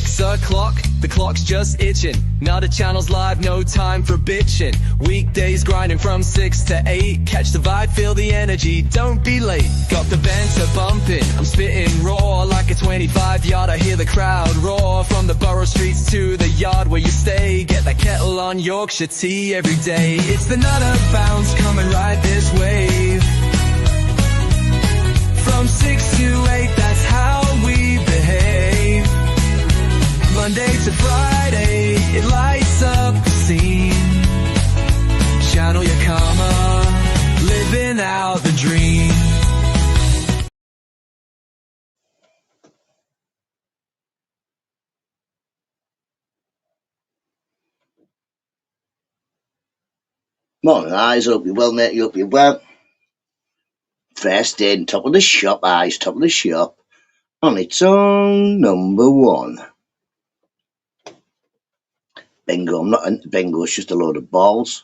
6 o'clock, the clock's just itching. Now the channel's live, no time for bitching. Weekdays grinding from 6 to 8. Catch the vibe, feel the energy, don't be late. Got the banter bumping, I'm spitting raw like a 25-yard. I hear the crowd roar from the borough streets to the yard where you stay. Get that kettle on Yorkshire tea every day. It's the Nutta bounce coming right this way. From 6 to 8, that's how we behave. Monday to Friday, it lights up the scene. Channel your karma, living out the dream. Morning, eyes. Hope you're well, mate. You hope you're well. First in, top of the shop, eyes, top of the shop. On its own, number one. Bingo. I'm not into bingo, it's just a load of balls.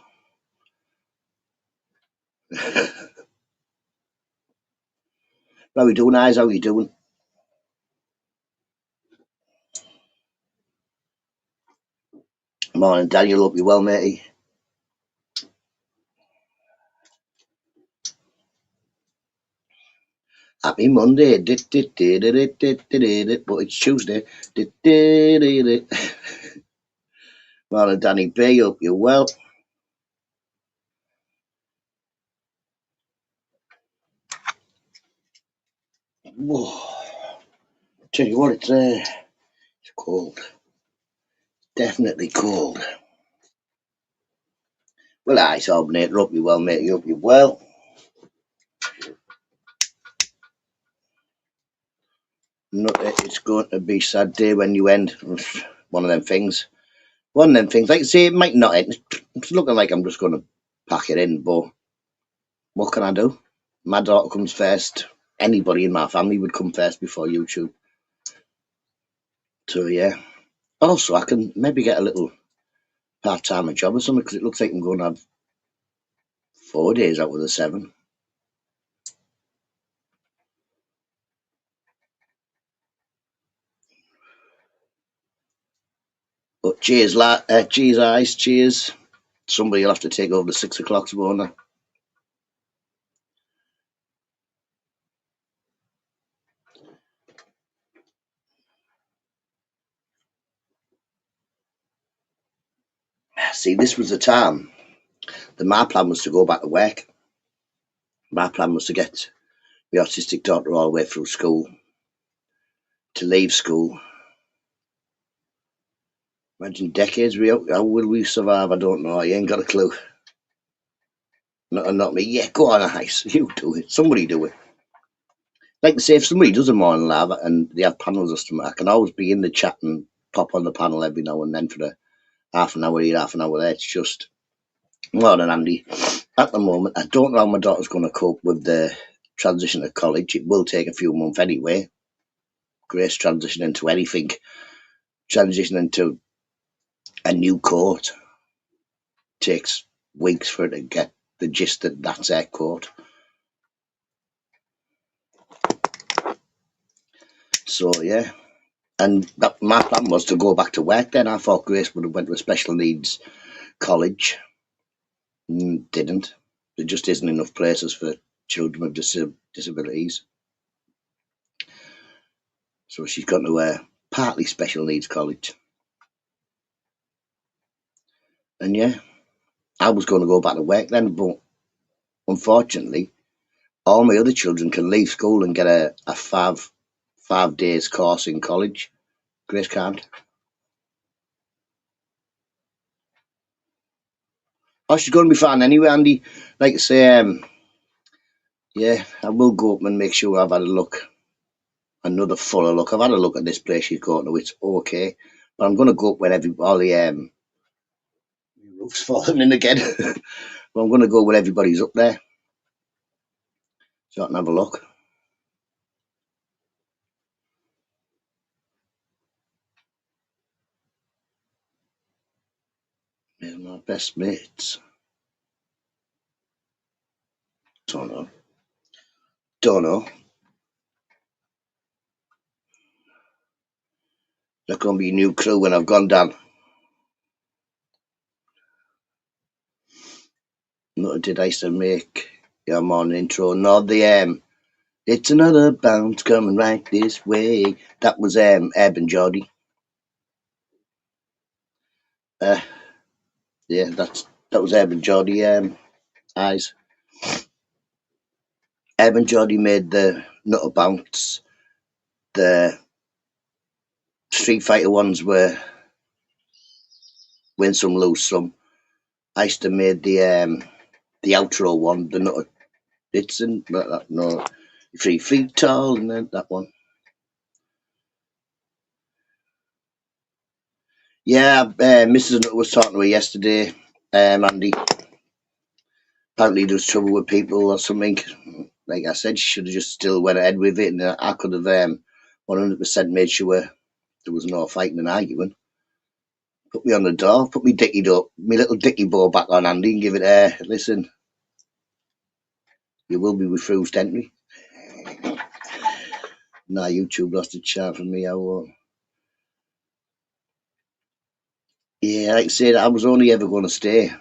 How are you doing, eyes? How are you doing? Morning, Daniel. Hope you're well, matey. Happy Monday. But it's Tuesday. Morning, Danny B. Hope you're well. Whoa. Tell you what, it's cold. Definitely cold. Well, I saw Nate. Hope you're well, mate. Hope you're well. It's going to be a sad day when you end. One of them things. Like I say, it might not end. It's looking like I'm just going to pack it in, but what can I do? My daughter comes first. Anybody in my family would come first before YouTube. So, yeah. Also, I can maybe get a little part-time job or something, because it looks like I'm going to have 4 days out of the 7. But cheers, cheers, eyes, cheers. Somebody will have to take over the 6 o'clock tomorrow. See, this was the time that my plan was to go back to work. My plan was to get my autistic daughter all the way through school, to leave school. Imagine decades, how will we survive? I don't know. I ain't got a clue. Not me. Yeah, go on, Ice. You do it. Somebody do it. Like I say, if somebody does a morning live and they have panels or something, I can always be in the chat and pop on the panel every now and then for the half an hour here, half an hour there. It's just more than handy. At the moment, I don't know how my daughter's going to cope with the transition to college. It will take a few months anyway. Grace transitioning to anything, transitioning to a new court takes weeks for her to get the gist that that's her court. So, yeah. And my plan was to go back to work then. I thought Grace would have went to a special needs college. Didn't. There just isn't enough places for children with disabilities. So she's gone to a partly special needs college. And yeah, I was going to go back to work then, but unfortunately, all my other children can leave school and get a 5 days course in college. Grace can't. Oh, she's going to be fine anyway, Andy. Like I say, yeah, I will go up and make sure I've had a look. Another fuller look. I've had a look at this place she's going to. It's okay. But I'm going to go up when all the roof's falling in again. But I'm going to go when everybody's up there, so I can have a look. They're my best mates. Don't know. There's going to be a new crew when I've gone down. Nutta did I used to make your morning intro. No, it's another bounce coming right this way. That was Eb and Geordie. Yeah, that was Eb and Geordie eyes. Eb and Geordie made the Nutta bounce. The Street Fighter ones were win some, lose some. I used to made the outro one, the Nutta. It's in no 3 feet tall, and then that one. Yeah, Mrs. Nutter was talking to her yesterday, Andy. Apparently there was trouble with people or something. Like I said, she should have just still went ahead with it, and I could have 100% made sure there was no fighting and arguing. Put me on the door, put me little dicky bow back on, Andy, and give it listen, you will be refused entry. Nah, YouTube lost its charm for me, I won't. Yeah, like I said, I was only ever going to stay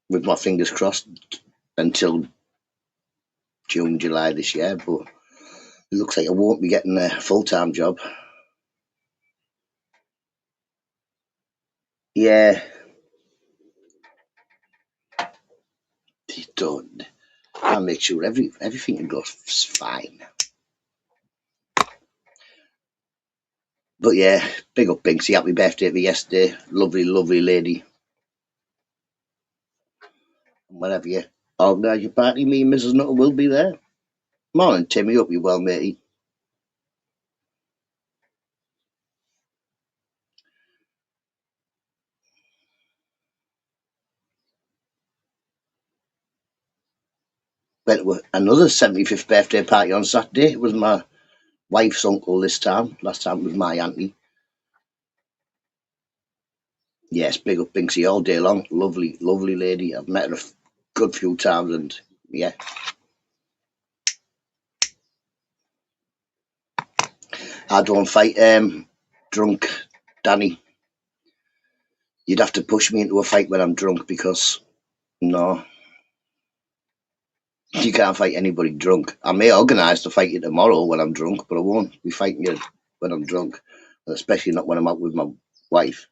with my fingers crossed until June, July this year, but it looks like I won't be getting a full-time job. Yeah, they don't. I make sure everything goes fine. But yeah, big up Binksy. Happy birthday for yesterday. Lovely, lovely lady. Whatever you organise your party, me and Mrs. Nutter will be there. Morning, Timmy. Hope you're well, matey. Went to another 75th birthday party on Saturday. It was my wife's uncle this time. Last time it was my auntie. Yes, big up Binksy all day long. Lovely, lovely lady. I've met her a good few times, and yeah. I don't fight drunk, Danny. You'd have to push me into a fight when I'm drunk because, no, you can't fight anybody drunk. I may organise to fight you tomorrow when I'm drunk, but I won't be fighting you when I'm drunk, especially not when I'm out with my wife.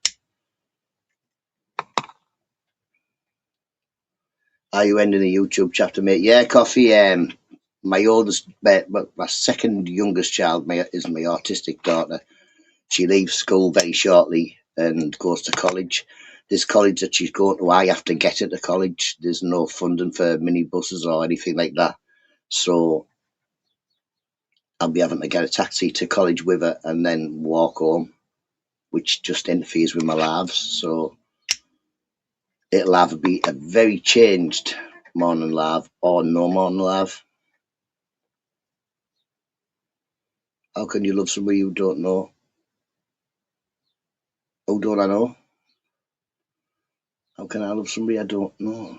Are you ending the YouTube chapter, mate? Yeah, Coffee. My oldest, my second youngest child is my autistic daughter. She leaves school very shortly and goes to college. This college that she's going to, I have to get her to college. There's no funding for minibuses or anything like that. So I'll be having to get a taxi to college with her and then walk home, which just interferes with my lives. So it'll either be a very changed morning live or no morning live. How can you love somebody you don't know? Who don't I know? How can I love somebody I don't know?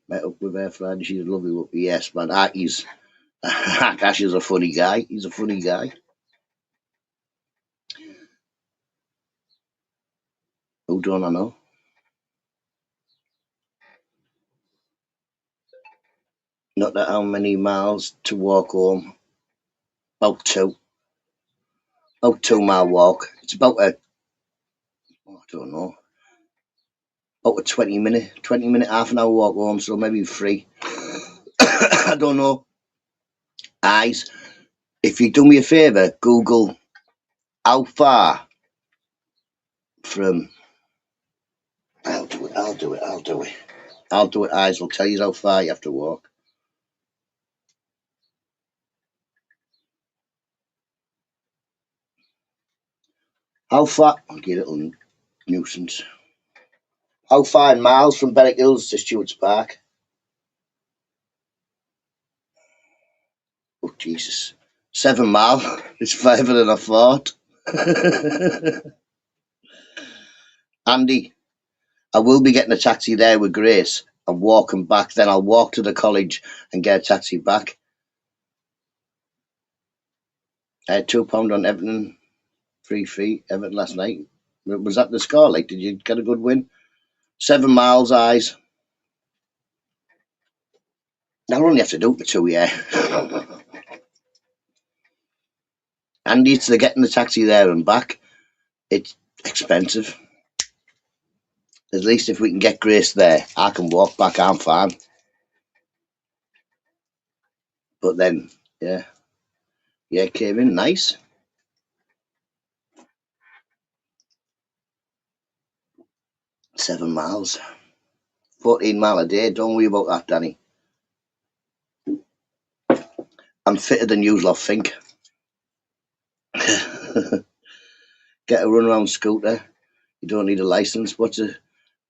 Met up with her Friday. She's lovely. Yes, man. Akash is a funny guy. He's a funny guy. Who don't I know? Not that how many miles to walk home. About two. About 2 mile walk. It's about I don't know. About a 20 minute, half an hour walk home. So maybe 3. I don't know. Eyes. If you do me a favour, Google how far from. I'll do it. I'll do it. I'll do it. I'll do it. Eyes will tell you how far you have to walk. How far? You little nuisance. How far in miles from Berwick Hills to Stewart's Park? Oh, Jesus. 7 mile. It's further than I thought. Andy, I will be getting a taxi there with Grace and walking back. Then I'll walk to the college and get a taxi back. £2 on everything 3-3, Everton last night. Was that the score? Like, did you get a good win? 7 miles, eyes. I'll only have to do it for 2, yeah. And it's to getting the taxi there and back. It's expensive. At least if we can get Grace there, I can walk back, I'm fine. But then, yeah. Yeah, came in nice. 7 miles. 14 mile a day. Don't worry about that, Danny. I'm fitter than you lot think. Get a run around scooter. You don't need a license.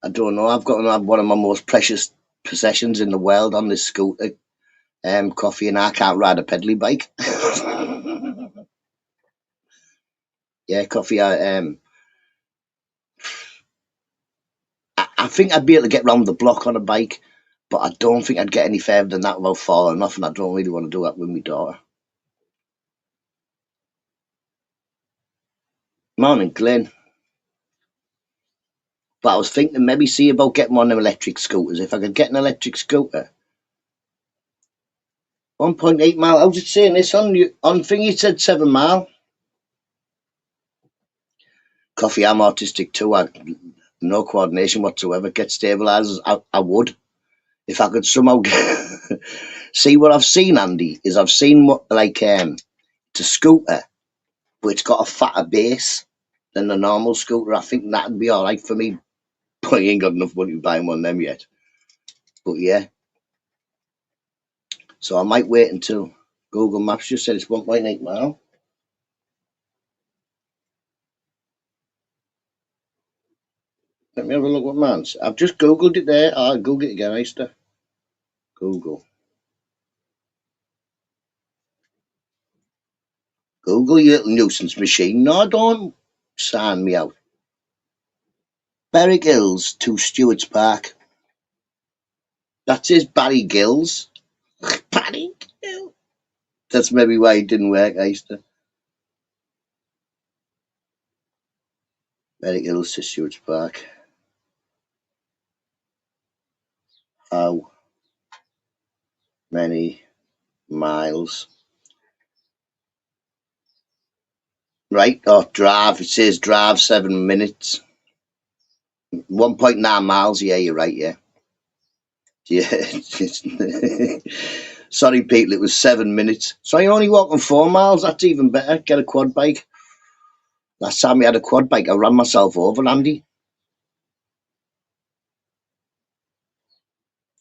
I don't know. I've got one of my most precious possessions in the world on this scooter. Coffee, and I can't ride a pedally bike. Yeah, coffee. I think I'd be able to get round the block on a bike, but I don't think I'd get any further than that without falling off, and I don't really want to do that with my daughter. Morning, Glenn. But I was thinking maybe see about getting one of them electric scooters. If I could get an electric scooter. 1.8 mile. I was just saying this on thing. You said 7 mile. Coffee. I'm autistic too. No coordination whatsoever. Get stabilisers. I would if I could somehow see what I've seen. Andy is I've seen what it's a scooter, but it's got a fatter base than the normal scooter. I think that'd be all right for me. But I ain't got enough money to buy one of them yet. But yeah, so I might wait until Google Maps just said it's 1.8 mile. Let me have a look what mine's. I've just Googled it there. I'll Google it again, Easter. Google. Google, you little nuisance machine. No, don't sign me out. Berwick Hills to Stewart's Park. That says Barry Gills. Barry Gills. That's maybe why it didn't work, Easter. Berwick Hills to Stewart's Park. How many miles? Right, drive. It says drive 7 minutes. 1.9 miles. Yeah, you're right. Yeah. Yeah. Sorry, people. It was 7 minutes. So you're only walking 4 miles. That's even better. Get a quad bike. Last time we had a quad bike, I ran myself over, Andy.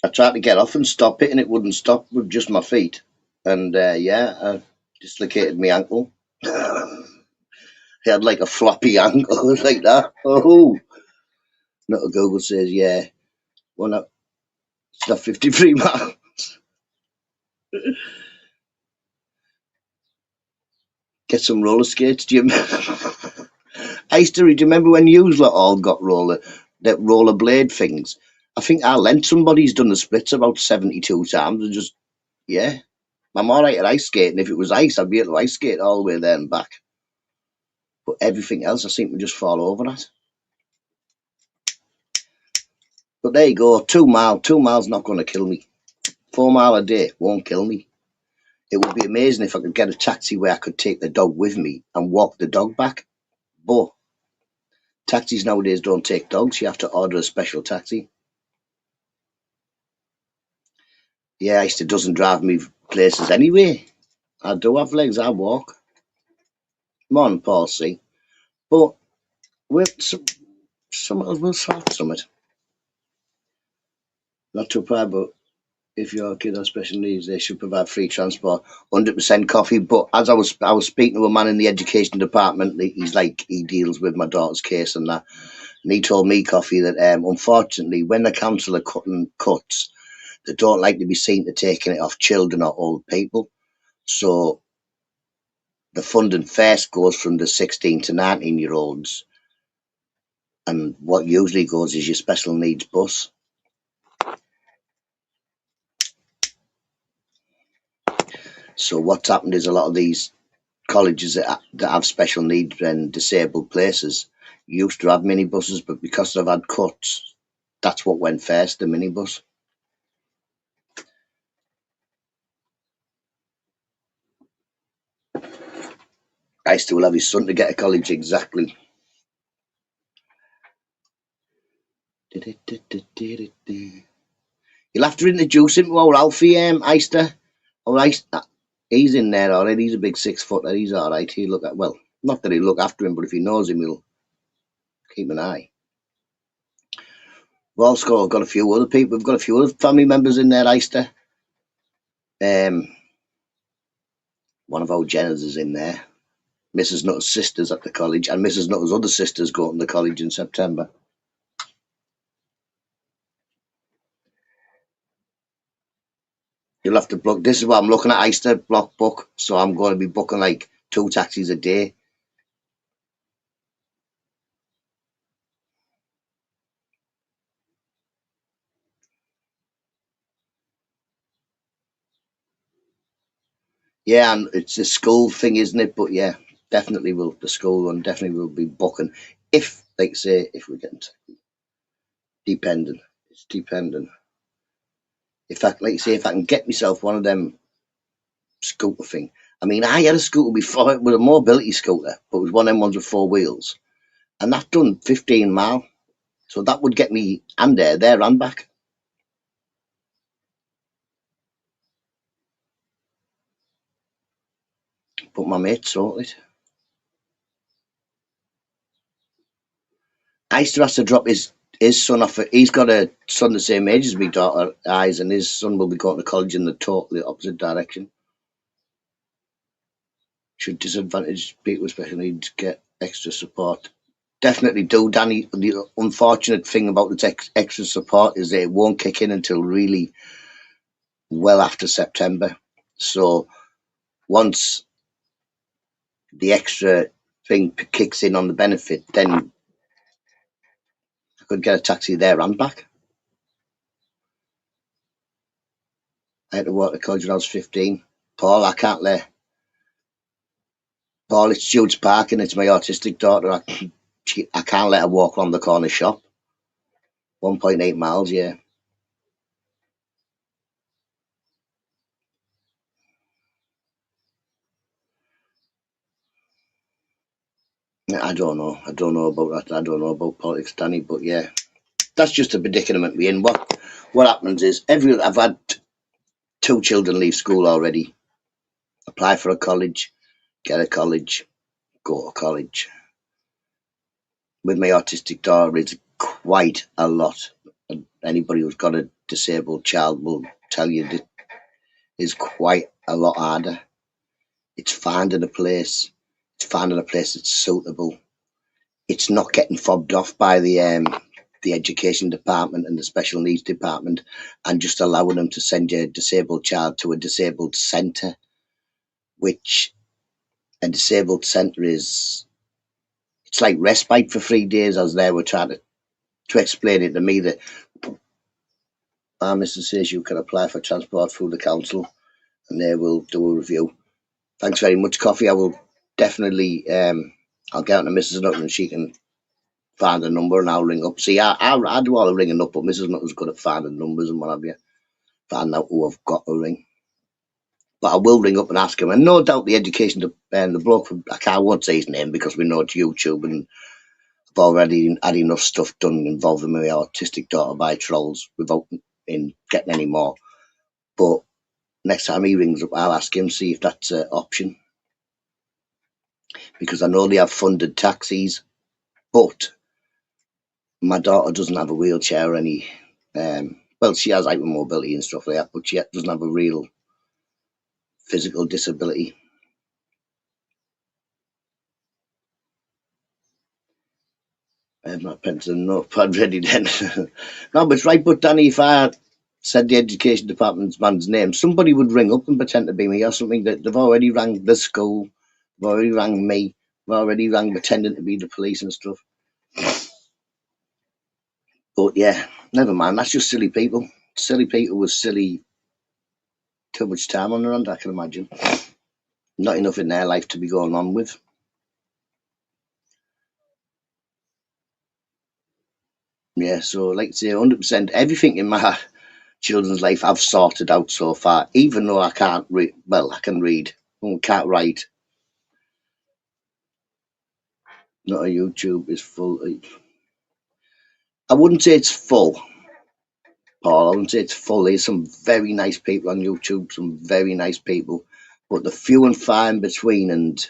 I tried to get off and stop it, and it wouldn't stop with just my feet. And yeah, I dislocated my ankle. He had like a floppy ankle like that. Oh, Nutta Google says, yeah, well, no, it's not 53 miles. Get some roller skates. Do you? I used to. Do you remember when you lot all got roller blade things? I think I lent somebody's done the splits about 72 times and just yeah. I'm all right at ice skating. If it was ice, I'd be able to ice skate all the way there and back. But everything else, I seem to just fall over that. But there you go. 2 mile. 2 miles not going to kill me. 4 mile a day won't kill me. It would be amazing if I could get a taxi where I could take the dog with me and walk the dog back. But taxis nowadays don't take dogs. You have to order a special taxi. Yeah, Easter doesn't drive me places anyway. I do have legs. I walk. Morning, Paul C. But some of us will sort something. Not too bad, but if your kid has special needs, they should provide free transport, 100% coffee. But as I was speaking to a man in the education department, he's like he deals with my daughter's case and that, and he told me, coffee, that unfortunately, when the council are cutting cuts, they don't like to be seen to taking it off children or old people. So the funding first goes from the 16 to 19-year-olds, and what usually goes is your special needs bus. So what's happened is a lot of these colleges that have special needs and disabled places used to have minibuses, but because they've had cuts, that's what went first, the minibus. I still have his son to get a college exactly. You'll have to introduce him to our Alfie Eister. Or he's in there already. He's a big 6-footer. He's all right. He'll look at, well, not that he'll look after him, but if he knows him, he'll keep an eye. We've also got a few other people. We've got a few other family members in there, Eister. One of our Jenners is in there. Mrs. Nutta's sister's at the college, and Mrs. Nutta's other sister's going to the college in September. You'll have to book. This is what I'm looking at, Eister block book. So I'm going to be booking like 2 taxis a day. Yeah, and it's a school thing, isn't it? But yeah, definitely will. The school one definitely will be booking. If, like say, if we get dependent, it's dependent. If I, like say, if I can get myself one of them scooter thing. I mean, I had a scooter before. It was a mobility scooter, but it was one of them ones with 4 wheels, and that done 15 mile. So that would get me and there and back. But my mate sorted. I used to have to drop his son off. He's got a son the same age as my daughter, Eyes, and his son will be going to college in the totally opposite direction. Should disadvantaged people with special needs get extra support? Definitely do, Danny. The unfortunate thing about the extra support is that it won't kick in until really well after September. So once the extra thing kicks in on the benefit, then I could get a taxi there and back. I had to walk to college when I was 15. Paul, I can't let Paul, it's Jude's Park and it's my autistic daughter. I can't let her walk around the corner shop. 1.8 miles, yeah. I don't know. I don't know about that. I don't know about politics, Danny. But yeah, that's just a predicament we're in. What happens is I've had 2 children leave school already. Apply for a college, get a college, go to college. With my autistic daughter, it's quite a lot. Anybody who's got a disabled child will tell you that it's quite a lot harder. It's finding a place. It's finding a place that's suitable. It's not getting fobbed off by the education department and the special needs department and just allowing them to send your disabled child to a disabled centre, which a disabled centre is, it's like respite for 3 days. As they were trying to explain it to me that our Mr. says you can apply for transport through the council and they will do a review. Thanks very much, Coffee. I will definitely I'll get on to Mrs. Nutton and she can find a number and I'll ring up. See, I do all the ringing up, but Mrs. Nutton's good at finding numbers and what have you. Find out who I've got to ring. But I will ring up and ask him. And no doubt the education and the bloke from, I won't say his name because we know it's YouTube and I've already had enough stuff done involving my autistic daughter by trolls without in getting any more. But next time he rings up, I'll ask him, see if that's an option. Because I know they have funded taxis, but my daughter doesn't have a wheelchair or any. Well, she has hypermobility and stuff like that, but she doesn't have a real physical disability. I have my pencil and notepad ready then. No, but it's right. But Danny, if I said the education department's man's name, somebody would ring up and pretend to be me or something. That they've already rang the school, they've already rang me, they've already rang pretending to be the police and stuff. But yeah, never mind. That's just silly people. Silly people with silly, too much time on their hand, I can imagine. Not enough in their life to be going on with. Yeah, so like I say, 100%, everything in my children's life I've sorted out so far, even though I can't read. Well, I can read, I can't write. Not a YouTube is full. I wouldn't say it's full, Paul. I wouldn't say it's full. There's some very nice people on YouTube, some very nice people, but the few and far in between. And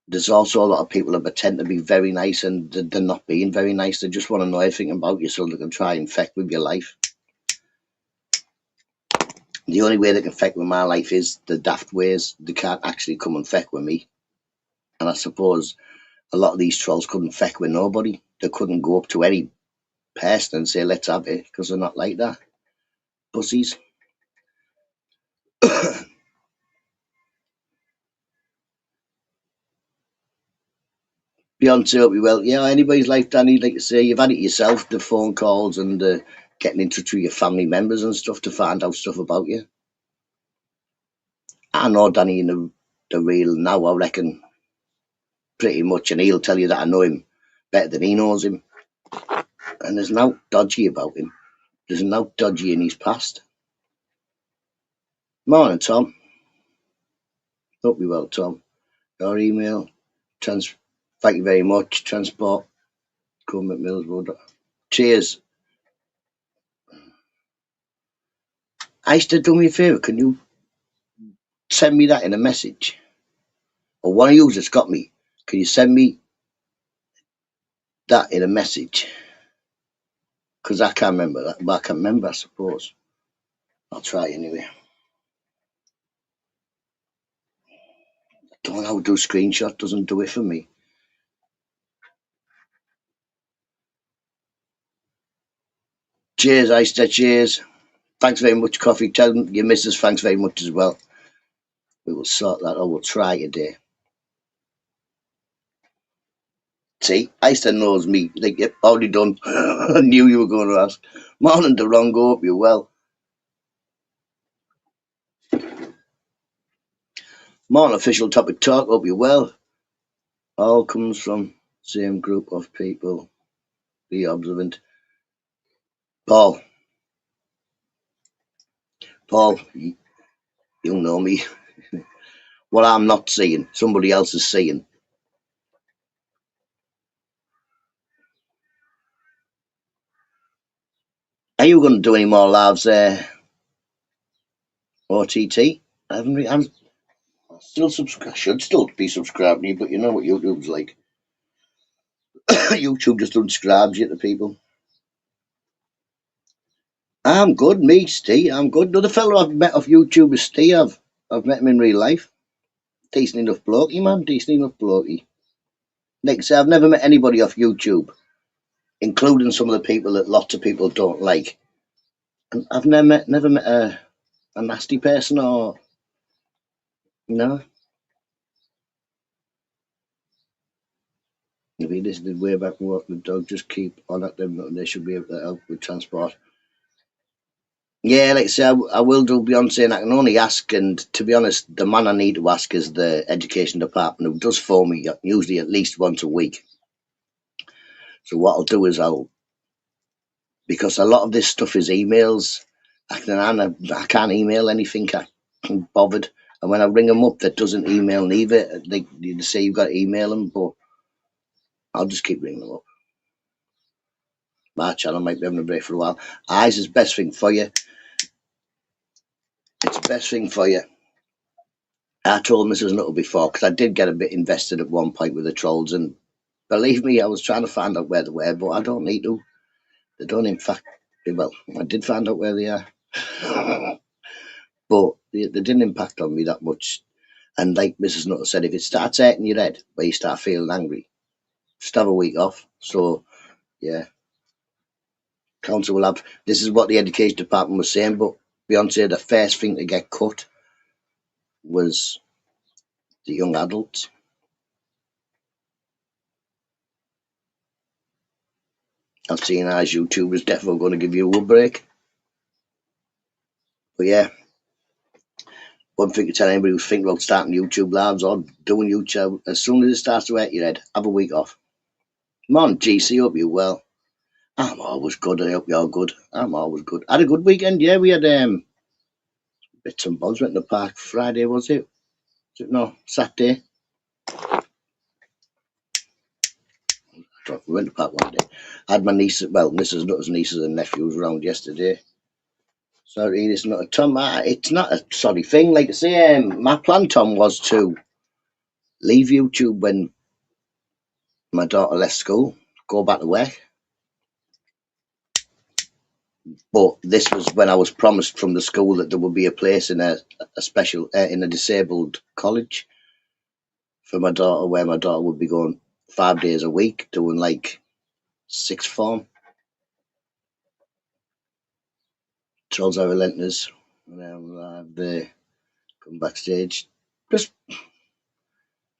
there's also a lot of people that pretend to be very nice and they're not being very nice. They just want to know everything about you so they can try and feck with your life. The only way they can feck with my life is the daft ways. They can't actually come and feck with me. And I suppose a lot of these trolls couldn't feck with nobody. They couldn't go up to any person and say, let's have it, because they're not like that. Pussies. Beyonce, hope you well. Yeah, anybody's life, Danny, like you say, you've had it yourself, the phone calls and getting in touch with your family members and stuff to find out stuff about you. I know Danny in the real now, I reckon, pretty much, and he'll tell you that I know him better than he knows him. And there's no dodgy about him. There's no dodgy in his past. Morning, Tom. Hope you well, Tom. Your email, thank you very much, Transport, Government Mills Road. Cheers. Aisha, do me a favour, can you send me that in a message? Or one of you that's got me, can you send me that in a message? Because I can't remember that, but I can remember, I suppose. I'll try anyway. Don't know how to do screenshot, doesn't do it for me. Cheers, Aisha, cheers. Thanks very much, Coffee. Tell your missus thanks very much as well. We will sort that out. We'll try today. See, Aisha knows me. Like, you've already done. I knew you were going to ask. Morning, Durango. Hope you're well. Morning, official topic talk. Hope you're well. All comes from same group of people. Be observant. Paul, you know me. What I'm not seeing, somebody else is seeing. Are you going to do any more lives there, OTT? I haven't. I'm still subscribed. Should still be subscribed to you, but you know what YouTube's like. YouTube just unsubscribes you to people. I'm good, me, Steve. I'm good. Another fellow I've met off YouTube is Steve. I've met him in real life. Decent enough blokey, man. Decent enough blokey. Like I say, I've never met anybody off YouTube, including some of the people that lots of people don't like. And I've never met a nasty person or no. If you listen to way back and walk the dog, just keep on at them. They should be able to help with transport. Yeah, like I say, I will do Beyonce, and I can only ask. And to be honest, the man I need to ask is the education department, who does phone me usually at least once a week. So what I'll do is because a lot of this stuff is emails. I can't email anything. I'm bothered. And when I ring them up, that doesn't email neither. They say you've got to email them, but I'll just keep ringing them up. My channel might be having a break for a while. Eyes is best thing for you. It's the best thing for you. I told Mrs. Nutta before, because I did get a bit invested at one point with the trolls, and believe me, I was trying to find out where they were, but I don't need to. They don't, in fact. Well, I did find out where they are, but they didn't impact on me that much. And like Mrs. Nutter said, if it starts hurting your head, where you start feeling angry, just have a week off. So, yeah, council will have. This is what the education department was saying, but Beyonce, the first thing to get cut was the young adults. I've seen as YouTube is definitely going to give you a break. But yeah, One thing to tell anybody who's thinking about starting YouTube lives or doing YouTube, as soon as it starts to hurt your head, have a week off. Come on, GC, hope you well. I'm always good. I hope you're good. I'm always good. Had a good weekend, yeah. We had bits and bobs. Went to the park Friday, was it? No, Saturday. We went to the park one day. I had my niece, well, Mrs. Nutta's nieces and nephews around yesterday. Sorry, it's not a Tom. It's not a sorry thing. Like I say, my plan, Tom, was to leave YouTube when my daughter left school, go back to work. But this was when I was promised from the school that there would be a place in a special in a disabled college for my daughter, where my daughter would be going 5 days a week doing like sixth form. Trolls are relentless. And then they come backstage, just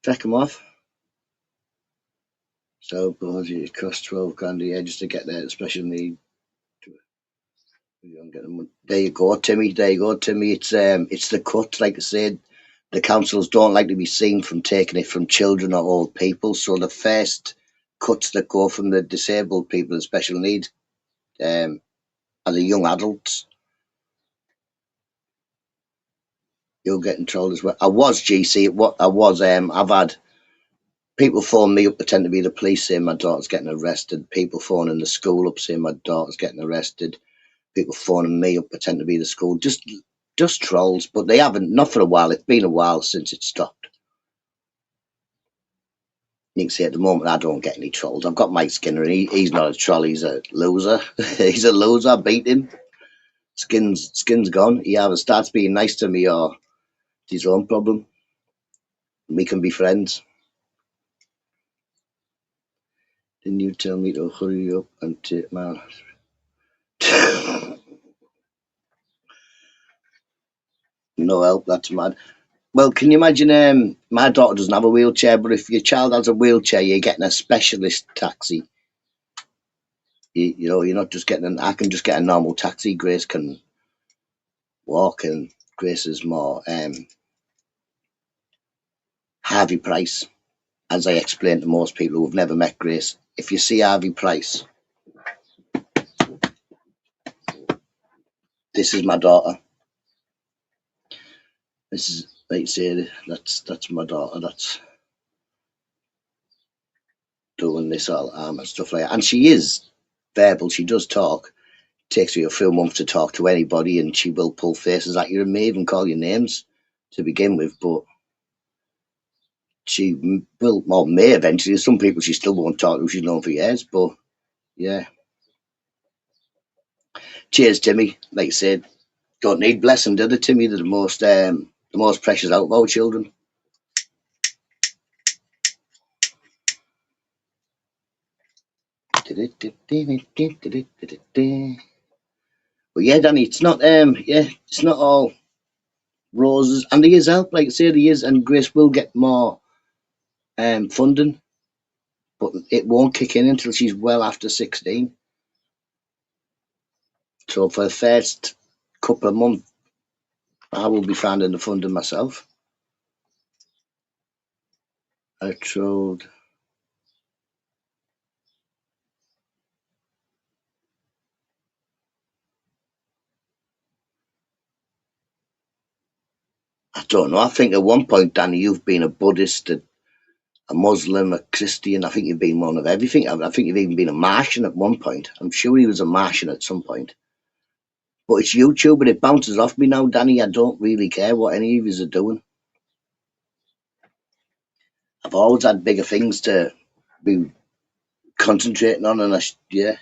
take them off. So, because it costs 12 grand a year just to get there, special need. There you go, Timmy. There you go, Timmy. It's the cut. Like I said, the councils don't like to be seen from taking it from children or old people. So the first cuts that go from the disabled people and special needs are the young adults. You'll get in trouble as well. I was GC. What I was. I've had people phone me up pretend to be the police saying my daughter's getting arrested. People phoning the school up saying my daughter's getting arrested. People phoning me up pretend to be the school. Just trolls, but they haven't. Not for a while. It's been a while since it stopped. You can see at the moment I don't get any trolls. I've got Mike Skinner, and he's not a troll. He's a loser. He's a loser. I beat him. Skin's gone. He either starts being nice to me or it's his own problem. We can be friends. Didn't you tell me to hurry up and take my... No help, that's mad. Well, can you imagine, my daughter doesn't have a wheelchair, but if your child has a wheelchair, you're getting a specialist taxi. You know, you're not just getting I can just get a normal taxi. Grace can walk, and Grace is more Harvey Price, as I explained to most people who have never met Grace. If you see Harvey Price, this is my daughter. This is, like you say, that's my daughter. That's doing this all arm and stuff like that. And she is verbal. She does talk. It takes me a few months to talk to anybody, and she will pull faces at you and may even call you names to begin with. But she will, or may eventually. Some people she still won't talk to. She's known for years, but yeah. Cheers, Timmy. Like I said, don't need blessing, do they, Timmy? They're the most precious out of our children. But yeah, Danny, it's not it's not all roses, and there is help, like I say, there is, and Grace will get more funding, but it won't kick in until she's well after 16. So for the first couple of months, I will be finding the funding myself. I told. I don't know. I think at one point, Danny, you've been a Buddhist, a Muslim, a Christian. I think you've been one of everything. I think you've even been a Martian at one point. I'm sure he was a Martian at some point. But it's YouTube and it bounces off me now, Danny. I don't really care what any of you are doing. I've always had bigger things to be concentrating on, and yeah.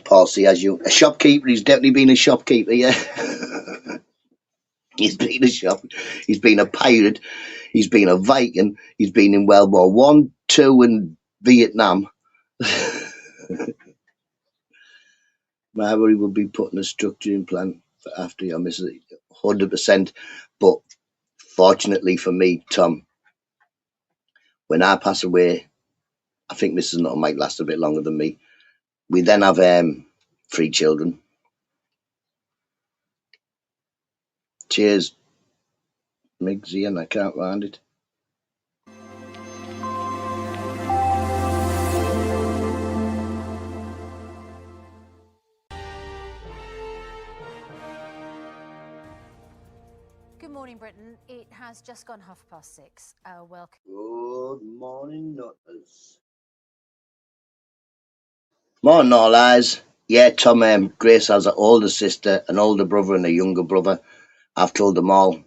Paul C, as you, a shopkeeper. He's definitely been a shopkeeper, yeah. He's been a shop. He's been a pirate. He's been a Viking. He's been in World War One, Two, and Vietnam. Marbury will be putting a structuring plan for after your missus, 100%. But fortunately for me, Tom, when I pass away, I think Mrs. Nutter might last a bit longer than me. We then have 3 children. Cheers, Migsy, and I can't find it. Good morning, Britain. It has just gone 6:30. Welcome. Good morning, Nutters. Morning, all eyes. Yeah, Tom, Grace has an older sister, an older brother, and a younger brother. I've told them all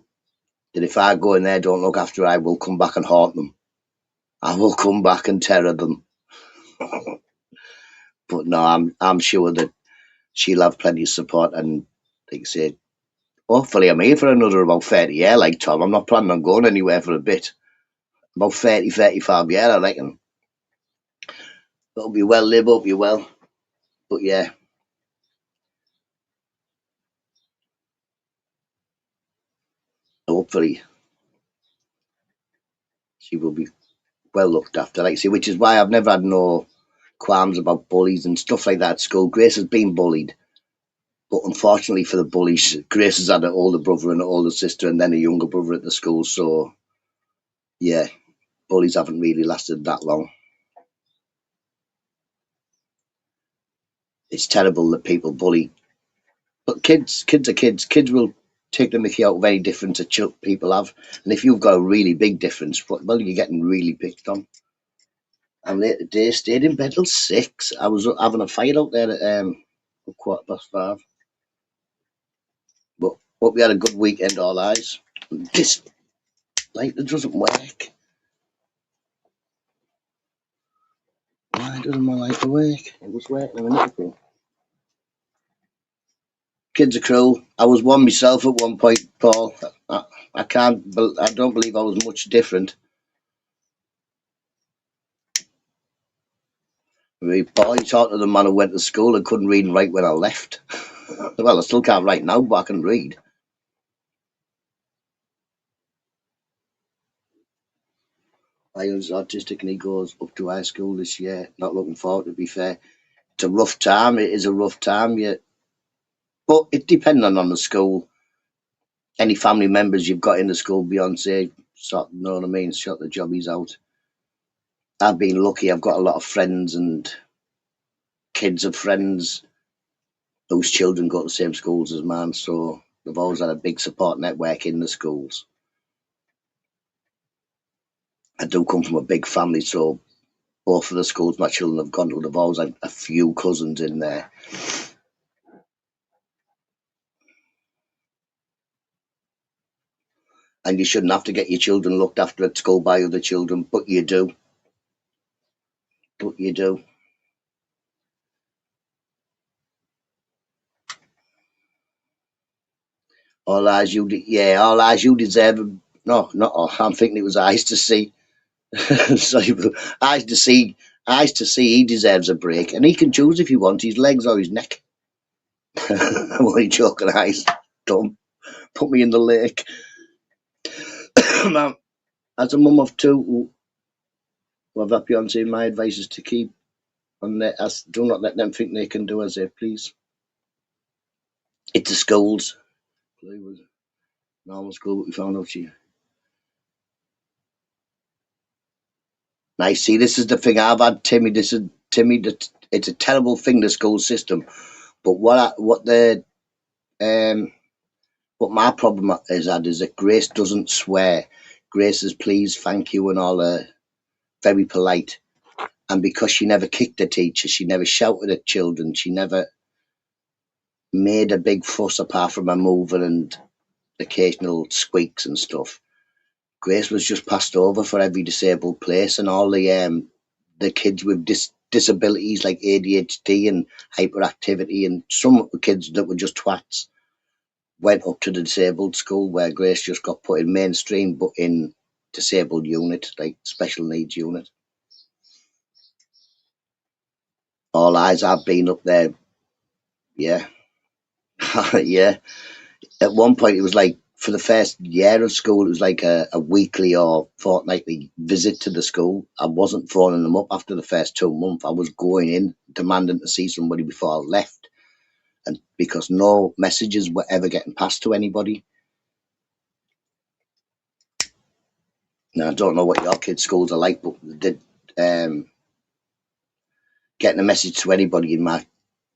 that if I go in there, don't look after her, I will come back and haunt them. I will come back and terror them. But no, I'm sure that she'll have plenty of support, and like I say, hopefully I'm here for another about 30 years, like Tom. I'm not planning on going anywhere for a bit. About 30, 35 years, I reckon. It'll be well, live up, you well. But yeah, hopefully she will be well looked after, like I say, which is why I've never had no qualms about bullies and stuff like that at school. Grace has been bullied, but unfortunately for the bullies, Grace has had an older brother and an older sister and then a younger brother at the school. So yeah, bullies haven't really lasted that long. It's terrible that people bully, but kids are kids. Kids will take the mickey out of any difference that people have, and if you've got a really big difference, well, you're getting really picked on. I'm late today, stayed in bed till 6. I was having a fight out there at 5:15. But hope we had a good weekend, all eyes. This lighter doesn't work. Why doesn't my lighter work? It was working a minute ago. Kids are cruel. I was one myself at one point, Paul. I can't. I don't believe I was much different. I mean, Paul, you talk to the man who went to school and couldn't read and write when I left. Well, I still can't write now, but I can read. Ian's autistic and he goes up to high school this year. Not looking forward, to be fair. It's a rough time. It is a rough time, yeah. But it depends on the school. Any family members you've got in the school, Beyonce, sort of, know what I mean, shot the jobbies out. I've been lucky. I've got a lot of friends and kids of friends whose children go to the same schools as mine, so they've always had a big support network in the schools. I do come from a big family, so both of the schools my children have gone to, they've always had a few cousins in there. And you shouldn't have to get your children looked after at school by other children, but you do. But you do. All eyes you, all eyes you deserve. No, not all. I'm thinking it was eyes to see. Sorry, but eyes to see. He deserves a break, and he can choose if he wants his legs or his neck. I'm only joking, eyes. Don't put me in the lake. Now, as a mum of two who have that Beyonce, my advice is to keep on their as. Do not let them think they can do as they please. It's the schools. It was normal school, but we found out she. Now, see, this is the thing I've had, Timmy. This is Timmy. It's a terrible thing, the school system. But what my problem is that Grace doesn't swear. Grace is please, thank you, and all very polite. And because she never kicked the teacher, she never shouted at children, she never made a big fuss apart from her moving and occasional squeaks and stuff. Grace was just passed over for every disabled place, and all the kids with disabilities like ADHD and hyperactivity, and some kids that were just twats went up to the disabled school where Grace just got put in mainstream, but in disabled unit, like special needs unit. All eyes, I've been up there, yeah. Yeah. At one point, it was like for the first year of school, it was like a weekly or fortnightly visit to the school. I wasn't phoning them up after the first 2 months. I was going in demanding to see somebody before I left, and because no messages were ever getting passed to anybody. Now, I don't know what your kids' schools are like, but they did, getting a message to anybody in my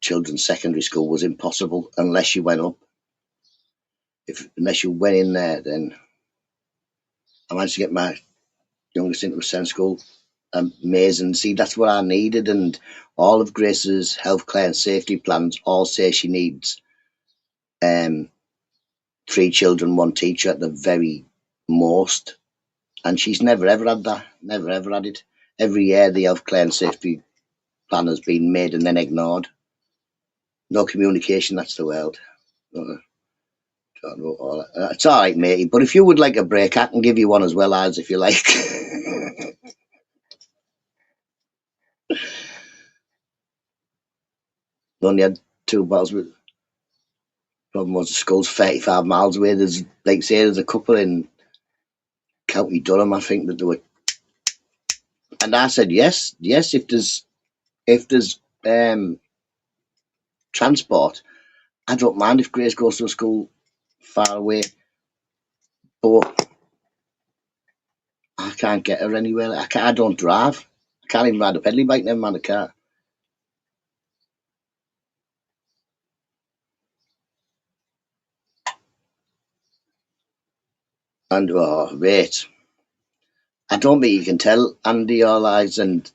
children's secondary school was impossible unless you went up. Unless you went in there, then I managed to get my youngest into a SEND school. Amazing. See, that's what I needed, and all of Grace's healthcare and safety plans all say she needs 3 children, 1 teacher at the very most, and she's never ever had that. Never ever had it. Every year the healthcare and safety plan has been made and then ignored. No communication. That's the world. It's all right, matey. But if you would like a break, I can give you one as well, as if you like. Only had 2 bottles. With problem was the school's 35 miles away. There's, like say, there's a couple in County Durham, I think, that they were. And I said yes, yes. If there's transport, I don't mind if Grace goes to a school far away, but I can't get her anywhere. I don't drive. I can't even ride a pedally bike, never mind a car. And oh, wait, I don't think you can tell, Andy, all eyes. And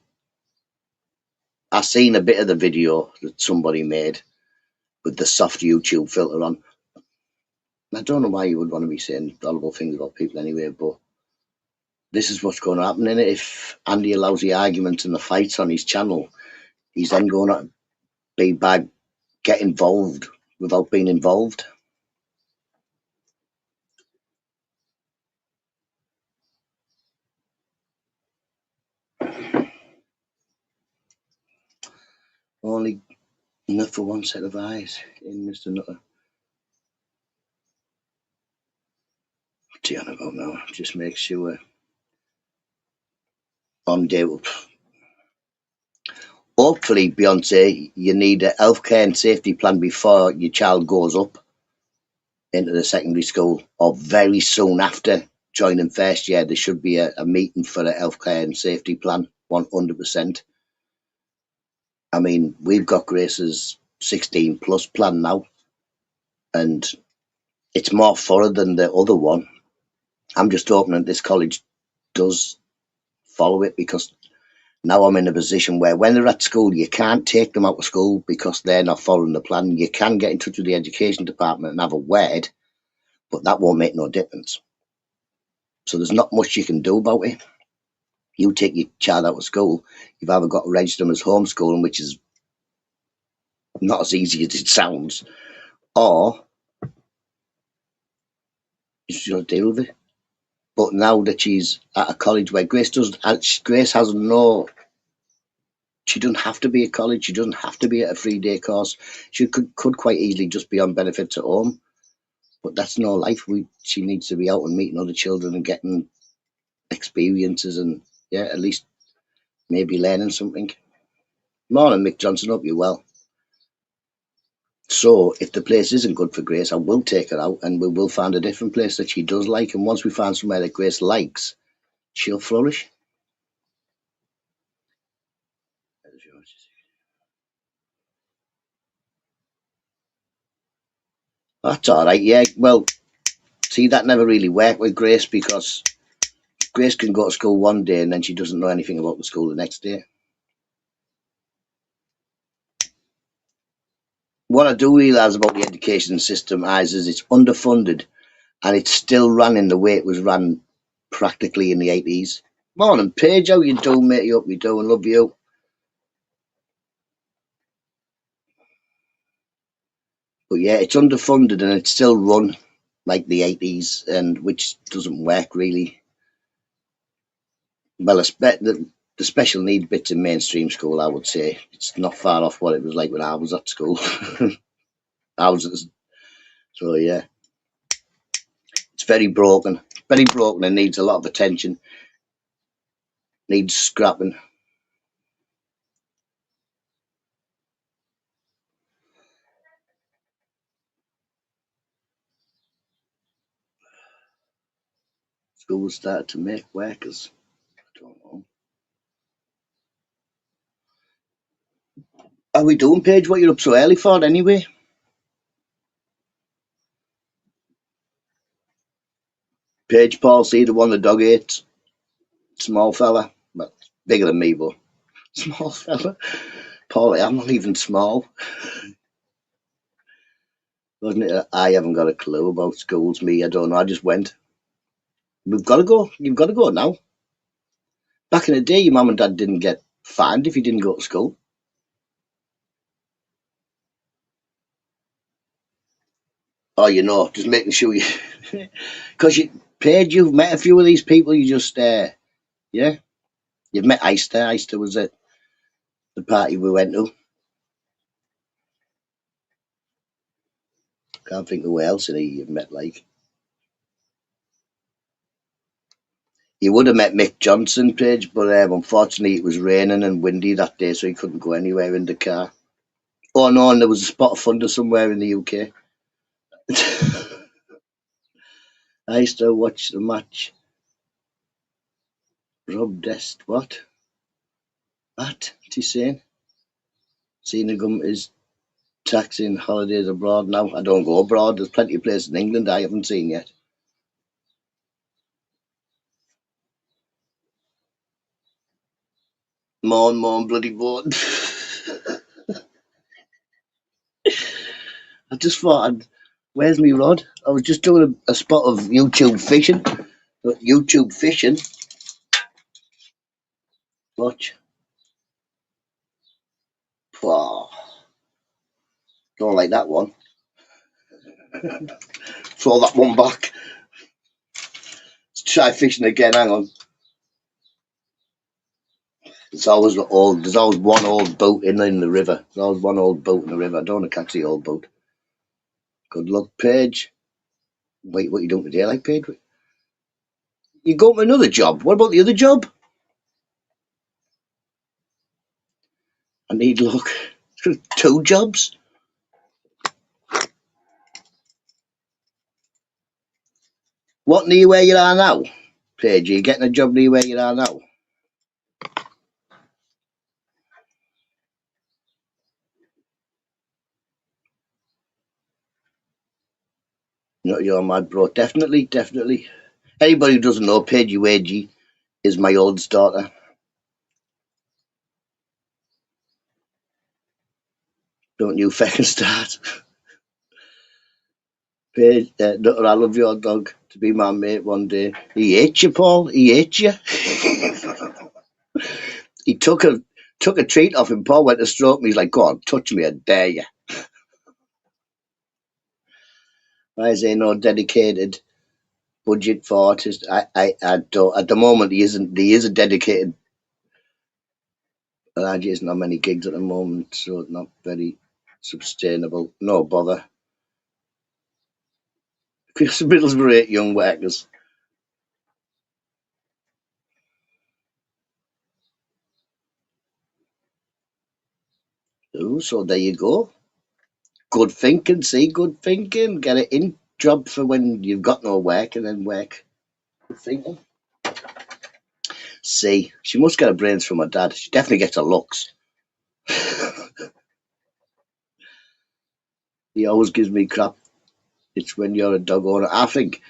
I seen a bit of the video that somebody made with the soft YouTube filter on. I don't know why you would want to be saying horrible things about people anyway, but this is what's going to happen in it. If Andy allows the arguments and the fights on his channel, he's then going to be by get involved without being involved. Only enough for one set of eyes in Mr. Nutter. What's he on about now? Just make sure on day. Hopefully, Beyonce, you need a healthcare and safety plan before your child goes up into the secondary school, or very soon after joining first year. There should be a meeting for a healthcare and safety plan, 100%. I mean, we've got Grace's 16 plus plan now, and it's more thorough than the other one. I'm just hoping that this college does follow it, because now I'm in a position where when they're at school, you can't take them out of school because they're not following the plan. You can get in touch with the education department and have a word, but that won't make no difference. So there's not much you can do about it. You take your child out of school, you've either got to register them as homeschooling, which is not as easy as it sounds, or you just got to deal with it. But now that she's at a college where Grace has no, she doesn't have to be at college. She doesn't have to be at a 3-day course. She could quite easily just be on benefits at home. But that's no life. She needs to be out and meeting other children and getting experiences, and yeah, at least maybe learning something. Morning, Mick Johnson. Hope you're well. So if the place isn't good for Grace, I will take her out and we will find a different place that she does like. And once we find somewhere that Grace likes, she'll flourish. That's all right. Yeah, well, see, that never really worked with Grace, because Grace can go to school one day and then she doesn't know anything about the school the next day. What I do realise about the education system is it's underfunded, and it's still running the way it was run practically in the 80s. Morning, Paige. How you doing, mate? Hope you doing. Love you. But yeah, it's underfunded and it's still run like the 80s, and which doesn't work really. Well, the special need bits in mainstream school, I would say, it's not far off what it was like when I was at school. So yeah, it's very broken, and needs a lot of attention. Needs scrapping. Schools started to make workers. I don't know. How we doing, Paige? What you up so early for anyway? Paige Paul, see the one the dog ate. Small fella. But bigger than me, but small fella. Paul, I'm not even small. Wasn't it? I haven't got a clue about schools, me. I don't know. I just went. We've got to go. You've got to go now. Back in the day, your mum and dad didn't get fined if you didn't go to school. Oh, you know, just making sure you, because Paige, you've met a few of these people. You just, yeah, you've met Easter. Easter was at the party we went to. Can't think of who else you've met. Like you would have met Mick Johnson, Paige, but unfortunately it was raining and windy that day, so he couldn't go anywhere in the car. Oh no, and there was a spot of thunder somewhere in the UK. I used to watch the match. Rob Dest, what? What? What's he saying? Senegum is taxing holidays abroad now. I don't go abroad. There's plenty of places in England I haven't seen yet. Moan, bloody moan. I just thought, where's me rod? I was just doing a spot of YouTube fishing. YouTube fishing. Watch. Oh, don't like that one. Throw that one back. Let's try fishing again. Hang on. There's always one old boat in the river. There's always one old boat in the river. I don't want to catch the old boat. Good luck, Paige. Wait, what are you doing today, like, Paige? You got another job. What about the other job? I need luck. 2 jobs. What near where you are now, Paige? Are you getting a job near where you are now? Not your mad bro. Definitely. Anybody who doesn't know, Paige Wagey is my oldest daughter. Don't you fucking start. Paige, Nutta, I love your dog to be my mate one day. He ate you, Paul. He ate you. He took a treat off him. Paul went to stroke me. He's like, "Go on, touch me, I dare you." Why is there no dedicated budget for artists? I don't. At the moment, he isn't. He is a dedicated. There isn't that many gigs at the moment, so it's not very sustainable. No bother. Chris Middlesbrough, 8 young workers. Oh, so there you go. Good thinking, see, good thinking. Get it in job for when you've got no work and then work. Good thinking. See, she must get her brains from her dad. She definitely gets her looks. He always gives me crap. It's when you're a dog owner. I think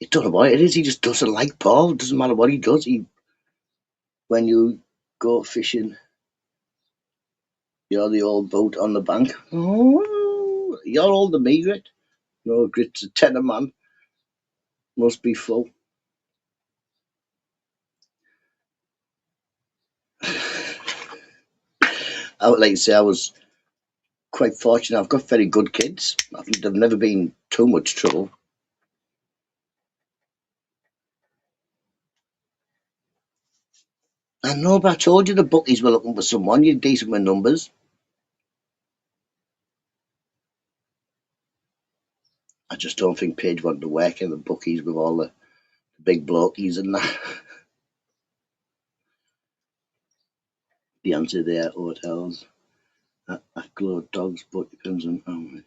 it doesn't know what it is. He just doesn't like Paul. It doesn't matter what he does. When you go fishing, you're the old boat on the bank. Oh, you're older than me, Grit. No, Grit's a tenor man. Must be full. I would like to say I was quite fortunate. I've got very good kids. They've never been too much trouble. I know, but I told you the bookies were looking for someone. You're decent with numbers. I just don't think Paige wanted to work in the bookies with all the big blokies and that. The answer there, hotels. I've glowed dogs, but depends on how many.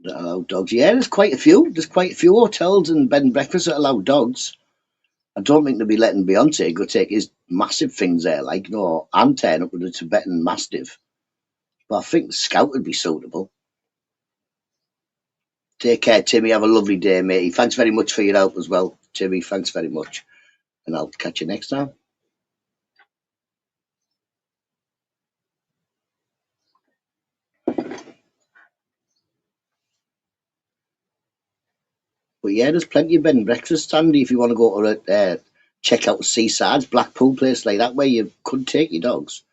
that allow dogs. Yeah, there's quite a few. There's quite a few hotels and bed and breakfasts that allow dogs. I don't think they'll be letting Beyonce go take his massive things there, like, you know, I'm tearing up with a Tibetan Mastiff. But I think the Scout would be suitable. Take care, Timmy. Have a lovely day, matey. Thanks very much for your help as well, Timmy. Thanks very much. And I'll catch you next time. But yeah, there's plenty of bed and breakfast, Sandy, if you want to go to check out the seasides, Blackpool, place like that, where you could take your dogs.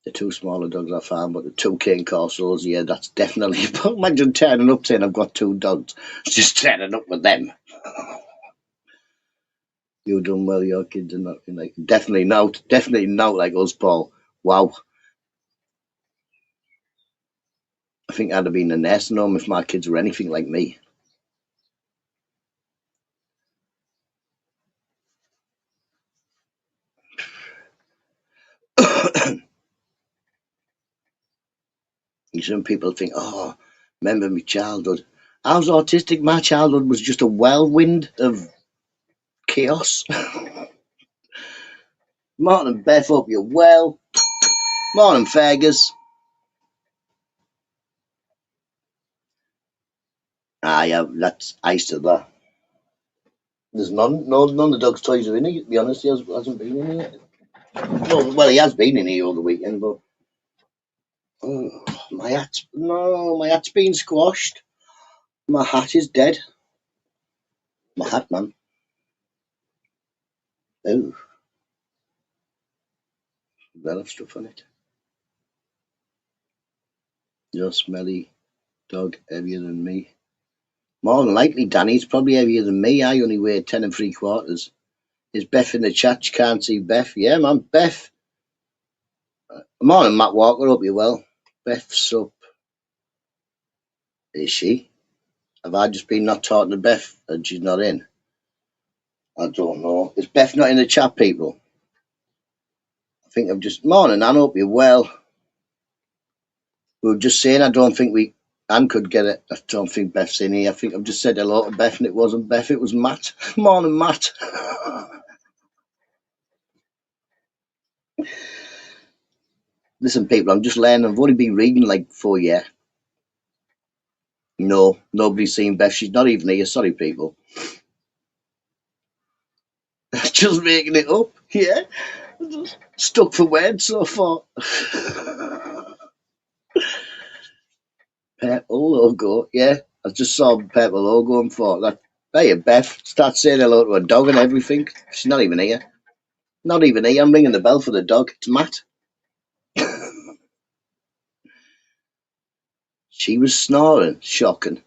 The two smaller dogs I found, but the two cane corsos, yeah, that's definitely. Imagine turning up saying I've got two dogs. Just turning up with them. You done well, your kids are not like definitely not like us, Paul. Wow. I think I'd have been a nursing home if my kids were anything like me. Some people think, oh, remember my childhood. I was autistic. My childhood was just a whirlwind of chaos. Morning, Beth. Hope you're well. Morning, Fergus. Yeah, that's ice to that. There's none of the dog's toys are in here, to be honest. He hasn't been in here. Well, he has been in here all the weekend, but my hat's been squashed. My hat is dead. My hat, man. Oh, well, have stuff on it. You're smelly dog, heavier than me. More than likely, Danny's probably heavier than me. I only weigh 10 3/4. Is Beth in the chat? You can't see Beth. Yeah, man, Beth. Morning, Matt Walker. Hope you're well. Beth's up. Is she? Have I just been not talking to Beth and she's not in? I don't know. Is Beth not in the chat, people? I think I'm just. Morning, Anne. Hope you're well. We were just saying, I don't think Anne could get it. I don't think Beth's in here. I think I've just said hello to Beth and it wasn't Beth, it was Matt. Morning, Matt. Listen, people, I'm just learning. I've only been reading like 4 years. No, nobody's seen Beth. She's not even here. Sorry, people. Just making it up. Yeah. Stuck for words so far. Purple logo. Yeah. I just saw purple logo and thought that. Hey, Beth. Start saying hello to a dog and everything. She's not even here. Not even here. I'm ringing the bell for the dog. It's Matt. She was snoring. Shocking.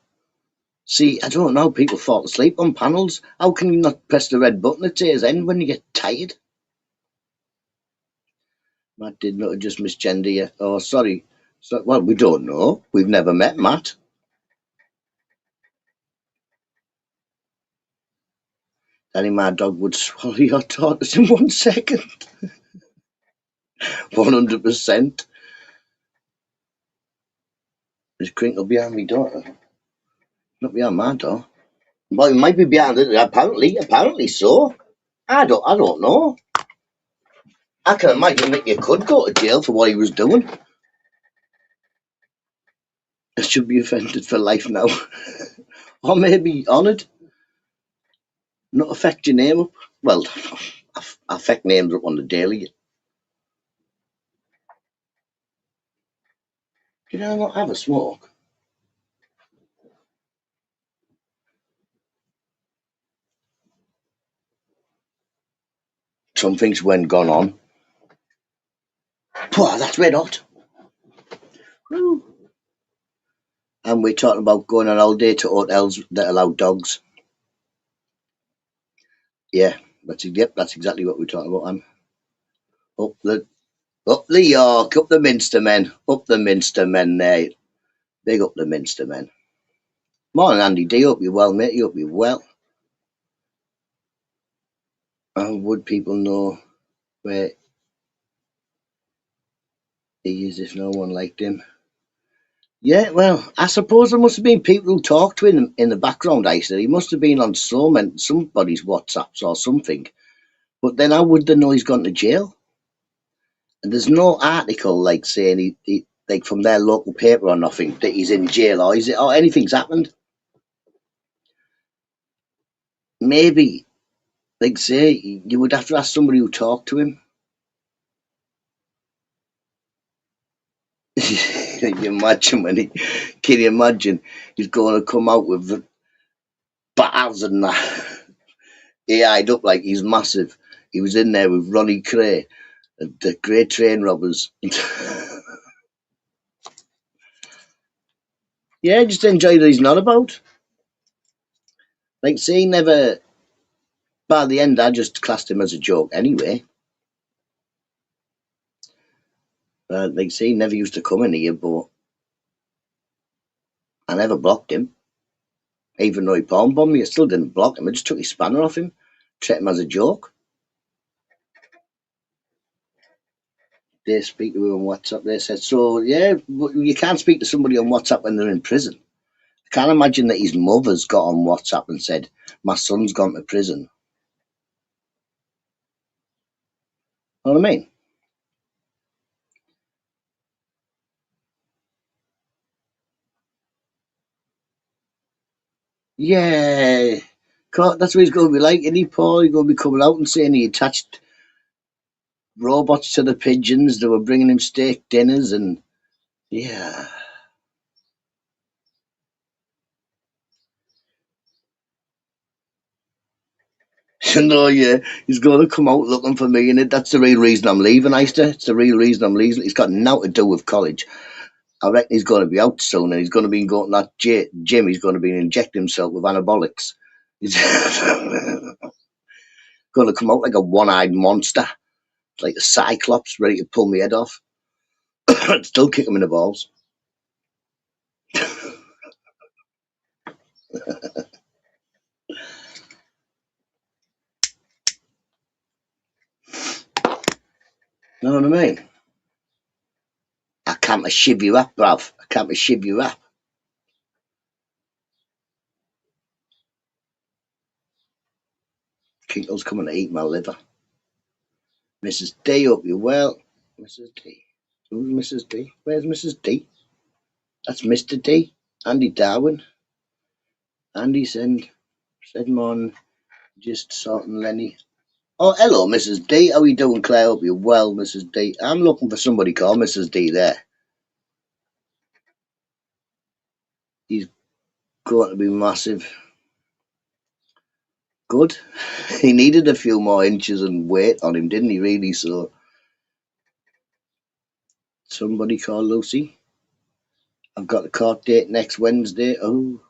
See, I don't know. People fall asleep on panels. How can you not press the red button at year's end when you get tired? Matt did not just misgender you. Oh, sorry. So, well, we don't know. We've never met Matt. Danny, my dog would swallow your tortoise in 1 second. 100%. There's crinkle behind me door. Not behind my door. Well, it might be behind it. Apparently so. I don't know. I can imagine that you could go to jail for what he was doing. I should be offended for life now. Or maybe honoured. Not affect your name up. Well, I affect names up on the daily. Did I not have a smoke? Something's gone on. Wow, that's red hot. Woo. And we're talking about going on holiday to hotels that allow dogs. Yeah, that's exactly what we're talking about. Up the York, up the Minster men there. Big up the Minster men. Morning, Andy D. Hope you're well, mate. Hope you're well. And would people know where he is if no one liked him? Yeah, well, I suppose there must have been people who talked to him in the background. I said he must have been on somebody's WhatsApps or something. But then how would they know he's gone to jail? And there's no article like saying he like from their local paper or nothing that he's in jail or is it or anything's happened. Maybe, like say, you would have to ask somebody who talked to him. Can you imagine can you imagine he's going to come out with the bars and that? He eyed up like he's massive. He was in there with Ronnie Cray, the great train robbers. Yeah, just enjoy that he's not about. Like, see, never. By the end, I just classed him as a joke anyway. Like, see, he never used to come in here, but I never blocked him. Even though he palm bombed me, I still didn't block him. I just took his spanner off him, treated him as a joke. They speak to him on WhatsApp. They said, so, yeah, you can't speak to somebody on WhatsApp when they're in prison. I can't imagine that his mother's got on WhatsApp and said, my son's gone to prison. Know what I mean? Yeah. That's what he's going to be like, isn't he, Paul? He's going to be coming out and saying he attached robots to the pigeons. They were bringing him steak dinners and, yeah. No, yeah, he's going to come out looking for me, and that's the real reason I'm leaving, Easter. It's the real reason I'm leaving. It's got nothing to do with college. I reckon he's going to be out soon, and he's going to be going to that gym. He's going to be injecting himself with anabolics. He's going to come out like a one-eyed monster, like a cyclops, ready to pull my head off. Still kick him in the balls. Know what I mean? I can't shiv you up, bruv. I can't shiv you up. Kinko's coming to eat my liver. Mrs. D, hope you're well. Mrs. D. Who's Mrs. D? Where's Mrs. D? That's Mr. D. Andy Darwin. Andy said mon just sorting Lenny. Oh, hello, Mrs. D. How are you doing, Claire? Hope you're well, Mrs. D. I'm looking for somebody called Mrs. D there. He's going to be massive. Good. He needed a few more inches and weight on him, didn't he, really? So, somebody called Lucy. I've got a court date next Wednesday. Oh.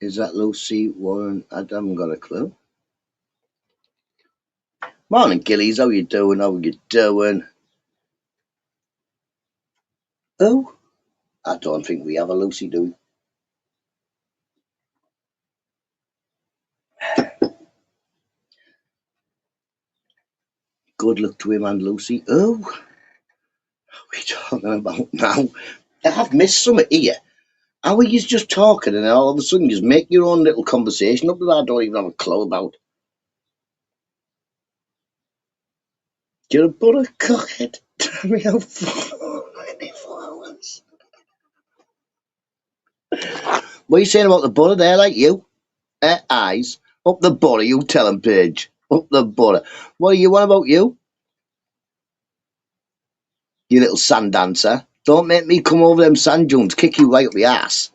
Is that Lucy Warren? I haven't got a clue. Morning, Gillies. How you doing? How you doing? Oh, I don't think we have a Lucy, do we? Good luck to him and Lucy. Oh, what are we talking about now? I have missed something here. How are you just talking and then all of a sudden just make your own little conversation up that I don't even have a clue about? You're a butter cockhead. Tell me how far. 24 hours. What are you saying about the butter there, like you? Eyes. Up the butter, you tell him, Paige. Up the butter. What are you on about, you? You little sand dancer. Don't make me come over them sand dunes, kick you right up the ass.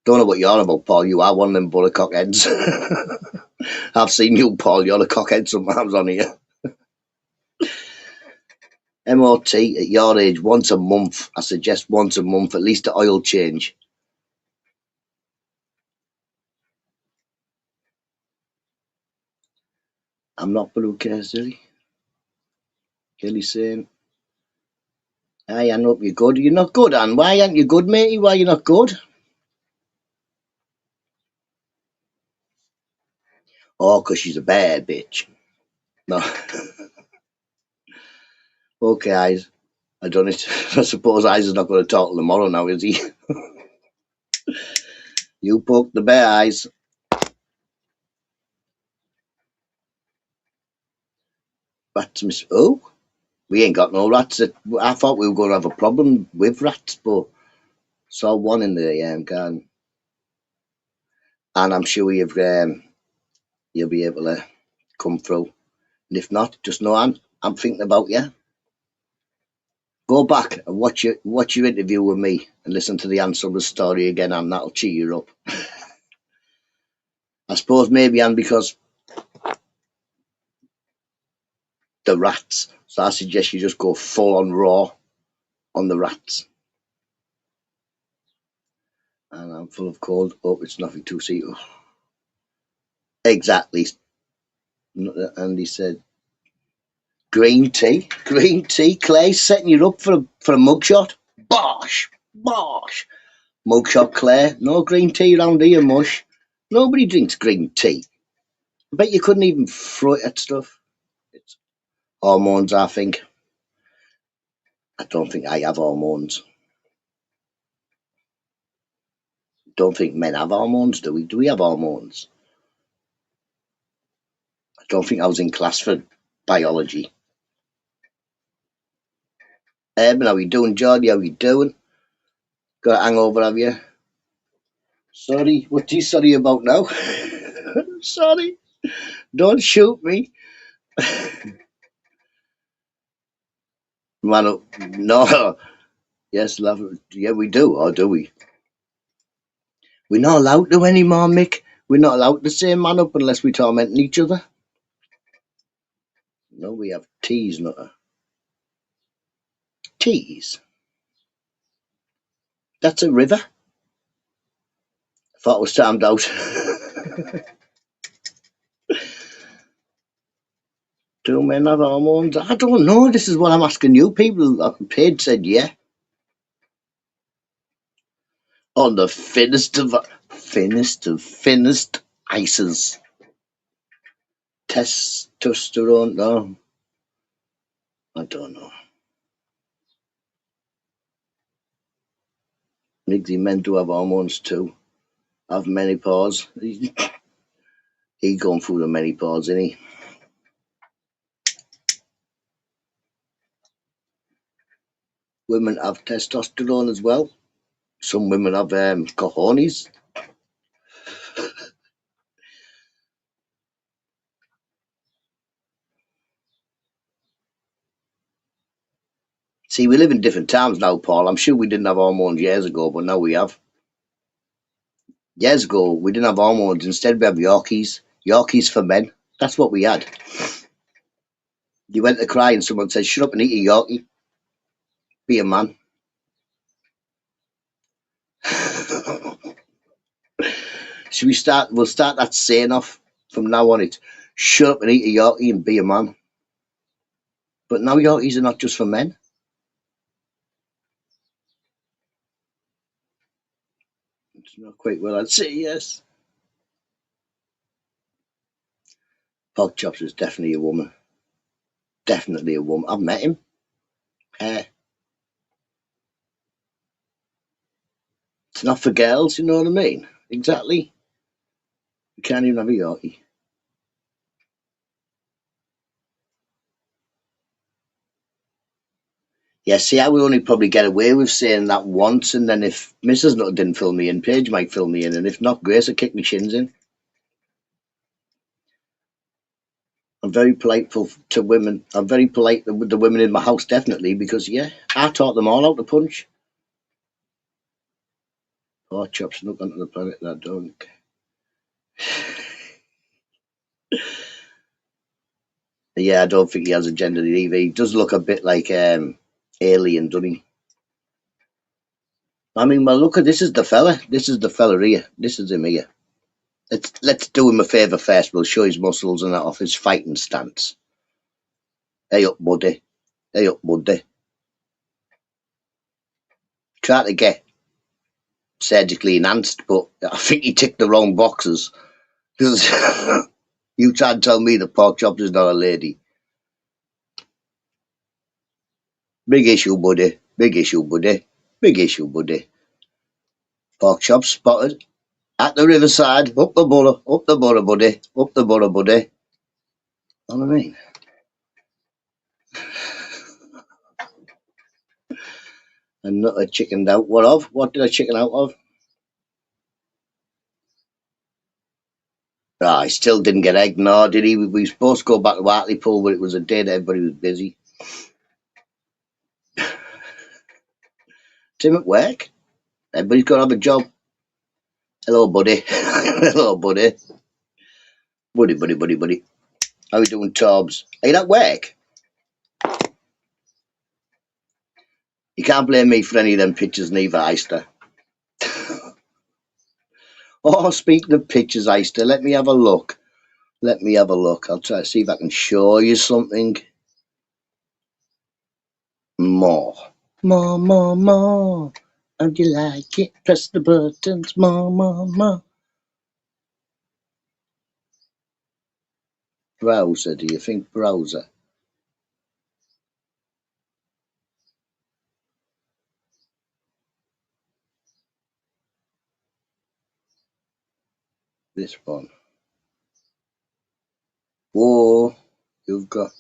Don't know what you're on about, Paul. You are one of them butter cockheads. I've seen you, Paul. You're a cockhead sometimes on here. MOT at your age once a month. I suggest once a month, at least an oil change. I'm not, but who cares, silly? Kelly's saying, I hope you're good. You're not good, Anne. Why aren't you good, matey? Why are you not good? Oh, 'cause she's a bad bitch. No. Okay, Eyes. I done it. I suppose Eyes is not going to talk tomorrow now, is he? You poked the bear, Eyes. Rats, miss. Oh, we ain't got no rats. I thought we were going to have a problem with rats, but saw one in the garden. And I'm sure you'll be able to come through. And if not, just know I'm thinking about you. Go back and watch your interview with me and listen to the answer of the story again, and that'll cheer you up. I suppose maybe and because the rats, so I suggest you just go full on raw on the rats. And I'm full of cold. Hope it's nothing too serious. Exactly. And he said, green tea, Clay, setting you up for a mugshot. Bosh, bosh. Mugshot, Claire. No green tea around here, mush. Nobody drinks green tea. I bet you couldn't even throw it at stuff. It's hormones, I think. I don't think I have hormones. Don't think men have hormones, do we? Do we have hormones? I don't think I was in class for biology. Eben, how you doing, Geordie? How you doing? Got a hangover, have you? Sorry, what are you sorry about now? Sorry, don't shoot me. Man, no. Yes, love. Yeah, we do, or do we? We're not allowed to anymore, Mick. We're not allowed to say man up unless we tormenting each other. No, we have teas, Nutta. Teas? That's a river? I thought it was timed out. Do men have hormones? I don't know. This is what I'm asking you. People paid said yeah. On the thinnest ices. Testosterone, no. I don't know. Niggsy, men do have hormones too. Have menopause. He going through the menopause, isn't he? Women have testosterone as well. Some women have cojones. See, we live in different times now, Paul. I'm sure we didn't have hormones years ago, but now we have. Years ago, we didn't have hormones. Instead, we have Yorkies. Yorkies for men. That's what we had. You went to cry and someone said, shut up and eat a Yorkie. Be a man. Should we start? We'll start that saying off from now on. It's shut up and eat a Yorkie and be a man. But now Yorkies are not just for men. It's not quite well I'd say, yes. Pork Chops is definitely a woman. Definitely a woman. I've met him. It's not for girls, you know what I mean? Exactly. You can't even have a Yorkie. Yeah, see, I would only probably get away with saying that once, and then if Mrs. Nutter didn't fill me in, Paige might fill me in, and if not, Grace would kick my shins in. I'm very polite to women. I'm very polite with the women in my house, definitely, because, yeah, I taught them all how to punch. Pork Chops snuck onto the planet that don't. Yeah, I don't think he has a gender either. He does look a bit like alien, doesn't he? I mean, well, look at this is the fella. This is the fella here. This is him here. Let's do him a favour first. We'll show his muscles and that off his fighting stance. Hey up, buddy. Hey up, buddy. Try to get surgically enhanced, but I think he ticked the wrong boxes. You try and tell me the pork chops is not a lady. Big issue, buddy. Big issue, buddy. Big issue, buddy. Pork chops spotted at the riverside. Up the borough, buddy. Up the borough, buddy. Know what I mean? And Nutta chickened out. What of? What did I chicken out of? Ah, I still didn't get egg, no, did he? We were supposed to go back to Hartlepool, but it was a day that everybody was busy. Tim at work. Everybody's got to have a job. Hello, buddy. Hello, buddy. Buddy. How you doing, Tobbs? Are you at work? You can't blame me for any of them pictures, neither, Eister. Oh, speaking of pictures, Eister, let me have a look. Let me have a look. I'll try to see if I can show you something. More. How'd you like it? Press the buttons. More. Browser, do you think browser? This one. Whoa, you've got...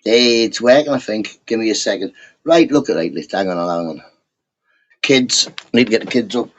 Hey, it's working, I think. Give me a second. Right, look at it. Hang on. Kids. Need to get the kids up.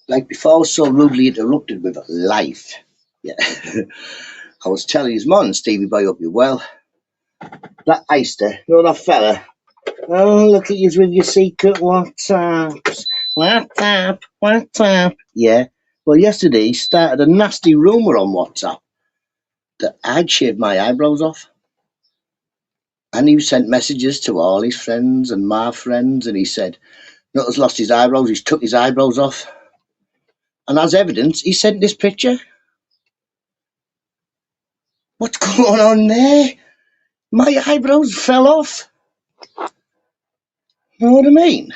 Like before I was so rudely interrupted with life. Yeah. I was telling his mum, Stevie Boy, up you well. That Eister, you know that fella? Oh, look at you with your secret WhatsApps. WhatsApp. Yeah. Well, yesterday he started a nasty rumour on WhatsApp that I'd shaved my eyebrows off. And he sent messages to all his friends and my friends, and he said, Nutta's lost his eyebrows, he's took his eyebrows off. And as evidence, he sent this picture. What's going on there? My eyebrows fell off. Know what I mean?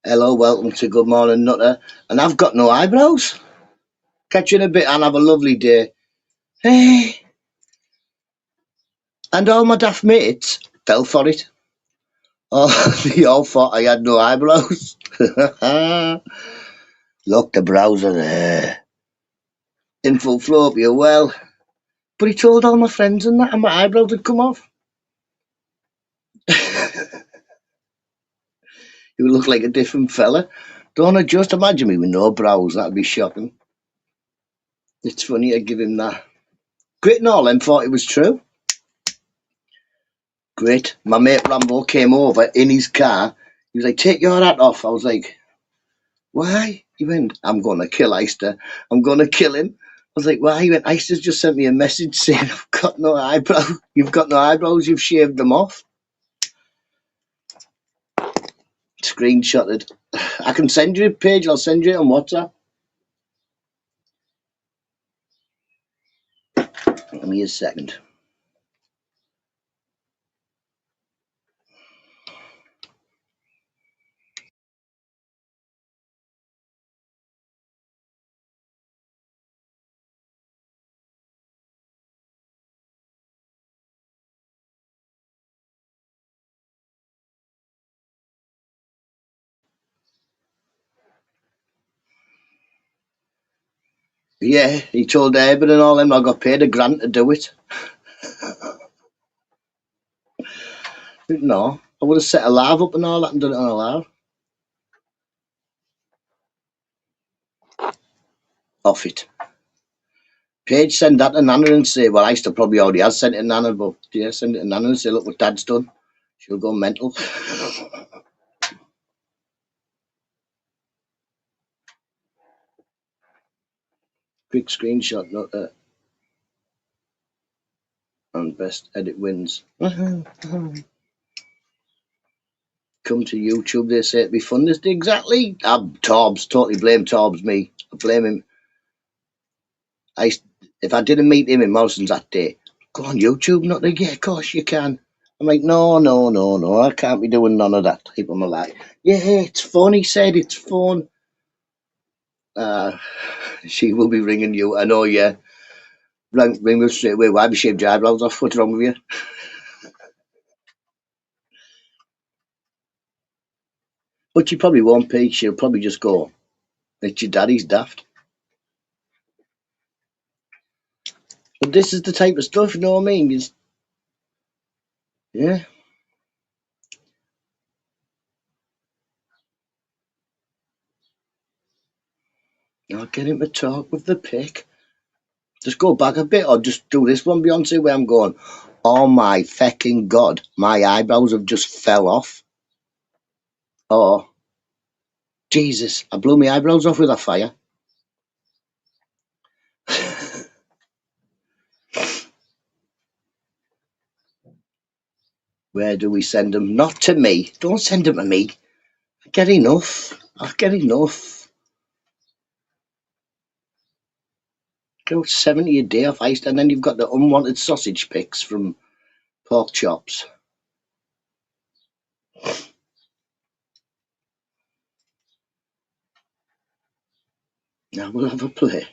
Hello, welcome to Good Morning Nutter. And I've got no eyebrows. Catch you in a bit and have a lovely day. Hey. And all my daft mates fell for it. Oh, they all thought I had no eyebrows. Look, the brows are there. In full flow up you well. But he told all my friends and that, and my eyebrows had come off. You look like a different fella. Don't I just imagine me with no brows? That'd be shocking. It's funny I give him that. Great and all, and thought it was true. Great. My mate Rambo came over in his car. He was like, take your hat off. I was like, why? He went, I'm going to kill Eister. I'm going to kill him. I was like, why? He went, Eister's just sent me a message saying, I've got no eyebrow. You've got no eyebrows. You've shaved them off. Screenshotted. I can send you a page. I'll send you it on WhatsApp. Give me a second. Yeah, he told Eben and all them I got paid a grand to do it. No, I would have set a live up and all that and done it on a live. Off it. Paige, send that to Nana and say, well, Eister probably already has sent it to Nana, but yeah, send it to Nana and say, look what Dad's done. She'll go mental. Quick screenshot, Nutta. And best edit wins. Come to YouTube, they say it'd be fun. This exactly. Torbs, totally blame Torbs, me. I blame him. If I didn't meet him in Morrison's that day, go on YouTube, Nutta. Yeah, of course you can. I'm like, no, I can't be doing none of that. People are like, yeah, it's fun, he said, it's fun. She will be ringing you. I know, yeah. Ring me straight away. Why have you shaved your eyebrows off? What's wrong with you? But she probably won't, Pete. She'll probably just go, it's your daddy's daft. But this is the type of stuff, you know what I mean? Yeah. I'll get him to talk with the pick. Just go back a bit or just do this one, Beyonce, where I'm going, oh my fucking God, my eyebrows have just fell off. Oh, Jesus, I blew my eyebrows off with a fire. Where do we send them? Not to me. Don't send them to me. I get enough. Get 70 a day off ice, and then you've got the unwanted sausage pics from pork chops. Now we'll have a play.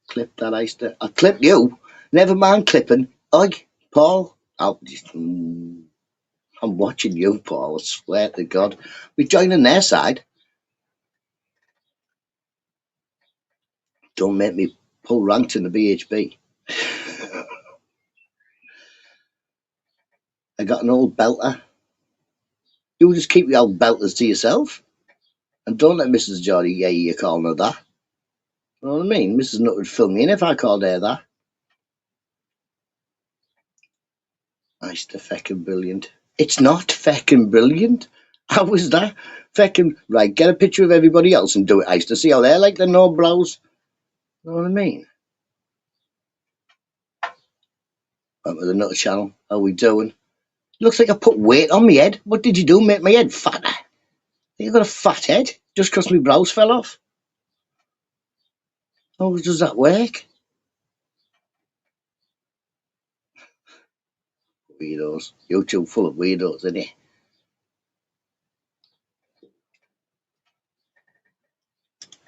Clip that ice there. I'll clip you. Never mind clipping. Paul. I'm watching you, Paul. I swear to God. We're joining their side. Don't make me pull ranks in the BHB. I got an old belter. You just keep your old belters to yourself. And don't let Mrs. Geordie you calling her that. You know what I mean? Mrs. Nutt would film me in if I called her that. Nice to feckin' brilliant. It's not feckin' brilliant. How was that? Feckin' right, get a picture of everybody else and do it ice to see how they're like the no brows. You know what I mean? Up with the Nutter channel. How we doing? Looks like I put weight on my head. What did you do? Make my head fatter? You got a fat head just because my brows fell off? How does that work? Weirdos. YouTube full of weirdos, isn't it?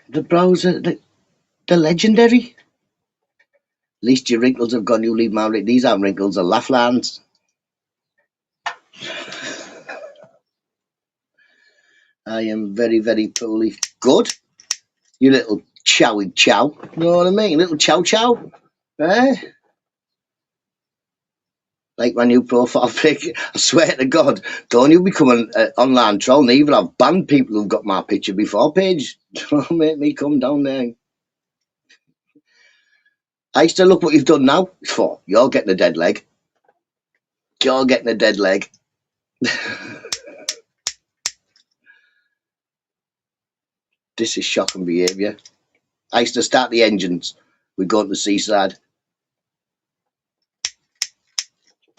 The brows are they're legendary. At least your wrinkles have gone. You leave my wrinkles. These aren't wrinkles, they're laugh lines. I am very, very poorly. Good. You little chowy chow. You know what I mean? Little chow chow. Eh? Like my new profile pic. I swear to God, don't you become an online troll. Neither I've banned people who've got my picture before, Paige. Don't make me come down there. I used to look what you've done now. Oh, you're getting a dead leg. You're getting a dead leg. This is shocking behaviour. I used to start the engines. We'd go to the seaside.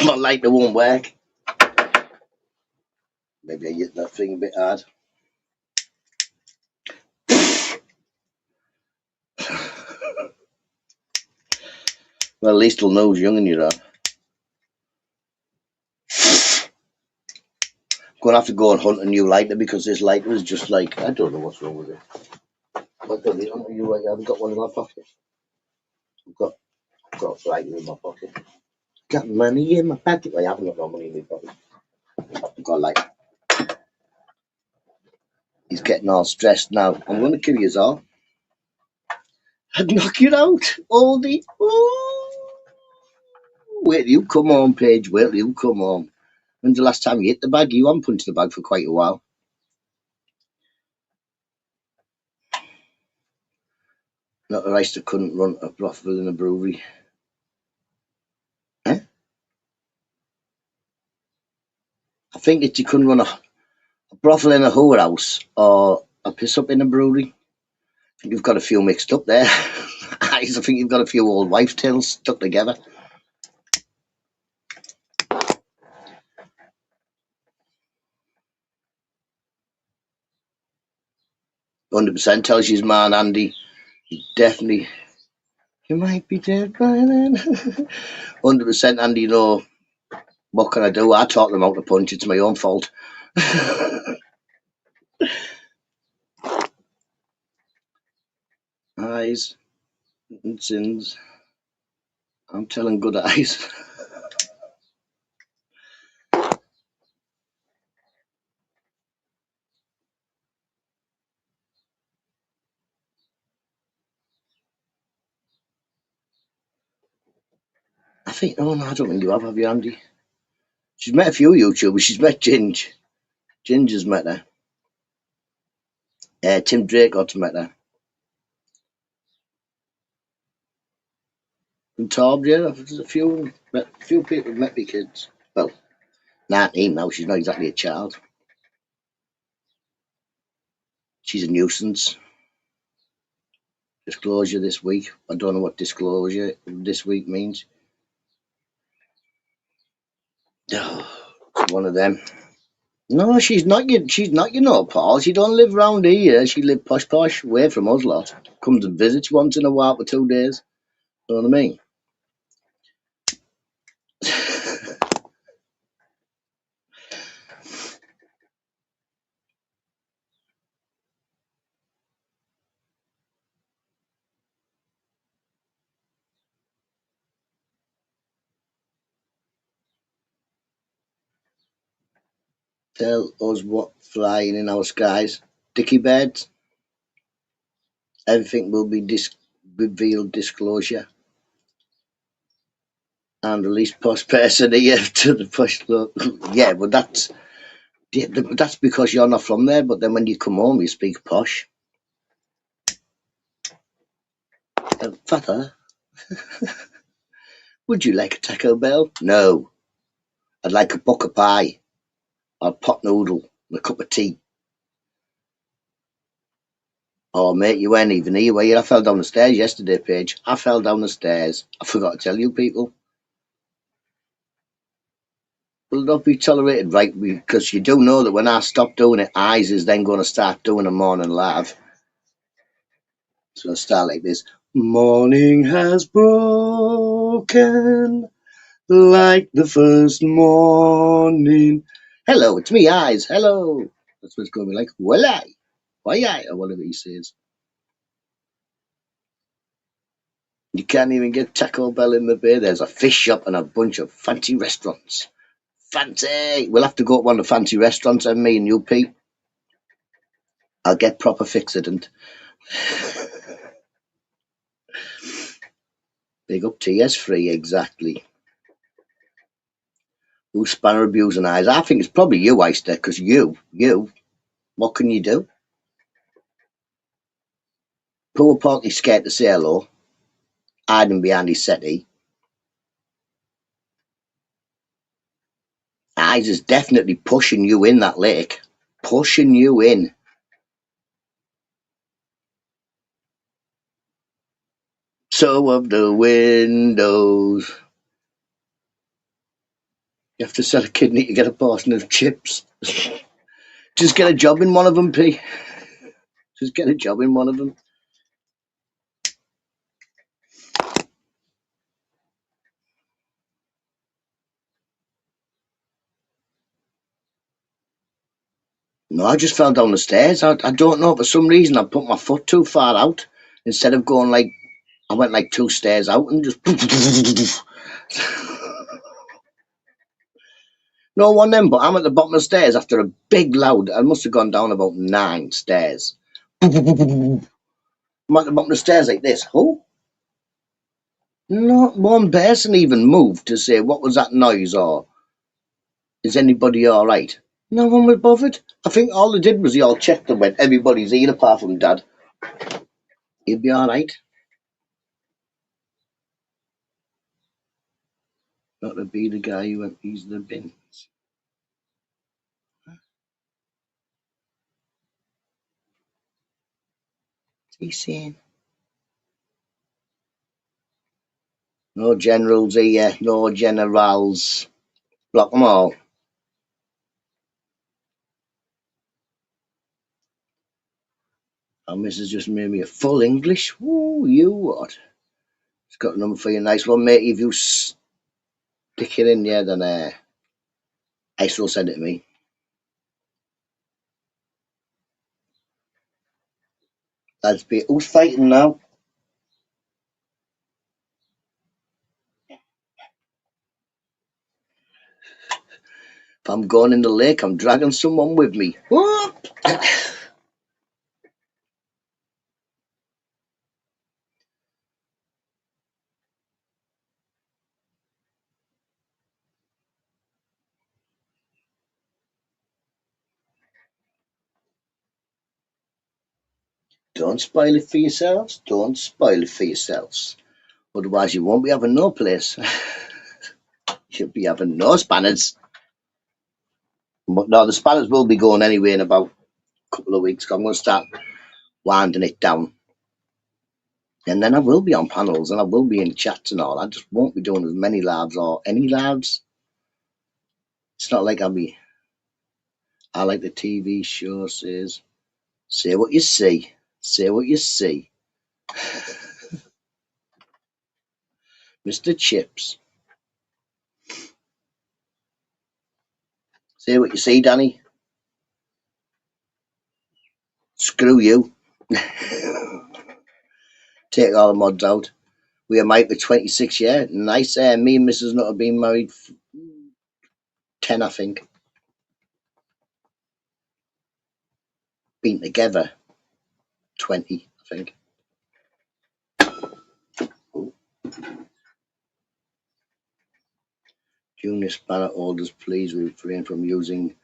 My lighter won't work. Maybe I hit that thing a bit hard. Well, at least he'll know who's young and you're on. Going to have to go and hunt a new lighter because this lighter is just like, I don't know what's wrong with it. I don't know, I haven't got one in my pocket. I've got a lighter in my pocket. Got money in my pocket. I haven't got no money in my pocket. I've got a lighter. He's getting all stressed now. I'm going to kill you all. I'd knock you out, Oldie. Ooh. Wait till you come home, Paige. Wait till you come home. When's the last time you hit the bag? You haven't punched the bag for quite a while. Not that Ister couldn't run a brothel in a brewery. Eh? I think that you couldn't run a brothel in a whorehouse or a piss up in a brewery. I think you've got a few mixed up there. I think you've got a few old wives' tales stuck together. 100% tells you his man Andy. Definitely. You might be dead by then. 100% Andy, no. What can I do? I taught them how to punch. It's my own fault. Eyes and sins. I'm telling good eyes. I think, oh no, I don't think you have you, Andy? She's met a few YouTubers. She's met Ginge. Ginger's met her. Tim Drake got to met her. And Torb, yeah, there's a few people met me kids. Well, 19 now, she's not exactly a child. She's a nuisance. Disclosure this week. I don't know what disclosure this week means. One of them. No, she's not you know, Paul. She don't live round here. She live posh, away from us lot. Comes and visits once in a while for 2 days. You know what I mean? Tell us what flying in our skies. Dicky birds. Everything will be revealed disclosure. And release posh person here to the posh look. Yeah, but that's because you're not from there. But then when you come home, you speak posh. Father, would you like a Taco Bell? No. I'd like a bucket pie, or a pot noodle, and a cup of tea. Oh, mate, you weren't even here, were you? I fell down the stairs yesterday, Paige. I fell down the stairs. I forgot to tell you people. Will not be tolerated, right? Because you do know that when I stop doing it, Eyes is then going to start doing a morning live. So I'll start like this. Morning has broken like the first morning. Hello, it's me, Eyes. Hello. That's what it's going to be like. Well, why, or whatever he says. You can't even get Taco Bell in the Bay. There's a fish shop and a bunch of fancy restaurants. Fancy! We'll have to go to one of the fancy restaurants, and me and you, Pete. I'll get proper fixidant. Big up TS3, exactly. Who's spanner abusing Eyes? I think it's probably you, Eister, because you, what can you do? Poor Porky's scared to say hello. hiding behind his settee. Eyes is definitely pushing you in that lake. Pushing you in. So of the windows. You have to sell a kidney to get a portion of chips. Just get a job in one of them, P. Just get a job in one of them. No, I just fell down the stairs. I don't know. For some reason, I put my foot too far out. Instead of going like, I went like 2 stairs out and just... No one then, but I'm at the bottom of the stairs after a big loud... I must have gone down about 9 stairs. I'm at the bottom of the stairs like this. Oh? Not one person even moved to say, what was that noise, or is anybody all right? No one was bothered. I think all they did was they all checked and went, everybody's here apart from Dad. He'll be all right. Not to be the guy who empties the bins. What's he saying? No generals here, no generals. Block them all. Our missus just made me a full English. Woo, you what? It's got a number for you, nice one, mate. If you stick it in there, then Ace will send it to me. Let's be. Who's fighting now? If I'm going in the lake, I'm dragging someone with me. Whoop! Don't spoil it for yourselves. Don't spoil it for yourselves. Otherwise, you won't be having no place. You'll be having no spanners. But no, the spanners will be going anyway in about a couple of weeks. I'm going to start winding it down. And then I will be on panels and I will be in chats and all. I just won't be doing as many lives or any lives. It's not like I'll be. I like the TV show says, say what you see. Say what you see. Mr. Chips. Say what you see, Danny. Screw you. Take all the mods out. We are married for 26 years. Nice. Me and Mrs. Nutta have been married 10, I think. Been together 20, I think. Junior spanner holders, please refrain from using.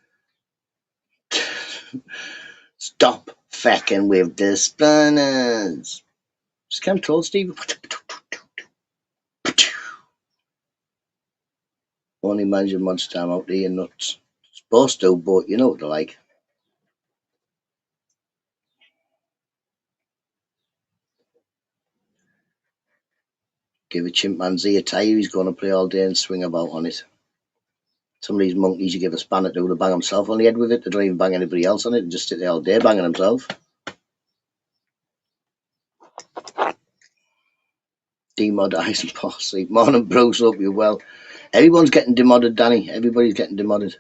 Stop fecking with the spanners. Just control, Steve. Only manage much time out there, nuts. Supposed to, but you know what they're like. Give a chimpanzee a tire, he's going to play all day and swing about on it. Some of these monkeys you give a spanner to, to bang himself on the head with it. They don't even bang anybody else on it. They just sit there all day banging himself. Demod eyes and posse. Morning, Bruce. Hope you're well. Everyone's getting demodded, Danny. Everybody's getting demodded.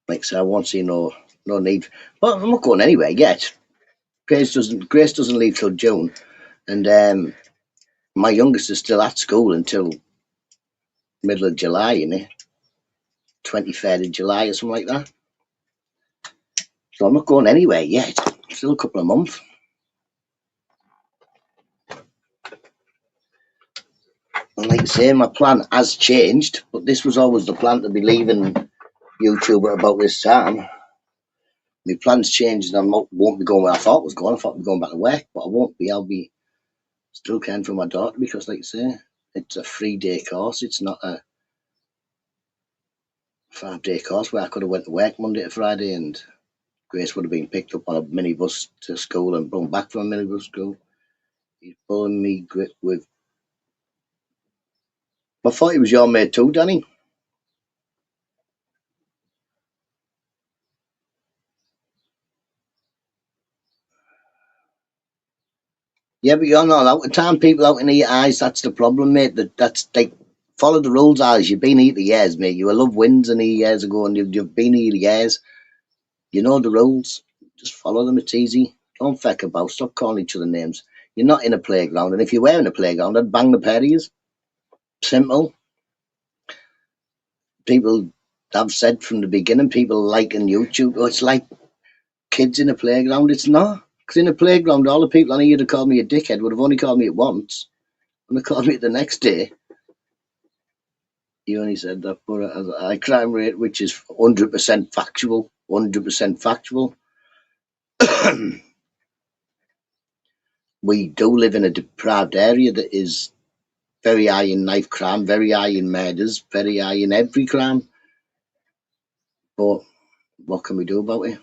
Like I say, I won't see no need. Well, I'm not going anywhere yet. Grace doesn't leave till June, and my youngest is still at school until middle of July, 23rd of July or something like that. So I'm not going anywhere yet. Still a couple of months. And like I say, my plan has changed, but this was always the plan to be leaving YouTube at about this time. My plan's changed and I won't be going where I thought I was going. I thought I'd be going back to work, but I won't be. I'll be Still caring for my daughter because, like I say, it's a 3-day course. It's not a 5-day course where I could have went to work Monday to Friday and Grace would have been picked up on a minibus to school and brought back from a minibus school. He's pulling me grip with. I thought he was your mate too, Danny. Yeah, but you're not allowed to time people out in your eyes. That's the problem, mate. That's like follow the rules, eyes. You've been here for years, mate. You were Love Wins and years ago, and you've been here years. You know the rules. Just follow them. It's easy. Don't feck about. Stop calling each other names. You're not in a playground, and if you were in a playground, I'd bang the pair of yous. Simple. People, I've said from the beginning, people liking YouTube. Oh, it's like kids in a playground. It's not. Because in a playground, all the people on here that called me a dickhead would have only called me it once, and they called me it the next day. You only said that, but as a high crime rate, which is 100% factual. 100% factual. We do live in a deprived area that is very high in knife crime, very high in murders, very high in every crime. But what can we do about it?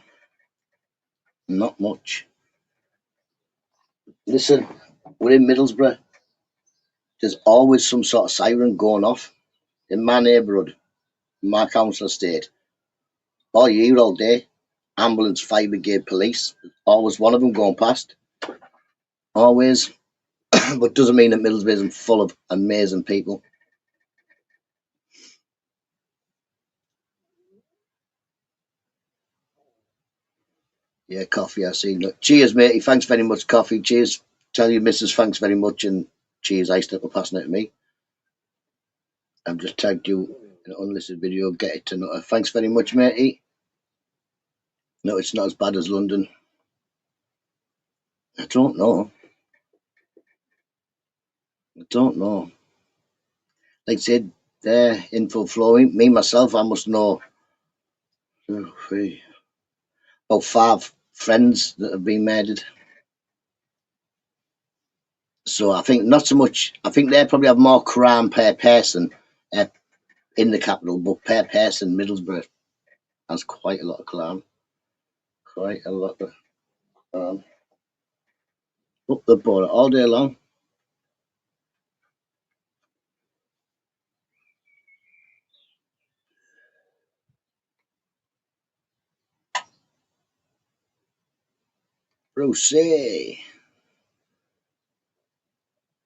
Not much. Listen, we're in Middlesbrough. There's always some sort of siren going off in my neighbourhood, in my council estate. All year, all day. Ambulance, fire brigade, police. Always one of them going past. Always. But doesn't mean that Middlesbrough isn't full of amazing people. Yeah, coffee, I see. Cheers, matey. Thanks very much, coffee. Cheers. Tell your missus thanks very much and cheers, I for passing it to me. I've just tagged you in an unlisted video. Get it to Nutta. Thanks very much, matey. No, it's not as bad as London. I don't know. I don't know. Like I said, info flowing. Me, myself, I must know about 5 friends that have been murdered. So I think not so much. I think they probably have more crime per person in the capital, but per person, Middlesbrough has quite a lot of crime. Quite a lot of up the border all day long. Bruce, me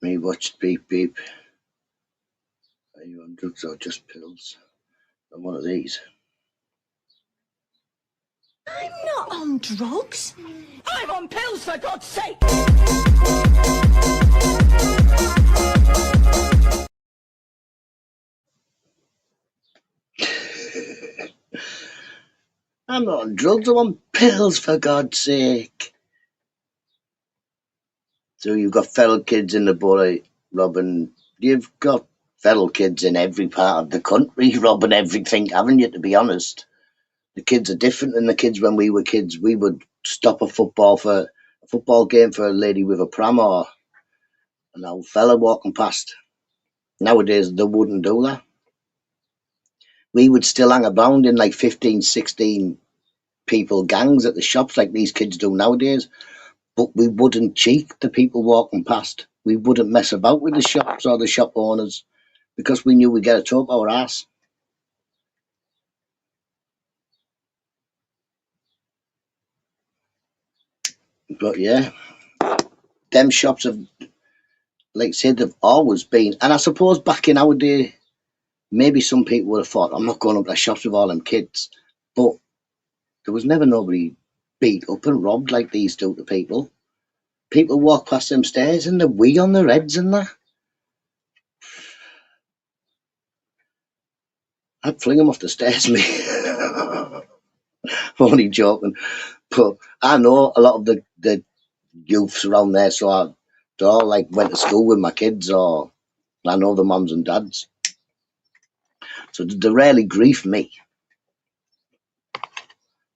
watched Beep Beep. Are you on drugs or just pills? I'm one of these. I'm not on drugs. I'm on pills, for God's sake! I'm not on drugs, I'm on pills, for God's sake. So you've got feral kids in the borough, Robin. You've got feral kids in every part of the country, robbing everything, haven't you, to be honest? The kids are different than the kids when we were kids. We would stop a football game for a lady with a pram or an old fella walking past. Nowadays, they wouldn't do that. We would still hang around in like 15, 16 people gangs at the shops like these kids do nowadays, but we wouldn't cheek the people walking past. We wouldn't mess about with the shops or the shop owners because we knew we'd get a top our ass. But yeah, them shops have, like I said, they've always been. And I suppose back in our day, maybe some people would have thought, I'm not going up to shops with all them kids. But there was never nobody beat up and robbed like these do to people. People walk past them stairs and they're wee on their heads and that. I'd fling them off the stairs, me. I'm only joking. But I know a lot of the youths around there, so they all like went to school with my kids, or I know the mums and dads. So they rarely grief me.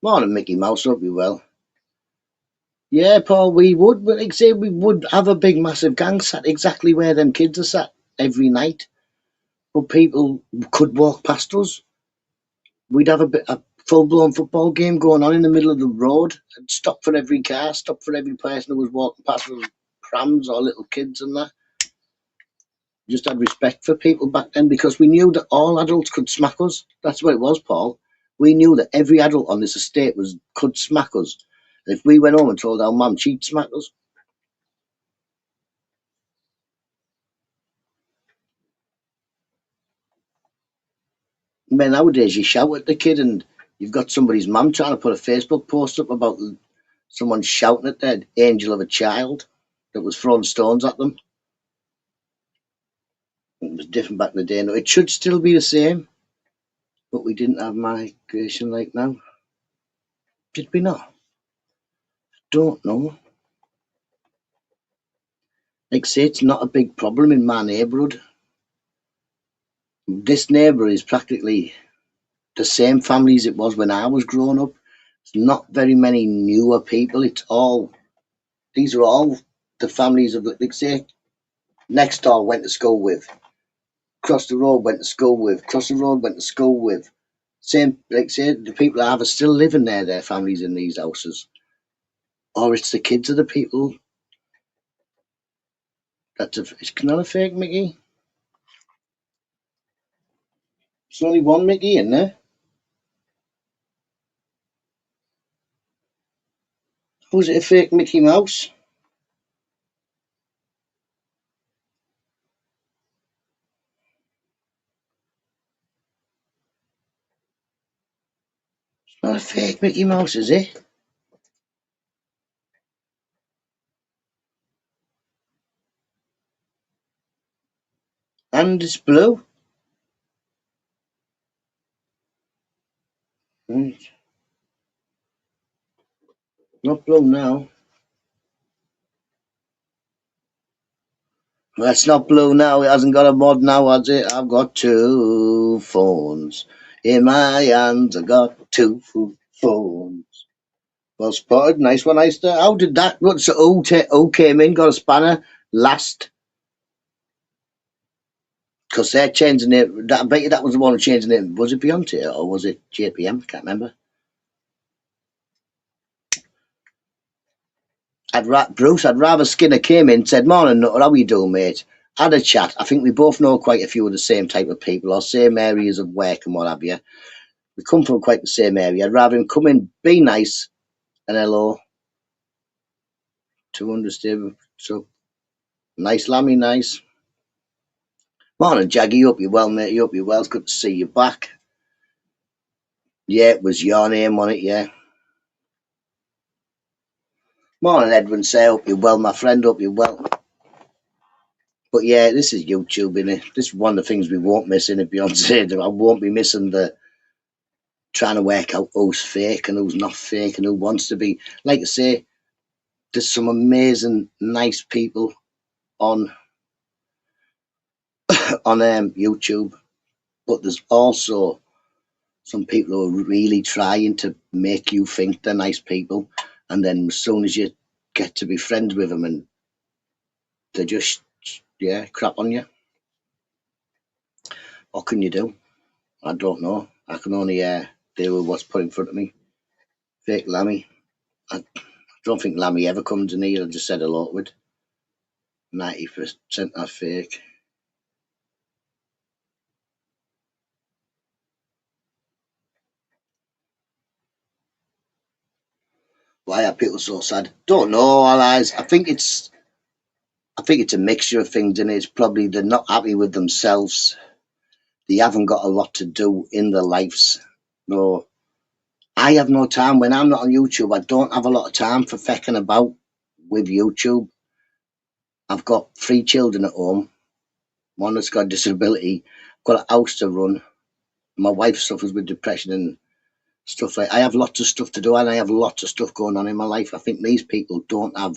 Morning, Mickey Mouse, hope you well. Yeah, Paul, we would. But like I say, we would have a big, massive gang sat exactly where them kids are sat every night. But people could walk past us. We'd have a full-blown football game going on in the middle of the road. And stop for every car, stop for every person who was walking past with prams or little kids and that. Just had respect for people back then because we knew that all adults could smack us. That's what it was, Paul. We knew that every adult on this estate could smack us. If we went home and told our mum, she'd smack us. Man, nowadays you shout at the kid and you've got somebody's mum trying to put a Facebook post up about someone shouting at their angel of a child that was throwing stones at them. It was different back in the day. No, it should still be the same, but we didn't have migration like now. Did we not? Don't know. Like I say, it's not a big problem in my neighbourhood. This neighbour is practically the same family as it was when I was growing up. It's not very many newer people. These are all the families of, like say, next door went to school with, across the road went to school with, across the road went to school with. Same, like say, the people that have are still living there, their families in these houses. Or it's the kids of the people. It's not a fake Mickey. There's only one Mickey in there. Was it a fake Mickey Mouse? It's not a fake Mickey Mouse, is it? And it's blue. Right. Not blue now. Well, it's not blue now. It hasn't got a mod now, has it? I've got two phones. In my hands, I've got two phones. Well spotted. Nice one, Easter. How did that? What's who came in, got a spanner last? Because they're changing it. I bet you that was the one who changed it. Was it Beyonce or was it JPM? Can't remember. Bruce, I'd rather Skinner came in, said, "Morning, Nutter, how you doing, mate?" Had a chat. I think we both know quite a few of the same type of people or same areas of work and what have you. We come from quite the same area. I'd rather him come in, be nice, and hello. 200 stable. So, nice, Lammy, nice. Morning, Jaggy. Hope you're well, mate. Hope you're well. It's good to see you back. Yeah, it was your name on it, yeah. Morning, Edwin. Say, hope you're well, my friend. Hope you're well. But yeah, this is YouTube, innit? This is one of the things we won't miss, innit, Beyonce? I won't be missing the trying to work out who's fake and who's not fake and who wants to be. Like I say, there's some amazing, nice people on YouTube, but there's also some people who are really trying to make you think they're nice people, and then as soon as you get to be friends with them, and they just crap on you. What can you do? I don't know. I can only deal with what's put in front of me. Fake Lammy. I don't think Lammy ever comes in here. I just said hello to it. 90% are fake. Why are people so sad? Don't know, all eyes. I think it's a mixture of things, and it's probably they're not happy with themselves. They haven't got a lot to do in their lives. No, I have no time when I'm not on YouTube. I don't have a lot of time for fecking about with YouTube. I've got 3 children at home. One that's got a disability. I've got a house to run. My wife suffers with depression and stuff like. I have lots of stuff to do, and I have lots of stuff going on in my life. I think these people don't have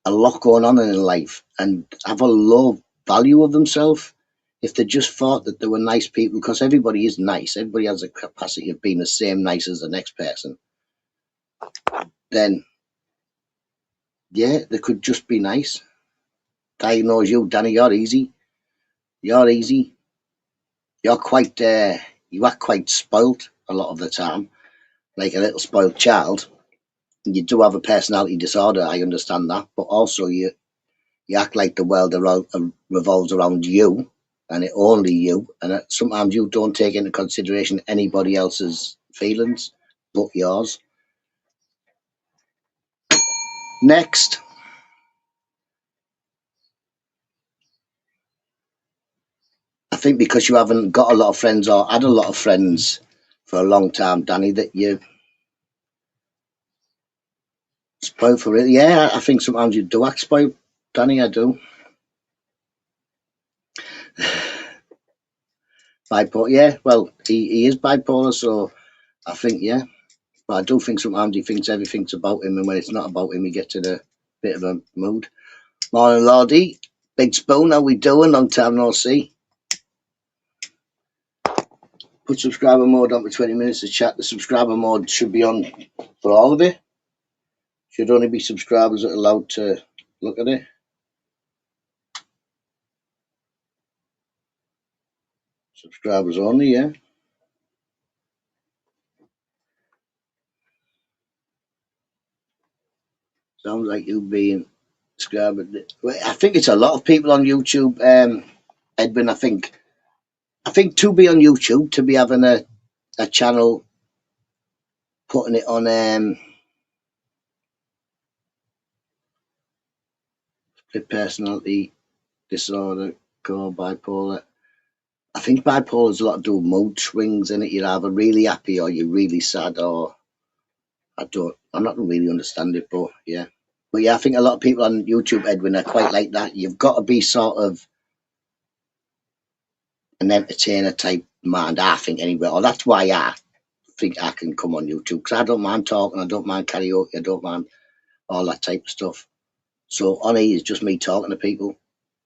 a lot going on in their life and have a low value of themselves. If they just thought that they were nice people, because everybody is nice, everybody has a capacity of being the same nice as the next person. then yeah, they could just be nice. Diagnose you, Danny, you're easy. You're easy. You're quite, you act quite spoilt a lot of the time, like a little spoilt child. You do have a personality disorder, I understand that, but also you act like the world revolves around you and it only you, and sometimes you don't take into consideration anybody else's feelings but yours. Next, I think because you haven't got a lot of friends or had a lot of friends for a long time, Danny, that you spoiled for it. Yeah, I think sometimes you do act spoiled, Danny. I do. Bipolar, yeah. Well, he is bipolar, so I think yeah. But I do think sometimes he thinks everything's about him, and when it's not about him, he gets in a bit of a mood. Morning, Lordy. Big Spoon, how we doing? Long time no see. Put subscriber mode on for 20 minutes to chat. The subscriber mode should be on for all of it. Should only be subscribers that are allowed to look at it. Subscribers only, yeah. Sounds like you being subscribed. I think it's a lot of people on YouTube, Edwin. I think to be on YouTube, to be having a channel, putting it on split personality disorder, core bipolar. I think bipolar has a lot to do with mood swings in it. You're either really happy or you're really sad, or I'm not really understand it, but yeah. But yeah, I think a lot of people on YouTube, Edwin, are quite like that. You've got to be sort of an entertainer type mind, I think, anyway. Or that's why I think I can come on YouTube, because I don't mind talking, I don't mind karaoke, I don't mind all that type of stuff. So on here is just me talking to people.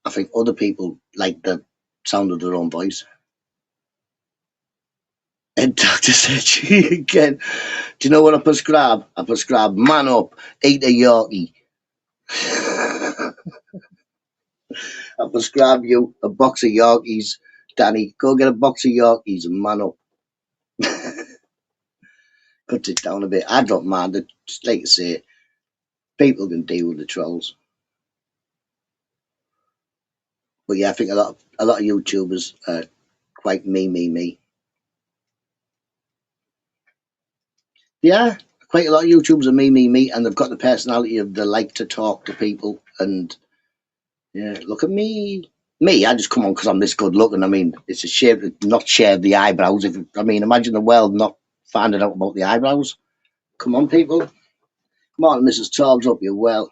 I think other people like the sound of their own voice. And Doctor said she again. Do you know what I prescribe? I prescribe man up, eat a Yorkie. I prescribe you a box of Yorkies, Danny. Go get a box of Yorkies and man up. Cut it down a bit. I don't mind it. Just like I say, people can deal with the trolls. But yeah, I think a lot of YouTubers are quite me. Yeah, quite a lot of YouTubers are me, and they've got the personality of they like to talk to people. And yeah, look at me. Me, I just come on because I'm this good looking. I mean, it's a shame to not share the eyebrows. Imagine the world not finding out about the eyebrows. Come on, people. Come on, Mrs. Torbs, up you well.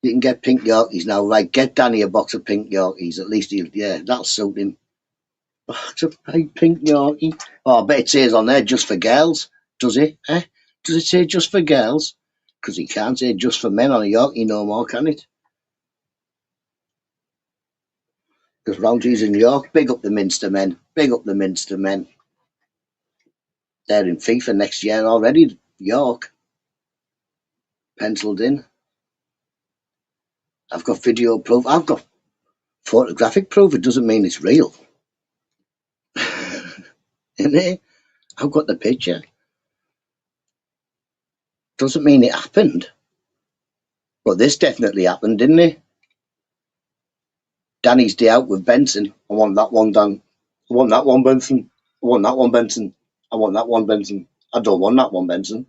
You can get pink Yorkies now, right? Get Danny a box of pink Yorkies. At least that'll suit him. Box of pink Yorkie. Oh, I bet it says on there just for girls. Does it? Eh? Does it say just for girls? Because he can't say just for men on a Yorkie no more, can it? Because Roundtree in York, big up the Minster men. Big up the Minster men. They're in FIFA next year already. York. Penciled in. I've got video proof. I've got photographic proof. It doesn't mean it's real. Isn't it? I've got the picture. Doesn't mean it happened. But this definitely happened, didn't it? Danny's day out with Benson. I want that one done. I want that one, Benson. I want that one, Benson. I want that one, Benson. I don't want that one, Benson.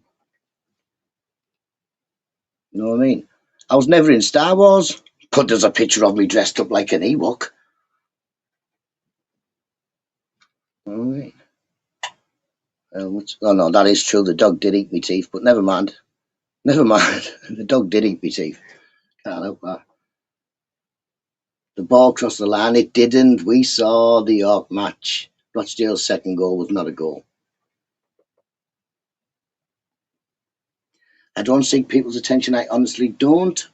You know what I mean? I was never in Star Wars, but there's a picture of me dressed up like an Ewok. All right. Oh no, that is true. The dog did eat me teeth, but never mind. Never mind. The dog did eat me teeth. Can't help that. The ball crossed the line. It didn't. We saw the York match. Rochdale's second goal was not a goal. I don't seek people's attention. I honestly don't.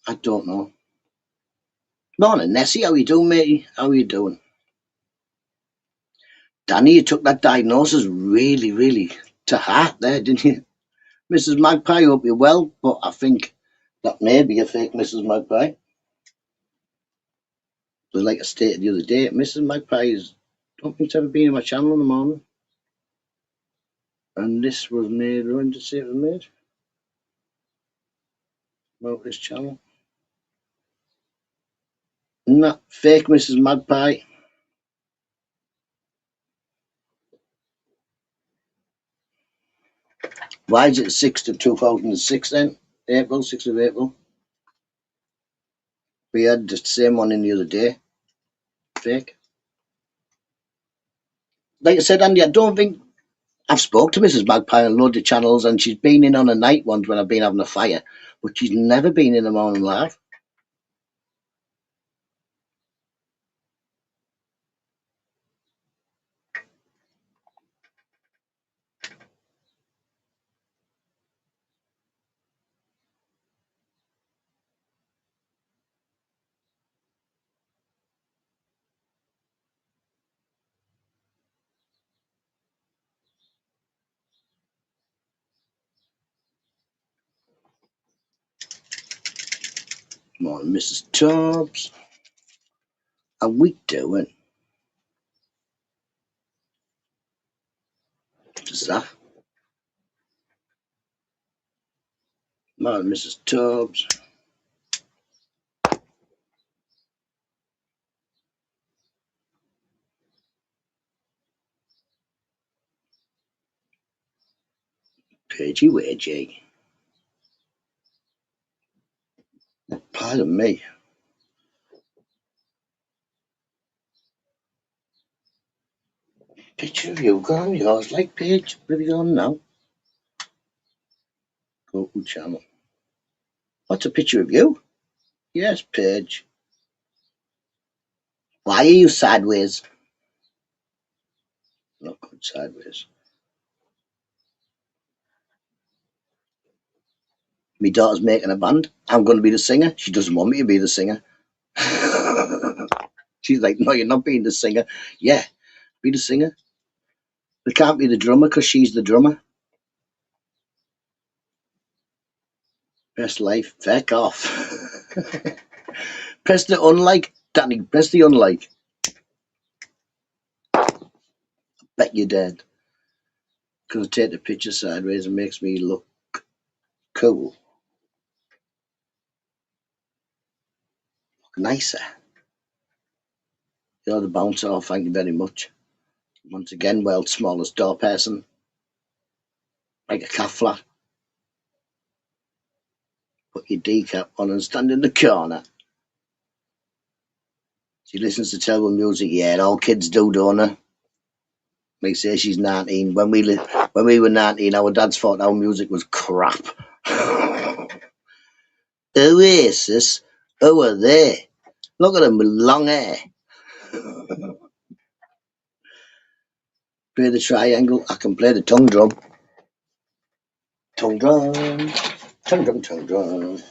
I don't know. Morning, Nessie. How you doing, matey? How you doing? Danny, you took that diagnosis really to heart there, didn't you? Mrs. Magpie, hope you're well, but I think that may be a fake Mrs. Magpie. But like I stated the other day, Mrs. Magpie don't think it's ever been in my channel in the morning. And this was made, when did it say it was made? About this channel. No, fake Mrs. Magpie. Why is it 6th of 2006 then? April, 6th of April. We had the same one in the other day. Fake. Like I said, Andy, I don't think I've spoke to Mrs. Magpie on loads of channels, and she's been in on a night once when I've been having a fire, but she's never been in the morning live. Morning, Mrs. Tubbs. How we doing? What's that? Morning, Mrs. Tubbs. Pagey wagey. Pardon me. Picture of you gone, yours like Paige. Where have you gone now? Go to channel. What's a picture of you? Yes, Paige. Why are you sideways? Not good sideways. My daughter's making a band. I'm going to be the singer. She doesn't want me to be the singer. She's like, no, you're not being the singer. Yeah, be the singer. It can't be the drummer because she's the drummer. Best life. Feck off. Press the unlike. Danny, press the unlike. Bet you're dead. Because I take the picture sideways and makes me look cool. Look nicer. You're the bouncer. Oh, thank you very much. Once again, world's smallest door person. Like a cat flat. Put your decap on and stand in the corner. She listens to terrible music. Yeah, all kids do, don't they? Like say she's 19. When we were 19, our dads thought our music was crap. Oasis? Who are they? Look at them with long hair. Play the triangle. I can play the tongue drum. Tongue drum. Tongue drum, tongue drum.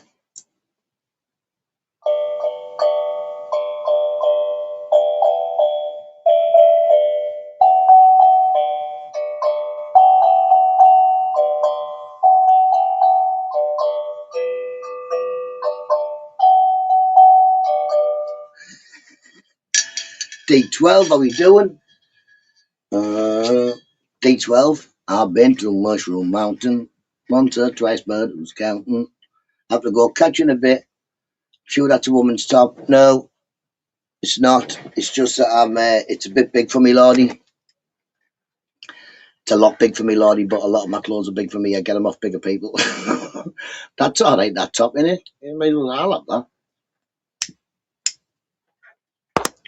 D12, how we doing? D12, I've been to Mushroom Mountain. Once or twice, but who's counting? Have to go catching a bit. Sure, that's a woman's top. No, it's not. It's just that it's a bit big for me, Lordy. It's a lot big for me, Lordy, but a lot of my clothes are big for me. I get them off bigger people. That's all right, that top, innit? You might as well have that.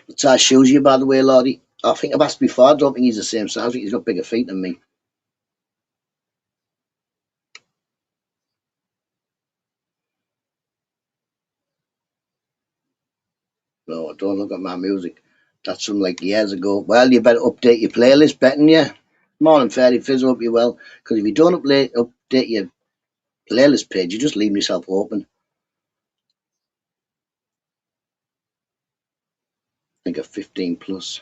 What size shoes you, by the way, Lordy? I think I've asked before. I don't think he's the same size. I think he's got bigger feet than me. No, don't look at my music. That's from like years ago. Well, you better update your playlist, betting you. Morning, Fairy Fizz, hope you well. Because if you don't update your playlist page, you just leave yourself open. I think a 15 plus.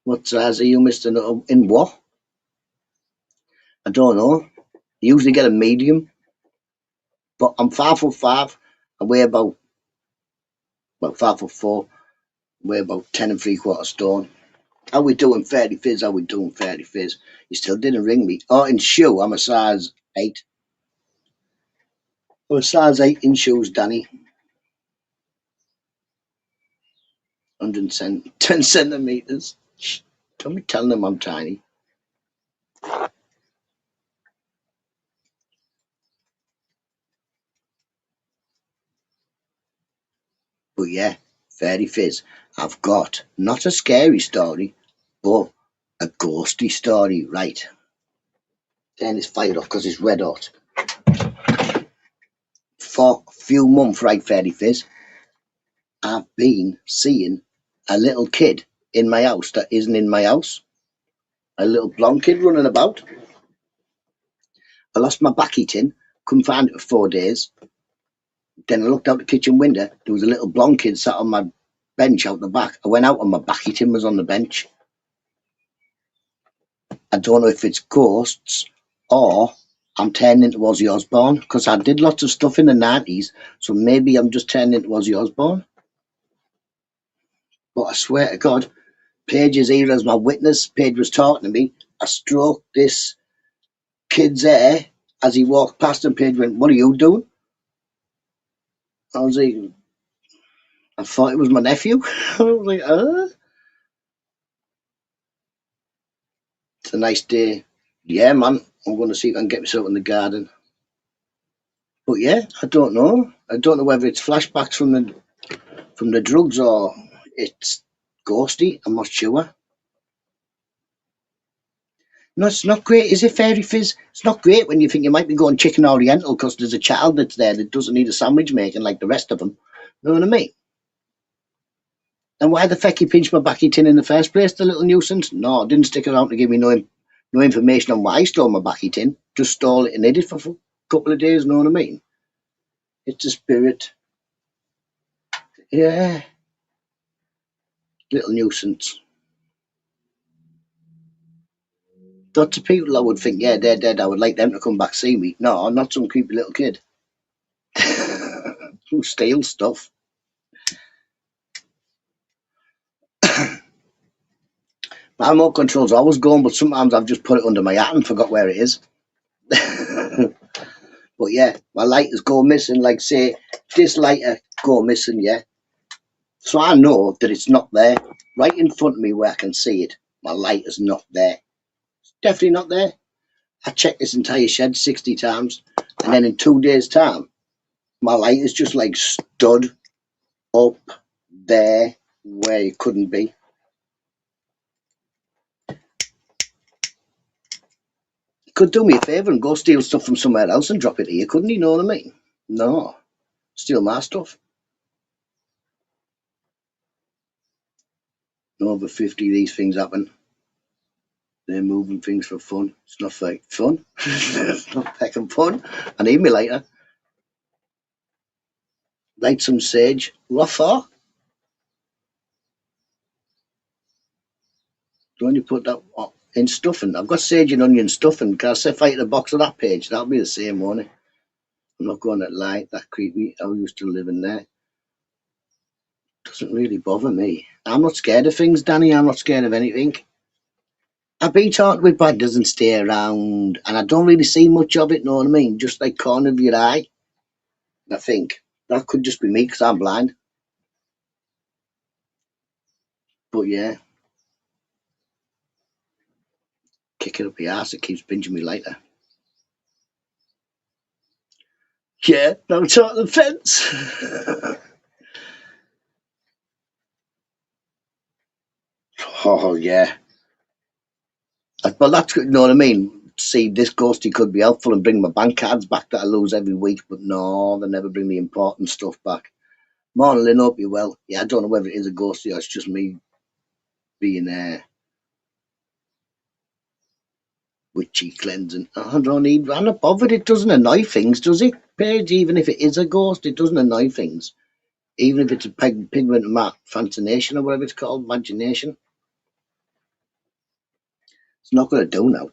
What size are you, Mr. Nutta? In what? I don't know. You usually get a medium, but I'm 5'5". I weigh about 5'4". Weigh about 10 3/4 stone. How we doing, Fairly Fizz? How we doing, Fairly Fizz? You still didn't ring me. Oh, in shoe, I'm a size 8. I'm a size 8 in shoes, Danny. 110 centimeters. Don't be telling them I'm tiny. But yeah, Fairly Fizz, I've got not a scary story, but a ghosty story, right? Then it's fired off because it's red hot. For a few months, right, Fairly Fizz, I've been seeing a little kid in my house that isn't in my house. A little blonde kid running about. I lost my baccy tin, couldn't find it for 4 days. Then I looked out the kitchen window, there was a little blonde kid sat on my bench out the back. I went out and my baccy tin was on the bench. I don't know if it's ghosts or I'm turning into Ozzy Osbourne, because I did lots of stuff in the 90s, so maybe I'm just turning into Ozzy Osbourne. But I swear to God, Paige is here as my witness. Paige was talking to me. I stroked this kid's hair as he walked past, and Paige went, "What are you doing?" I was like, I thought it was my nephew. I was like, It's a nice day. Yeah, man, I'm going to see if I can get myself in the garden. But yeah, I don't know. I don't know whether it's flashbacks from the drugs or it's ghosty. I'm not sure. No, it's not great, is it, Fairy Fizz? It's not great when you think you might be going chicken oriental because there's a child that's there that doesn't need a sandwich making like the rest of them. You know what I mean? And why the feck you pinched my backy tin in the first place, the little nuisance? No, didn't stick around to give me no information on why I stole my backy tin. Just stole it and hid it for a couple of days, know what I mean? It's a spirit. Yeah. Little nuisance. Lots of people I would think, yeah, they're dead. I would like them to come back see me. No, I'm not some creepy little kid who steals stuff. My remote control's always going, but sometimes I've just put it under my hat and forgot where it is. But yeah, my lighters go missing. Like, say, this lighter go missing, yeah. So I know that it's not there. Right in front of me where I can see it, my lighter's not there. It's definitely not there. I checked this entire shed 60 times, and then in 2 days' time, my lighter's just like stood up there where it couldn't be. He could do me a favour and go steal stuff from somewhere else and drop it here, couldn't he? Know what I mean? No. Steal my stuff. Over 50 of these things happen. They're moving things for fun. It's not like fun. It's not fucking fun. I need me later. Light some sage. What for? Don't you put that in stuffing? I've got sage and onion stuffing. Can I separate the box of that page? That'll be the same, won't it? I'm not going to lie. That creepy. I used to live in there. Doesn't really bother me. I'm not scared of things, Danny. I'm not scared of anything. I've been taught with bad doesn't stay around, and I don't really see much of it, know what I mean? Just like corner of your eye. I think that could just be me because I'm blind. But yeah, kick it up the arse, it keeps binging me later. Yeah, now it's on the fence. Oh yeah. But that's good, you know what I mean? See, this ghosty could be helpful and bring my bank cards back that I lose every week, but no, they never bring the important stuff back. Morning, Lynn, hope you're well. Yeah, I don't know whether it is a ghosty or it's just me being witchy cleansing. I don't need, I'm not bothered. It doesn't annoy things, does it, Paige? Even if it is a ghost, it doesn't annoy things. even if it's a pigment of my fascination or whatever it's called, imagination. It's not going to do now.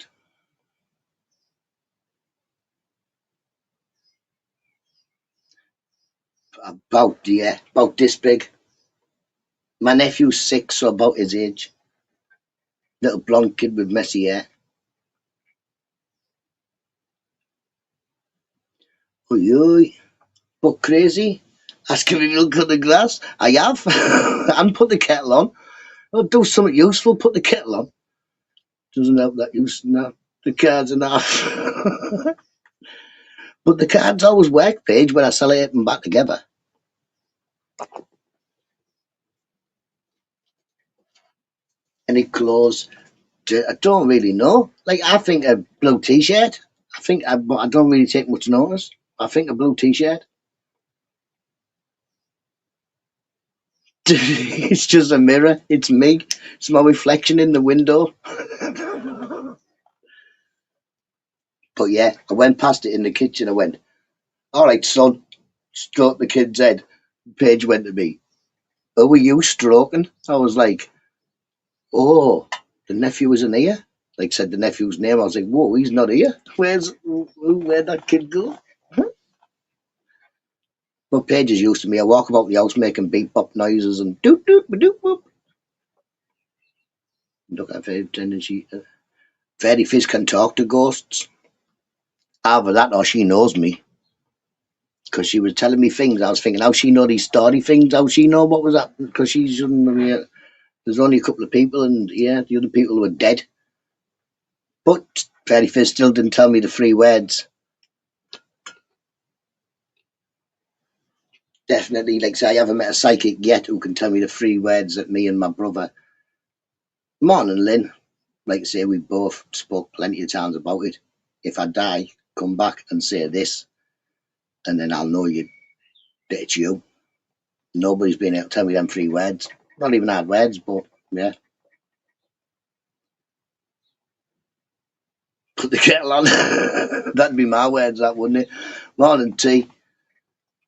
About this big. My nephew's 6, so about his age. Little blonde kid with messy hair. Oi, oi. But crazy. Asking me to look at the glass. I have. And put the kettle on. I'll do something useful, put the kettle on. Doesn't help that use now. The cards are off. But the cards always work, Paige, when I sellotape them back together. Any clothes? I don't really know. Like, I think a blue t-shirt. But I don't really take much notice. I think a blue t-shirt. It's just a mirror. It's me. It's my reflection in the window. But yeah, I went past it in the kitchen. I went, all right, son. Stroked the kid's head. Paige went to me, oh, were you stroking? I was like, oh, the nephew isn't here. Like, said the nephew's name. I was like, whoa, he's not here. Where'd that kid go? But Paige is used to me. I walk about the house making beep bop noises and doot doot ba doot whoop. Look at her tendency. Fairy Fish can talk to ghosts. Either that or she knows me. Because she was telling me things. I was thinking, how she know these story things? How she know what was that? Because she's there's only a couple of people, and yeah, the other people were dead. But Fairy Fish still didn't tell me the 3 words. Definitely, like say, I haven't met a psychic yet who can tell me the 3 words that me and my brother. Morning, Lynn. Like I say, we both spoke plenty of times about it. If I die, come back and say this, and then I'll know that it's you. Nobody's been able to tell me them 3 words. Not even hard words, but yeah. Put the kettle on. That'd be my words, that wouldn't it? Morning, tea.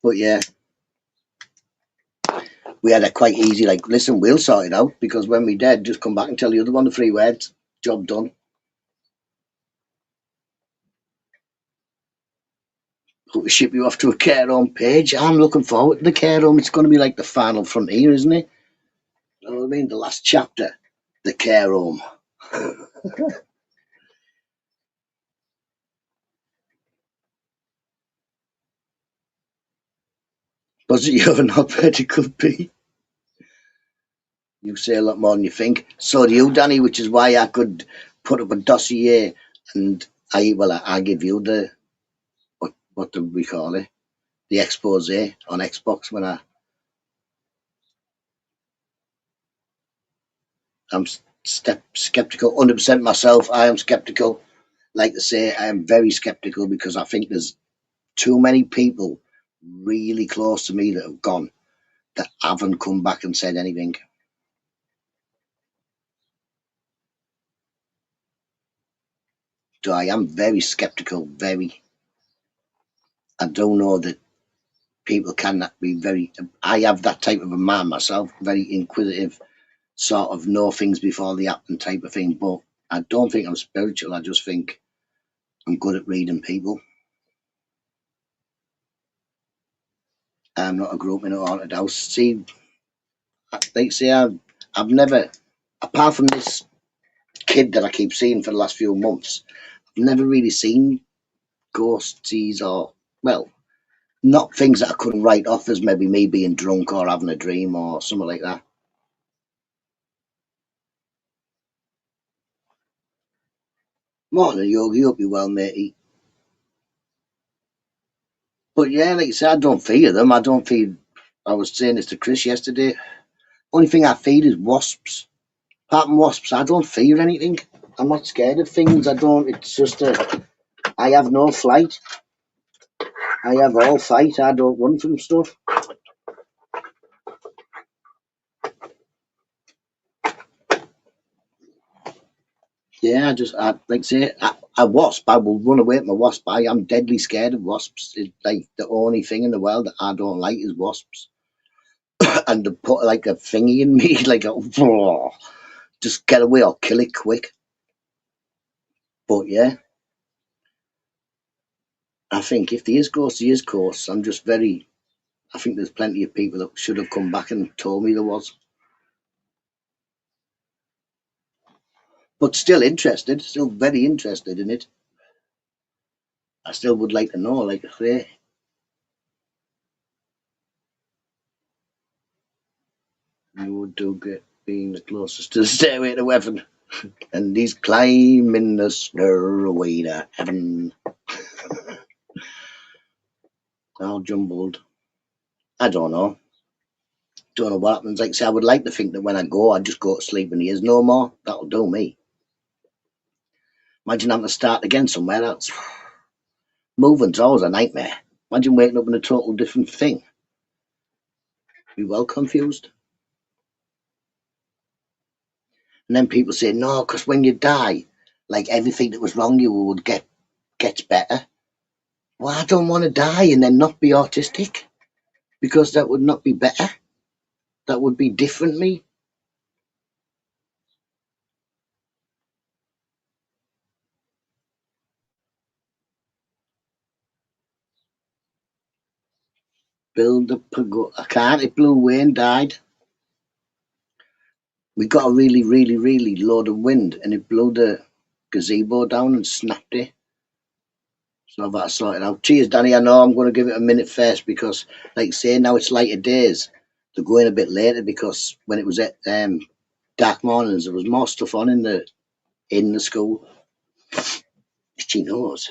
But yeah, we had it quite easy. Like, listen, we'll sort it out, because when we dead, just come back and tell the other one the 3 words. Job done. But we ship you off to a care home, Paige. I'm looking forward to the care home. It's going to be like the final frontier, isn't it? You know what I mean? The last chapter, the care home. Was it you and not vertical P? You say a lot more than you think. So do you, Danny, which is why I could put up a dossier and I give you the what do we call it? The expose on Xbox when I'm skeptical. 100% myself. I am skeptical. Like to say, I am very skeptical because I think there's too many people really close to me that have gone that haven't come back and said anything. So I am very skeptical. Very. I don't know that people cannot be very. I have that type of a man myself. Very inquisitive, sort of know things before they happen type of thing. But I don't think I'm spiritual. I just think I'm good at reading people. I'm not a group in a haunted house. See, like say, I've never, apart from this kid that I keep seeing for the last few months, I've never really seen ghosties or, well, not things that I couldn't write off as maybe me being drunk or having a dream or something like that. Morning, Yogi. Hope you're well, matey. But yeah, like I said, I don't fear them. I don't fear. I was saying this to Chris yesterday. Only thing I fear is wasps. Apart from wasps, I don't fear anything. I'm not scared of things. I don't. It's just I have no flight. I have all fight. I don't run from stuff. Yeah, like I say, a wasp. I will run away from a wasp. I am deadly scared of wasps. It's like the only thing in the world that I don't like is wasps. and to put like a thingy in me, like just get away or kill it quick. But yeah, I think if there is ghosts, there is ghosts. I'm just very. I think there's plenty of people that should have come back and told me there was. But still interested, still very interested in it. I still would like to know, like I say. You would do get being the closest to the stairway to heaven. And he's climbing the stairway to heaven. All jumbled. I don't know. Don't know what happens. Like I say, I would like to think that when I go, I'd just go to sleep and he is no more. That'll do me. Imagine having to start again somewhere. That's moving's always a nightmare. Imagine waking up in a total different thing. Be well confused. And then people say, no, because when you die, like everything that was wrong you would gets better. Well, I don't want to die and then not be autistic, because that would not be better. That would be different me. Build a pagoda. I can't. It blew away and died. We got a really, really, really load of wind and it blew the gazebo down and snapped it. So I've had to sort it out. Cheers, Danny. I know I'm going to give it a minute first because, like I say, now it's lighter days. They're going a bit later because when it was at dark mornings, there was more stuff on in the school. She knows.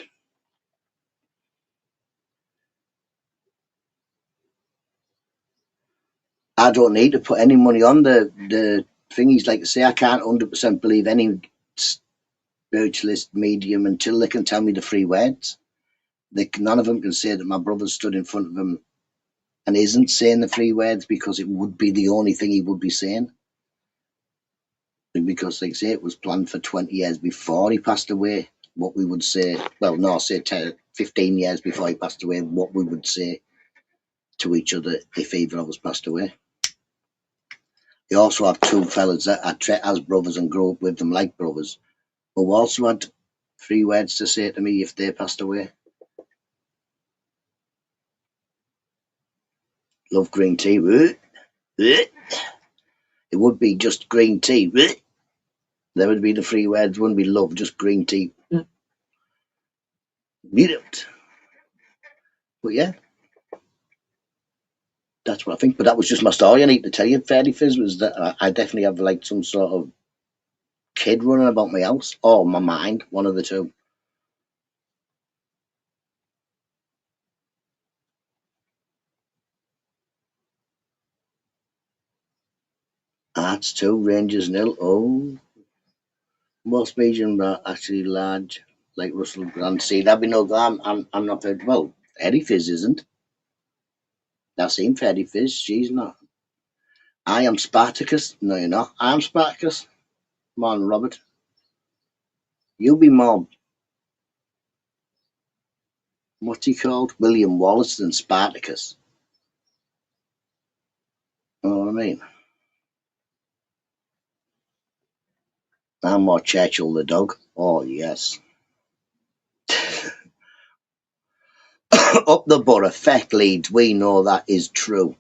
I don't need to put any money on the thingies. Like I say, I can't 100% believe any spiritualist medium until they can tell me the three words. None of them can say that my brother stood in front of them and isn't saying the three words, because it would be the only thing he would be saying. And because, like I say, it was planned for 20 years before he passed away. What we would say, well, no, say 10, 15 years before he passed away, what we would say to each other if either of us passed away. You also have two fellas that I treat as brothers and grew up with them like brothers, who also had three words to say to me if they passed away. Love green tea. It would be just green tea. There would be the three words. Wouldn't be love, just green tea. Beat it. But yeah, that's what I think. But that was just my story. I need to tell you, Fairy Fizz, was that I definitely have like some sort of kid running about my house or my mind, one of the two. Arts 2, Rangers nil. Oh, most medium are actually large, like Russell Brand. See, that'd be no good. I'm not very well. Fairy Fizz isn't. I've seen Fairy Fizz. She's not. I am Spartacus. No, you're not. I am Spartacus. Come on, Robert. You'll be more, what's he called? William Wallace than Spartacus. You know what I mean? I'm more Churchill the dog. Oh, yes. Up the borough, Feck leads. We know that is true.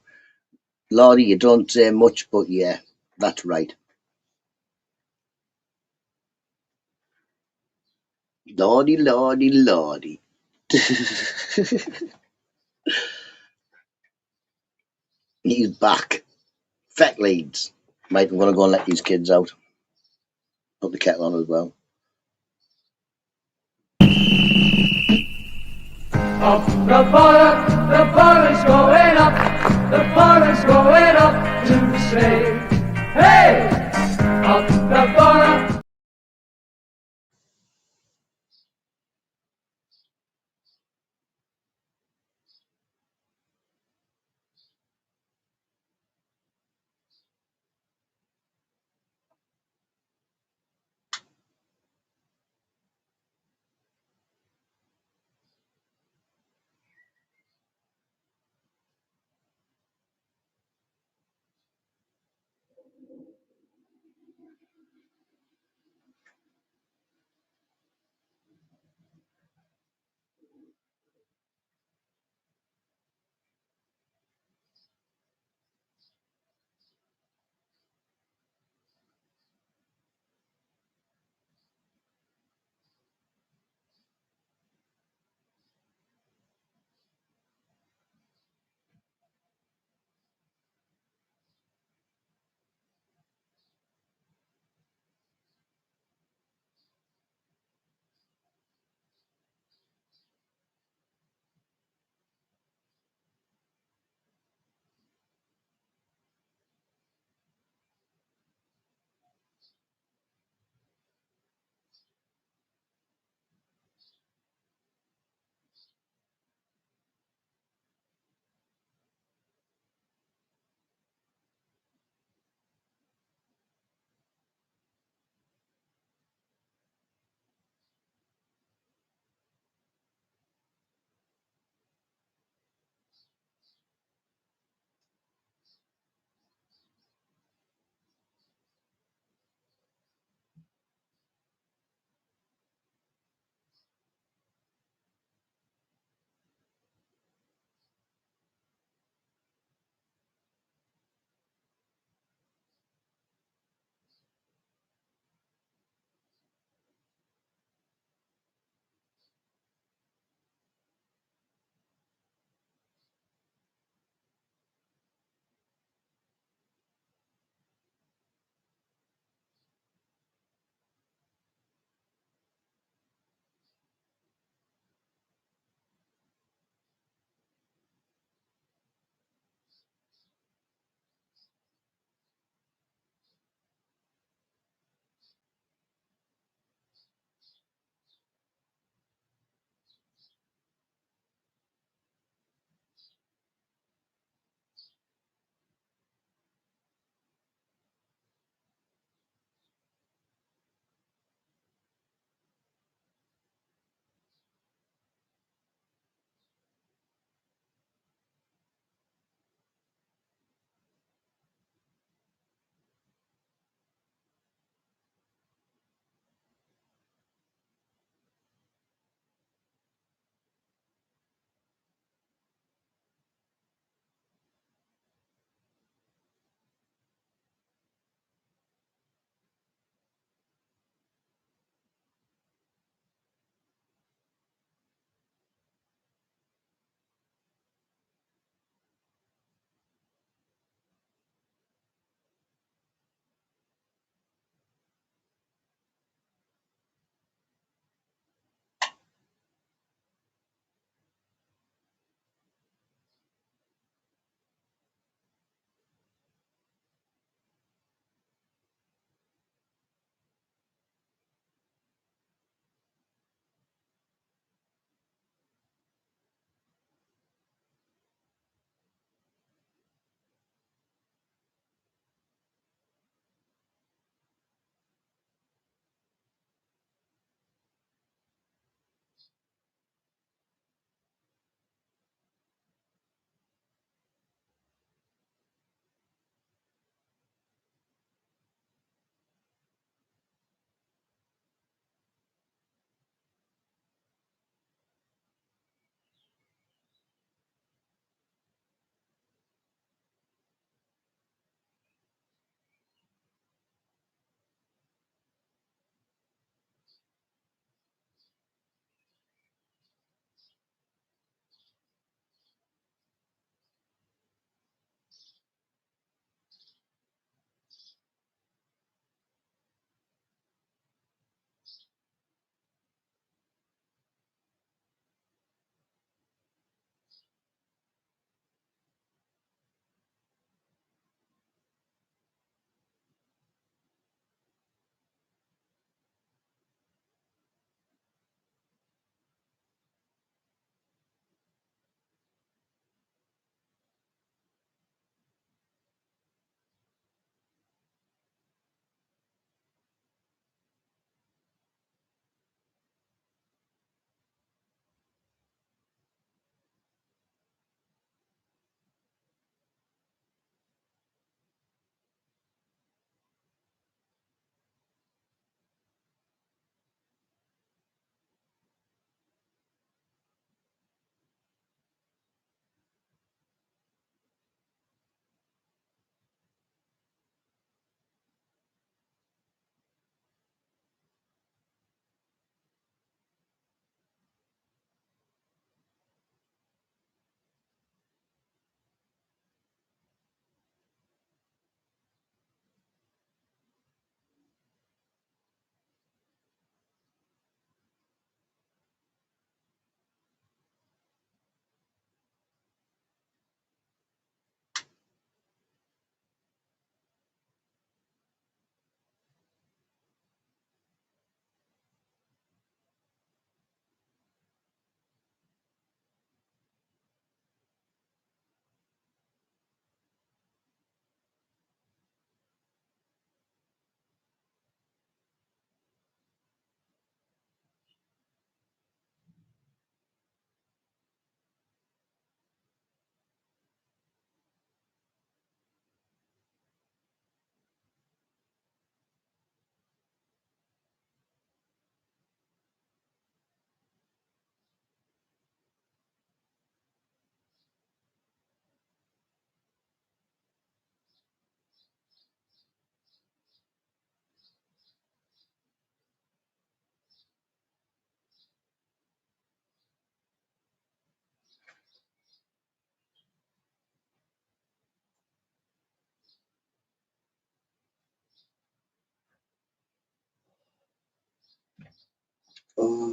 Lordy, you don't say much, but yeah, that's right. Lordy, lordy, lordy. He's back. Feck leads. Right, I'm going to go and let these kids out. Put the kettle on as well. Up the bar is going up, the bar is going up to say, hey, up the bar.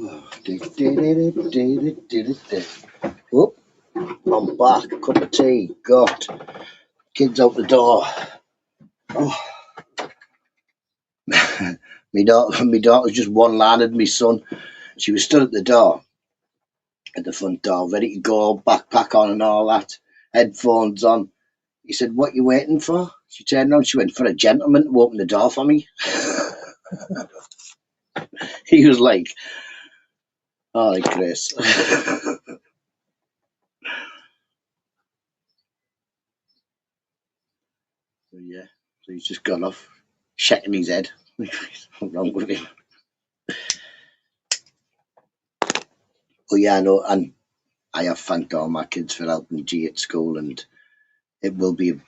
Oh, I'm back. Cup of tea. Got kids out the door. Oh. my daughter's just one-landed. My son. She was stood at the door, at the front door, ready to go, backpack on and all that, headphones on. He said, "What you waiting for?" She turned around. She went, "For a gentleman to open the door for me." He was like, "All right, Chris." So, yeah, so he's just gone off, shaking his head. What's wrong with him? Oh yeah, I know, and I have thanked all my kids for helping G at school, and it will be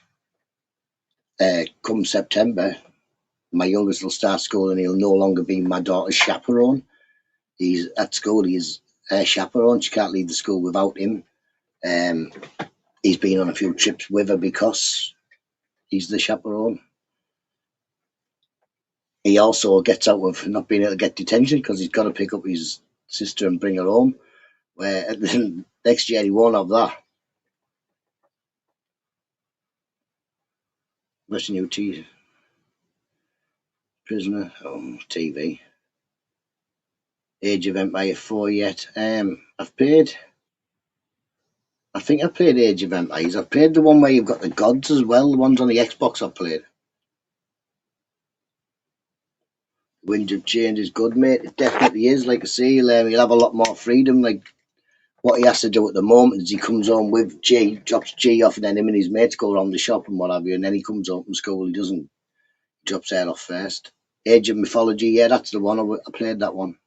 come September. My youngest will start school, and he'll no longer be my daughter's chaperone. He's at school. He's a chaperone. She can't leave the school without him. Um, he's been on a few trips with her because he's the chaperone. He also gets out of not being able to get detention because he's got to pick up his sister and bring her home. Where next year he won't have that. Western UT prisoner TV. Age of Empire 4 yet. I've played. I think I played Age of Empires. I've played the one where you've got the gods as well. The ones on the Xbox I've played. Winds of Change is good, mate. It definitely is. Like I say, you'll have a lot more freedom. Like what he has to do at the moment is he comes home with G, drops G off, and then him and his mates go around the shop and what have you. And then he comes home from school. He doesn't drops her off first. Age of Mythology, yeah, that's the one. I played that one.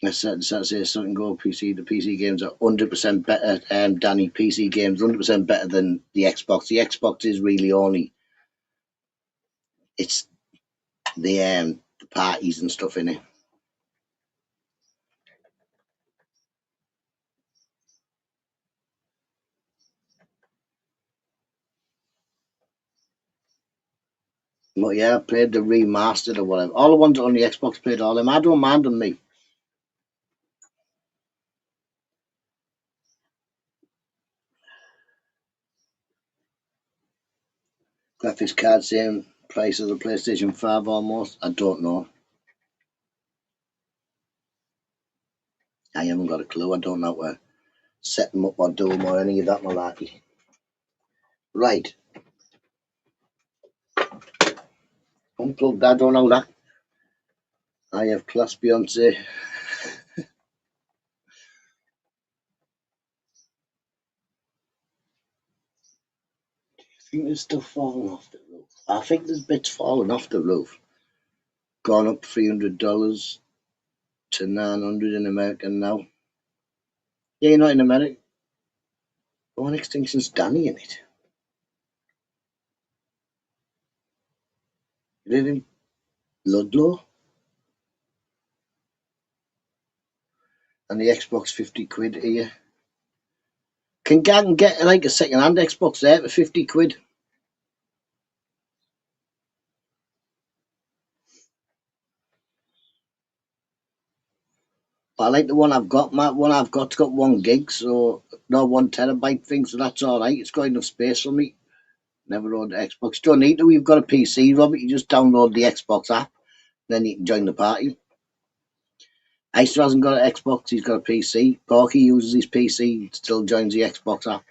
I said something go PC. The PC games are 100% better. Danny, PC games 100% better than the Xbox. The Xbox is really only it's the parties and stuff in it. But yeah, I played the remastered or whatever. All the ones on the Xbox played all them. I don't mind them, me. Graphics card same price as a PlayStation 5 almost. I don't know. I haven't got a clue. I don't know how to set them up or do them or any of that malarkey. Right. Unplugged, I don't know that. I have class Beyonce. I think there's stuff falling off the roof. I think there's bits falling off the roof. Gone up $300 to 900 in America now. Yeah, you're not in America. One Extinction's Danny in it. You live in Ludlow? And the Xbox 50 quid here. Can get like a second hand Xbox there for 50 quid. But I like the one I've got. My one I've got's got 1 gig, so no 1 terabyte thing, so that's alright. It's got enough space for me. Never owned the Xbox. Don't need to. You've got a PC, Robert. You just download the Xbox app, then you can join the party. Acer hasn't got an Xbox. He's got a PC. Porky uses his PC. Still joins the Xbox app.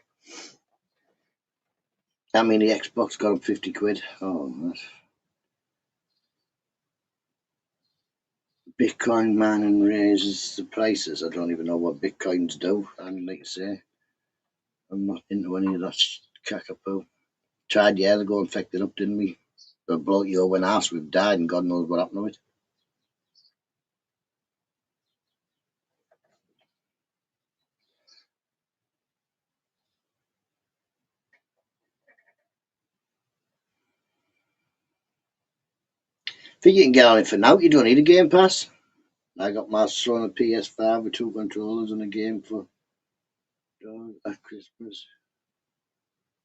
I mean, the Xbox got up 50 quid. Oh, that's... Bitcoin man and raises the prices. I don't even know what Bitcoins do. And like I say, I'm not into any of that cackapoo. Tried years ago and fucked it up, didn't we? The bloke you went asked, we've died, and God knows what happened to it. I think you can get on it for now. You don't need a Game Pass. I got my son a PS5 with 2 controllers and a game for at Christmas.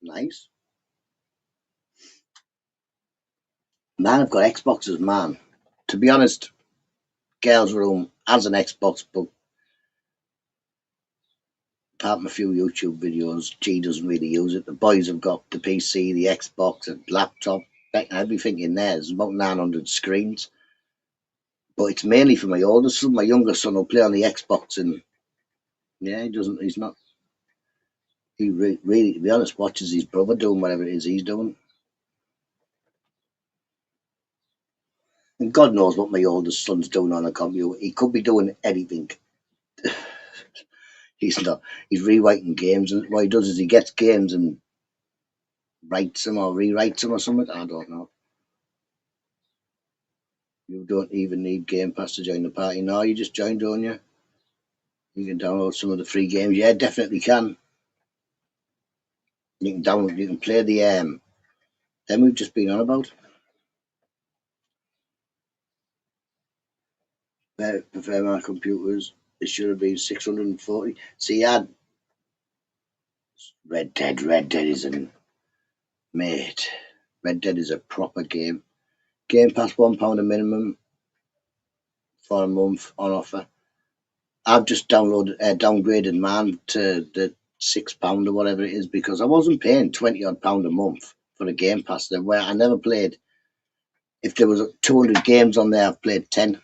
Nice. Man, I've got Xboxes, man. To be honest, girl's room has an Xbox, but apart from a few YouTube videos, she doesn't really use it. The boys have got the PC, the Xbox, the laptop, everything in there. There's about 900 screens. But it's mainly for my oldest son. My younger son will play on the Xbox, and yeah, he really, to be honest, watches his brother doing whatever it is he's doing. And God knows what my oldest son's doing on a computer. He could be doing anything. He's not. He's rewriting games, and what he does is he gets games and writes them or rewrites them or something. I don't know. You don't even need Game Pass to join the party. No, you just join, don't you? You can download some of the free games. Yeah, definitely can. You can download. You can play the them we've just been on about. Prefer my computers. It should have been 640. See, I had Red Dead. Red Dead is a mate. Red Dead is a proper game. Game Pass £1 a minimum for a month on offer. I've just downgraded mine to the £6 or whatever it is because I wasn't paying £20 a month for the Game Pass. Where I never played. If there was 200 games on there, I've played 10.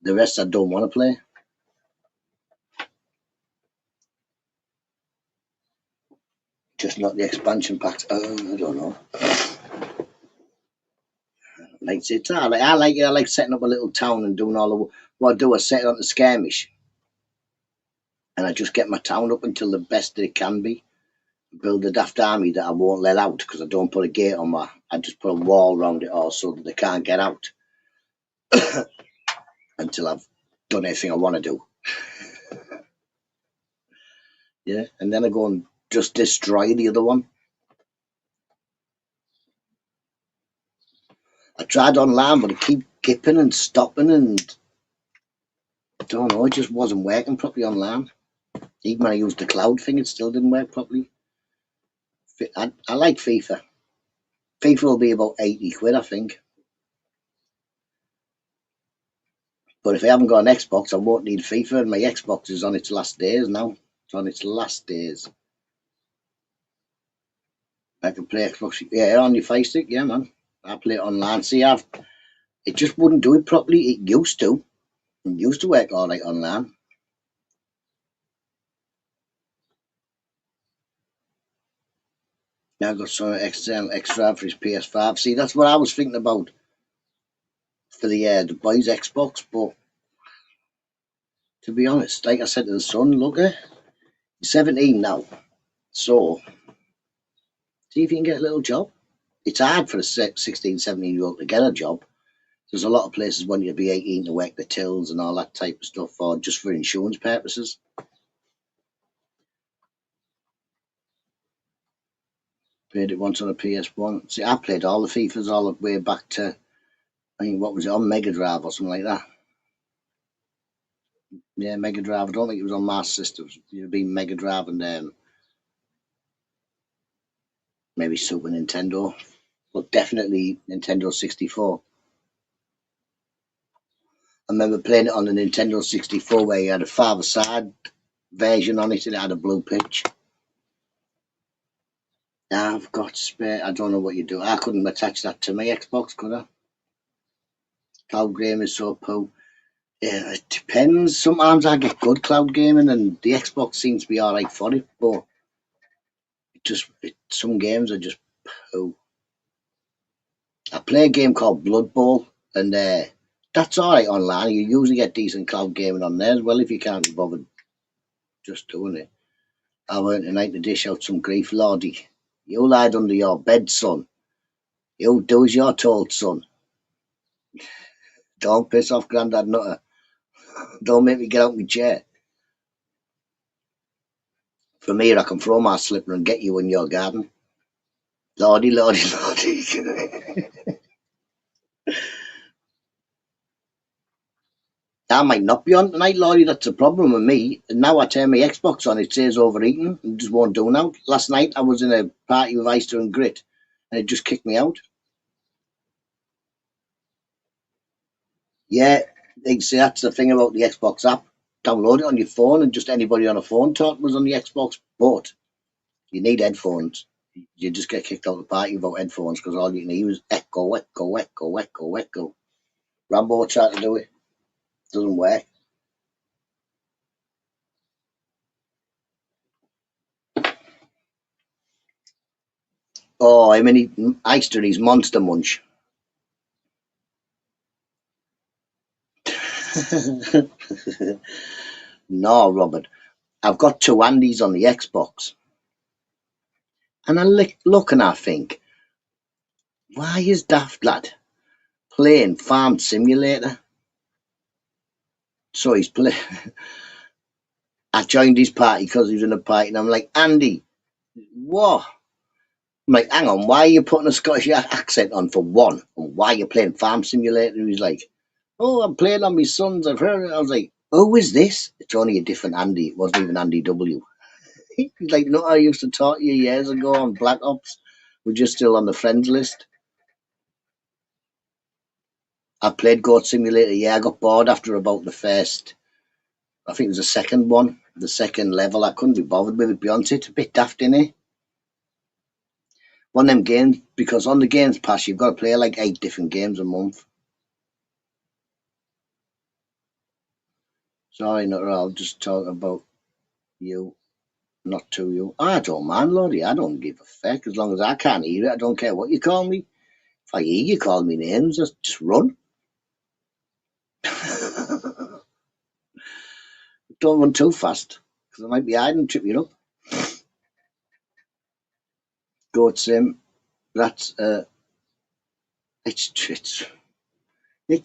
The rest I don't want to play. Just not the expansion packs. I don't know. Like it. I like it. I like setting up a little town and doing all the. What I do is set it on the skirmish, and I just get my town up until the best that it can be. Build a daft army that I won't let out because I don't put a gate on my. I just put a wall around it all so that they can't get out until I've done everything I want to do. Yeah, and then I go and just destroy the other one. I tried online, but I keep kipping and stopping, and I don't know. It just wasn't working properly online. Even when I used the cloud thing, it still didn't work properly. I like FIFA. FIFA will be about 80 quid, I think. But if I haven't got an Xbox, I won't need FIFA, and my Xbox is on its last days now. It's on its last days. I can play Xbox. Yeah, on your Fire Stick, yeah, man. I play it online. See, it just wouldn't do it properly. It used to. It used to work all right online. Now I've got some external extra for his PS5. See, that's what I was thinking about for the boys' Xbox. But to be honest, like I said to the son, look, he's 17 now. So, see if you can get a little job. It's hard for a 16, 17-year-old to get a job. There's a lot of places want you to be 18 to work the tills and all that type of stuff, or just for insurance purposes. Played it once on a PS1. See, I played all the FIFAs all the way back to, I think, what was it, on Mega Drive or something like that. Yeah, Mega Drive. I don't think it was on Master Systems. It would have been Mega Drive and maybe Super Nintendo, but definitely Nintendo 64. I remember playing it on the Nintendo 64 where you had a five-a-side version on it and it had a blue pitch. I've got spare. I don't know what you do. I couldn't attach that to my Xbox, could I? Cloud gaming is so poor. Yeah, it depends. Sometimes I get good cloud gaming, and the Xbox seems to be all right for it. But some games are just poo. I play a game called Blood Bowl, and that's all right online. You usually get decent cloud gaming on there as well if you can't be bothered just doing it. I went tonight to dish out some grief, Lordy. You lied under your bed, son. You do as you're told, son. Don't piss off Grandad Nutter. Don't make me get out my chair. From here, I can throw my slipper and get you in your garden. Lordy, Lordy, Lordy. I might not be on tonight, Lordy. That's the problem with me. And now I turn my Xbox on, it says overeating. It just won't do now. Last night, I was in a party with Oyster and Grit, and it just kicked me out. Yeah, See, that's the thing about the Xbox app. Download it on your phone, and just anybody on a phone talk was on the Xbox. But you need headphones. You just get kicked out of the party without headphones because all you can hear is echo, echo, echo, echo, echo. Rambo tried to do it. Doesn't work. Oh, I mean, Eister, he's Monster Munch. No, Robert. I've got two Andys on the Xbox. And I look and I think, why is Daft Lad playing Farm Simulator? So he's playing. I joined his party because he was in a party, and I'm like, Andy, what? I'm like, hang on, why are you putting a Scottish accent on for one? And why are you playing Farm Simulator? And he's like, oh, I'm playing on my sons. I've heard it. I was like, who is this? It's only a different Andy. It wasn't even Andy W. He's like, no, I used to talk to you years ago on Black Ops. We're just still on the friends list. I played Goat Simulator. Yeah, I got bored after about the first, I think it was the second one, the second level. I couldn't be bothered with it. Beyond it, a bit daft, innit? One of them games, because on the Games Pass, you've got to play like 8 different games a month. Sorry, not I'll just talk about you, not to you. I don't mind, Lordy. I don't give a fuck. As long as I can't hear it, I don't care what you call me. If I hear you call me names, just run. Don't run too fast, because I might be hiding and trip you up. Goat Sim, that's, it's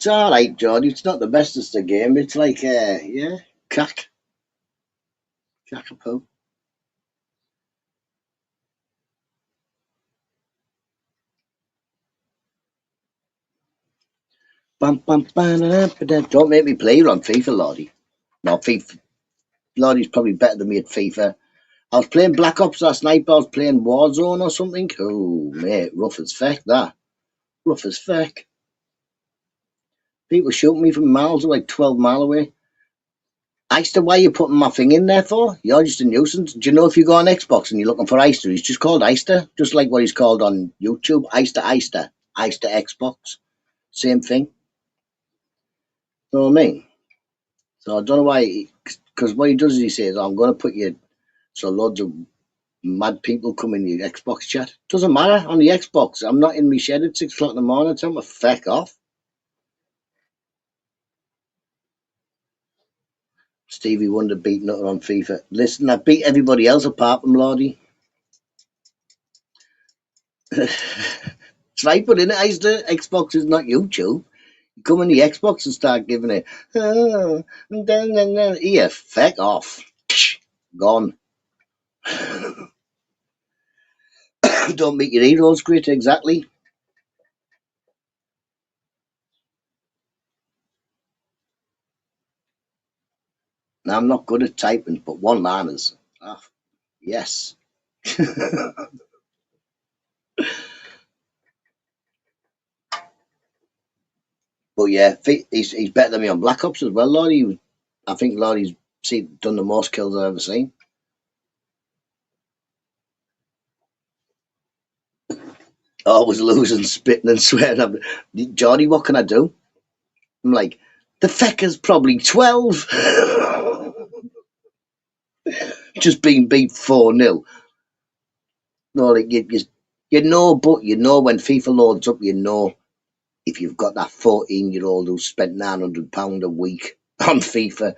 alright, Geordie. It's not the bestest of game. It's like, yeah, cackapoo. Bum, bum, don't make me play you on FIFA, Lordy. No, FIFA. Lordy's probably better than me at FIFA. I was playing Black Ops last night, but I was playing Warzone or something. Oh, mate, rough as feck, that. Rough as feck. People shooting me from miles away, 12 mile away. Eister, why are you putting my thing in there for? You're just a nuisance. Do you know if you go on Xbox and you're looking for Eister, he's just called Eister, just like what he's called on YouTube. Eister Xbox. Same thing. You know what I mean? So I don't know why, because what he does is he says, I'm going to put you, so loads of mad people come in your Xbox chat. Doesn't matter on the Xbox. I'm not in my shed at 6 o'clock in the morning. Tell me, feck off. Stevie Wonder beat Nutta on FIFA. Listen, I beat everybody else apart from Lordy. It's right, but in it, Xbox is not YouTube. You come in the Xbox and start giving it, here, feck off. Gone. Don't make your heroes great, exactly. Now, I'm not good at typing, but one-liners. Ah, yes. But yeah, he's better than me on Black Ops as well, Lordy. I think Lordy's done the most kills I've ever seen. Always losing, spitting and swearing. Johnny, what can I do? I'm like, the fecker's probably 12. Just being beat 4-0. No, like you know, but you know when FIFA loads up, you know if you've got that 14-year-old who spent £900 a week on FIFA,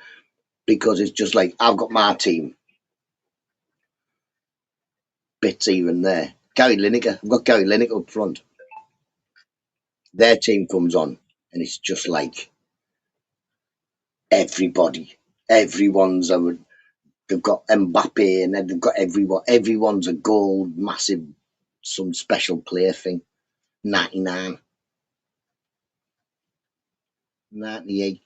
because it's just like, I've got my team. Bits even there. Gary Lineker, I've got Gary Lineker up front. Their team comes on, and it's just like everyone's they've got Mbappe, and then they've got everyone's a gold, massive, some special player thing. 99, 98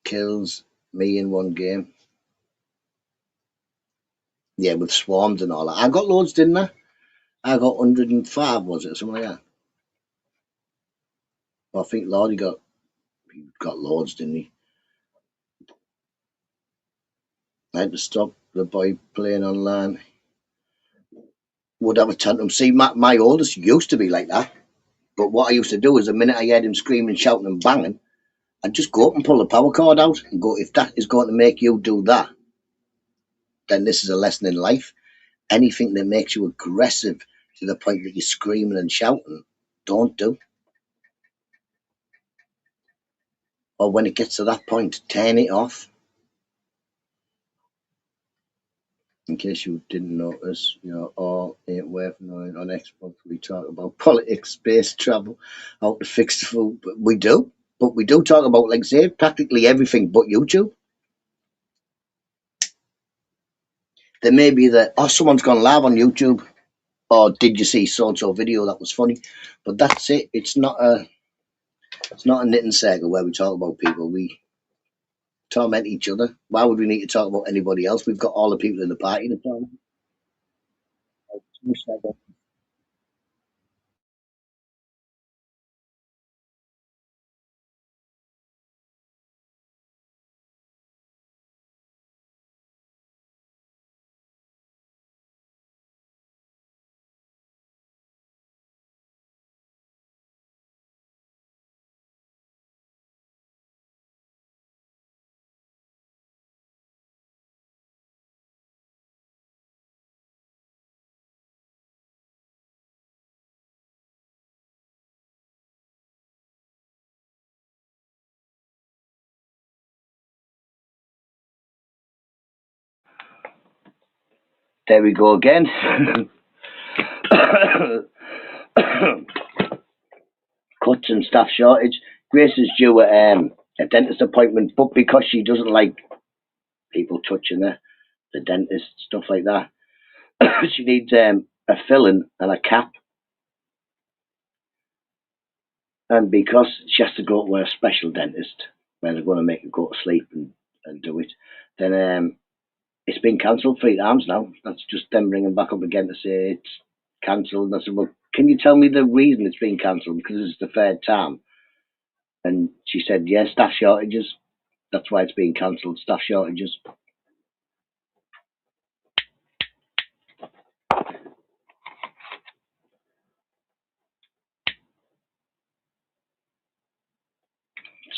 kills, me in one game. Yeah, with swarms and all that. I got loads, didn't I? I got 105, was it, something like that? Well, I think Lordy got loads, didn't he? I had to stop the boy playing online. Would have a tantrum. See, my oldest used to be like that. But what I used to do is the minute I heard him screaming, shouting and banging, I'd just go up and pull the power cord out and go, if that is going to make you do that, then this is a lesson in life. Anything that makes you aggressive to the point that you're screaming and shouting, don't do. Or when it gets to that point, turn it off. In case you didn't notice, all ain't worth knowing. On Xbox, we talk about politics, space travel, how to fix the food. But we do. But we do talk about, like, say, practically everything but YouTube. There may be someone's gone live on YouTube, or did you see so-and-so video that was funny? But that's it. It's not a knitting circle where we talk about people. We torment each other. Why would we need to talk about anybody else? We've got all the people in the party to talk about. There we go again. Cuts and staff shortage. Grace is due a dentist appointment, but because she doesn't like people touching her, the dentist, stuff like that, she needs a filling and a cap. And because she has to go to a special dentist where they're going to make her go to sleep and do it, then it's been cancelled 3 times now. That's just them ringing back up again to say it's cancelled. And I said, well, can you tell me the reason it's been cancelled? Because it's the 3rd time. And she said, yeah, staff shortages. That's why it's been cancelled, staff shortages.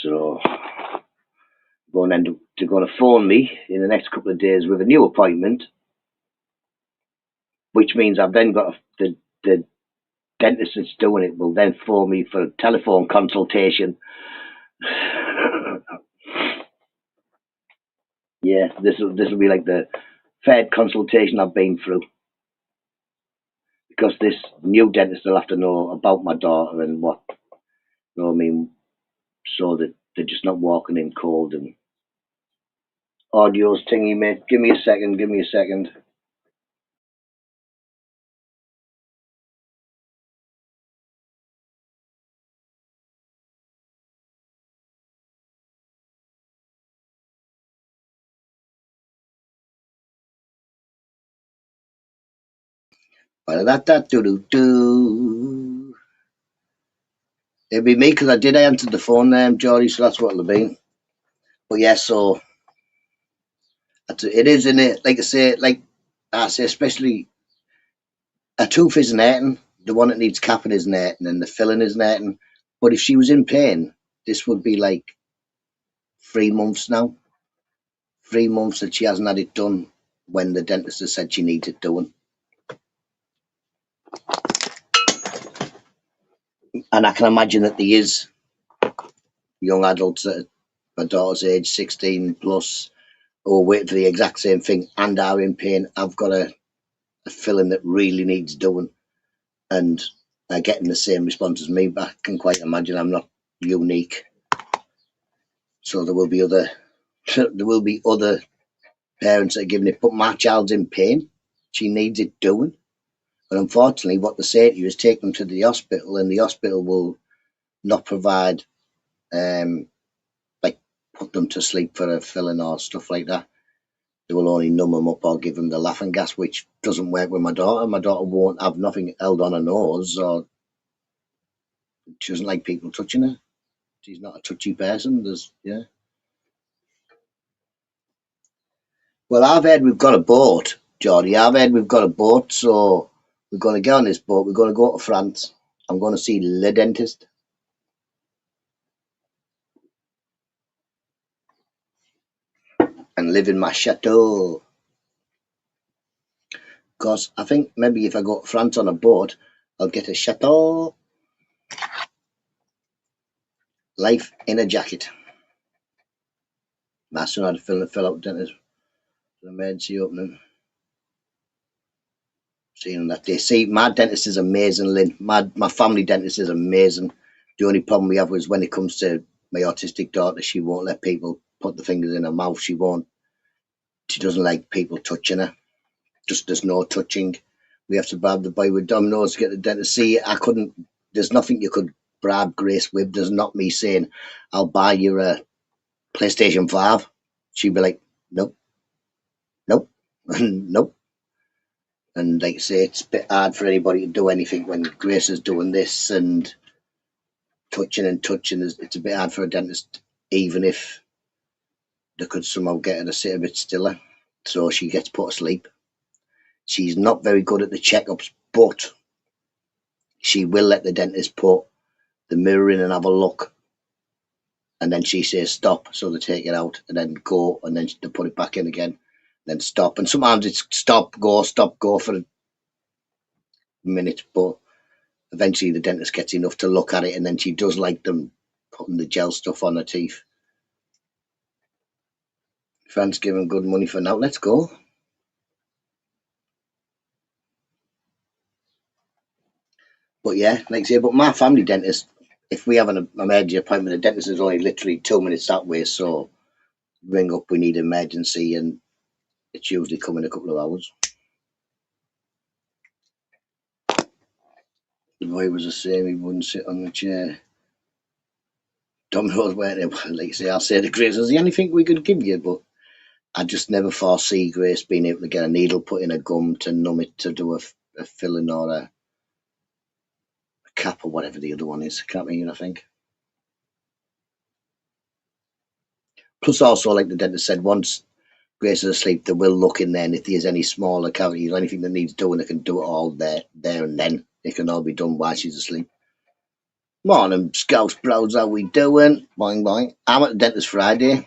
So they're going to phone me in the next couple of days with a new appointment, which means I've then got the dentist that's doing it will then phone me for a telephone consultation. Yeah, this will be like the 3rd consultation I've been through, because this new dentist will have to know about my daughter and what, you know what I mean, so that they're just not walking in cold. And audio's tingy, mate. Give me a second. Do. It'll be me because I did answer the phone there, Geordie, so that's what it'll be. But yeah, so it is in it. Like I say, especially a tooth isn't hurting. The one that needs capping isn't hurting, and the filling isn't hurting. But if she was in pain, this would be like 3 months now. 3 months that she hasn't had it done when the dentist has said she needs it doing. And I can imagine that there is young adults at my daughter's age, 16 plus, who are waiting for the exact same thing and are in pain. I've got a filling that really needs doing, and are getting the same response as me. But I can quite imagine I'm not unique. So there will be other parents that are giving it. But my child's in pain. She needs it doing. But unfortunately, what they say to you is take them to the hospital, and the hospital will not provide, like, put them to sleep for a filling or stuff like that. They will only numb them up or give them the laughing gas, which doesn't work with my daughter. My daughter won't have nothing held on her nose, or she doesn't like people touching her. She's not a touchy person. Well, I've heard we've got a boat, Geordie. I've heard we've got a boat, so we're going to get on this boat. We're going to go to France. I'm going to see Le Dentist and live in my chateau. Because I think maybe if I go to France on a boat, I'll get a chateau. Life in a jacket. My son had to fill out dentist for emergency opening. Seeing that day. See, my dentist is amazing, Lynn. My family dentist is amazing. The only problem we have is when it comes to my autistic daughter, she won't let people put the fingers in her mouth. She doesn't like people touching her. Just there's no touching. We have to bribe the boy with dominoes to get the dentist. See, there's nothing you could bribe Grace with. There's not me saying, I'll buy you a PlayStation 5. She'd be like, nope, nope, nope. And like I say, it's a bit hard for anybody to do anything when Grace is doing this and touching and touching. It's a bit hard for a dentist, even if they could somehow get her to sit a bit stiller. So she gets put asleep. She's not very good at the checkups, but she will let the dentist put the mirror in and have a look. And then she says stop, so they take it out and then go, and then they put it back in again, then stop. And sometimes it's stop, go for a minute, but eventually the dentist gets enough to look at it, and then she does like them putting the gel stuff on her teeth. France giving good money for now. Let's go. But yeah, like I say, but my family dentist, if we have an emergency appointment, the dentist is only literally 2 minutes that way. So ring up, we need emergency, and it's usually come in a couple of hours. The boy was the same, he wouldn't sit on the chair. Dominoes weren't it? Like I say, I'll say to Grace, is there anything we could give you? But I just never foresee Grace being able to get a needle put in a gum to numb it, to do a filling or a cap or whatever the other one is. Can't remember, I think. Plus, also, like the dentist said, once Grace is asleep, they will look in there, and if there's any smaller cavities or anything that needs doing, they can do it all there and then. It can all be done while she's asleep. Morning, Scouts Bros, how we doing? Boing, boing. I'm at the dentist Friday.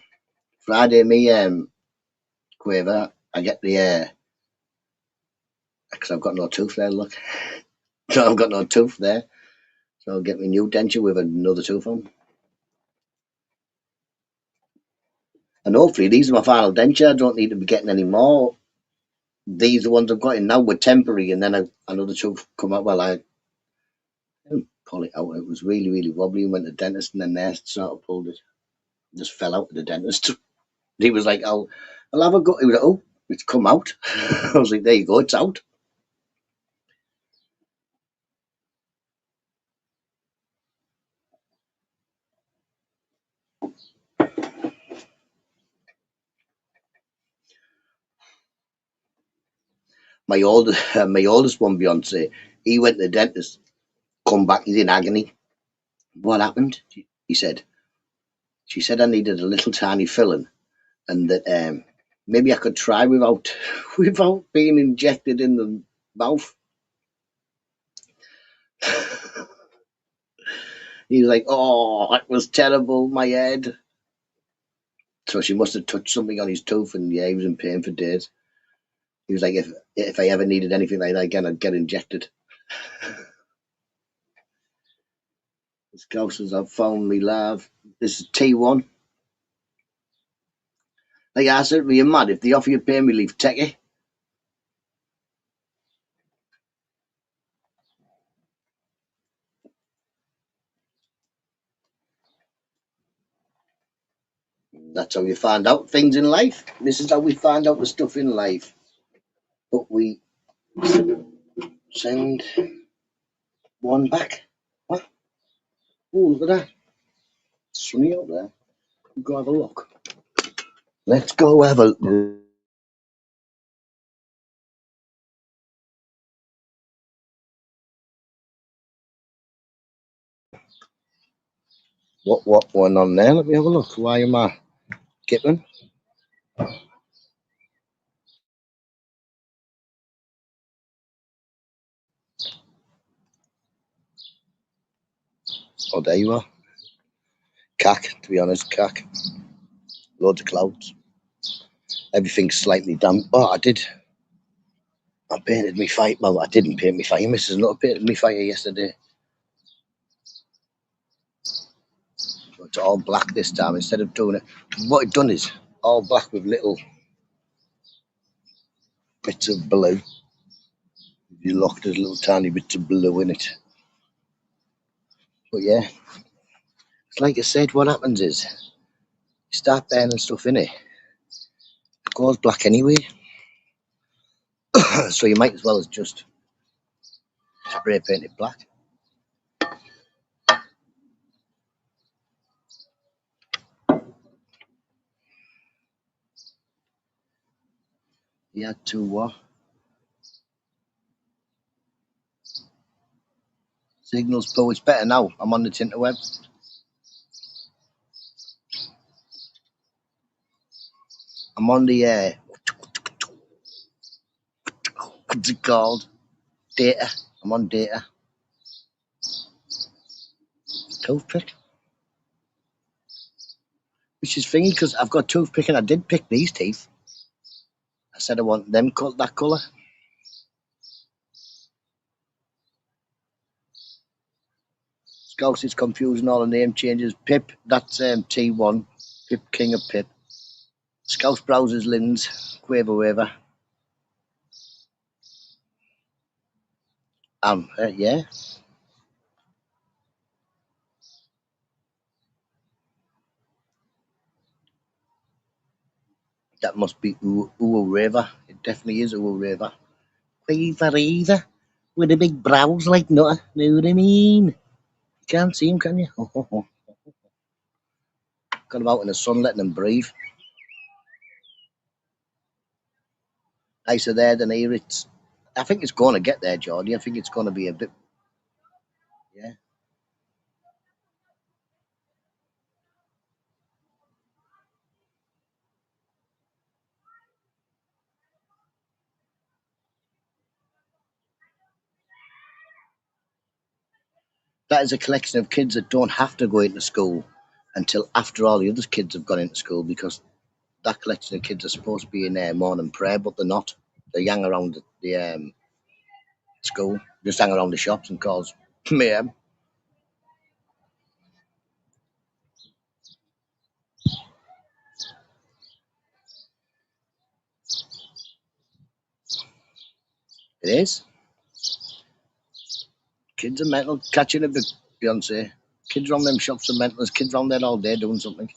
Friday, me, Quaver, I get the, because I've got no tooth there, look. So I've got no tooth there. So I'll get my new denture with another tooth on. And hopefully these are my final denture. I don't need to be getting any more. These are the ones I've got in now were temporary, and then another tooth come out. Well, I didn't pull it out. It was really, really wobbly. Went to the dentist, and then they sort of pulled it. Just fell out of the dentist. He was like, I'll have a go. He was like, oh, it's come out. I was like, there you go, it's out. My oldest one, Beyonce, he went to the dentist, come back, he's in agony. What happened? He said, she said I needed a little tiny filling, and that maybe I could try without without being injected in the mouth. He was like, oh, that was terrible, my head. So she must have touched something on his tooth, and yeah, he was in pain for days. He was like, if I ever needed anything like that again, I'd get injected. As close as I've found me love. This is T1. Like I said, you're mad. If they offer you pay me leave, take it. That's how you find out things in life. This is how we find out the stuff in life. But we send one back. What? Oh, look at that. It's sunny out there. Go have a look. Let's go have a look. What went on there? Let me have a look. Why am I skipping? Oh, there you are. Cack, to be honest, cack. Loads of clouds. Everything's slightly damp. Oh, I painted me fire. Well, I didn't paint me fire. Mrs. Nutta painted me fire yesterday. So it's all black this time instead of doing it. What it done is all black with little bits of blue. You look, there's little tiny bits of blue in it. But yeah, it's like I said, what happens is you start burning stuff in it. It goes black anyway. So you might as well as just spray paint it black. You had to what? Signals pull. It's better now. I'm on the Tinterweb. I'm on the what's it called? Data. I'm on data. Toothpick. Which is thingy because I've got toothpick and I did pick these teeth. I said I want them that colour. Scouse is confusing all the name changes. Pip, that's T1. Pip, King of Pip. Scouse Browsers, Lins, Quaver Waver. Yeah. That must be Uwe Raver. It definitely is Uwe Raver. Quaver either. With the big brows like Nutta. Know what I mean? You can't see him, can you? Got him out in the sun, letting him breathe. Nicer there than here. I think it's going to get there, Jordy. I think it's going to be a bit. Yeah. That is a collection of kids that don't have to go into school until after all the other kids have gone into school, because that collection of kids are supposed to be in morning prayer, but they're not. They hang around the school, just hang around the shops and cause mayhem. It is. Kids are mental. Catching a bit, Beyonce. Kids around them shops are mental. There's kids around there all day doing something.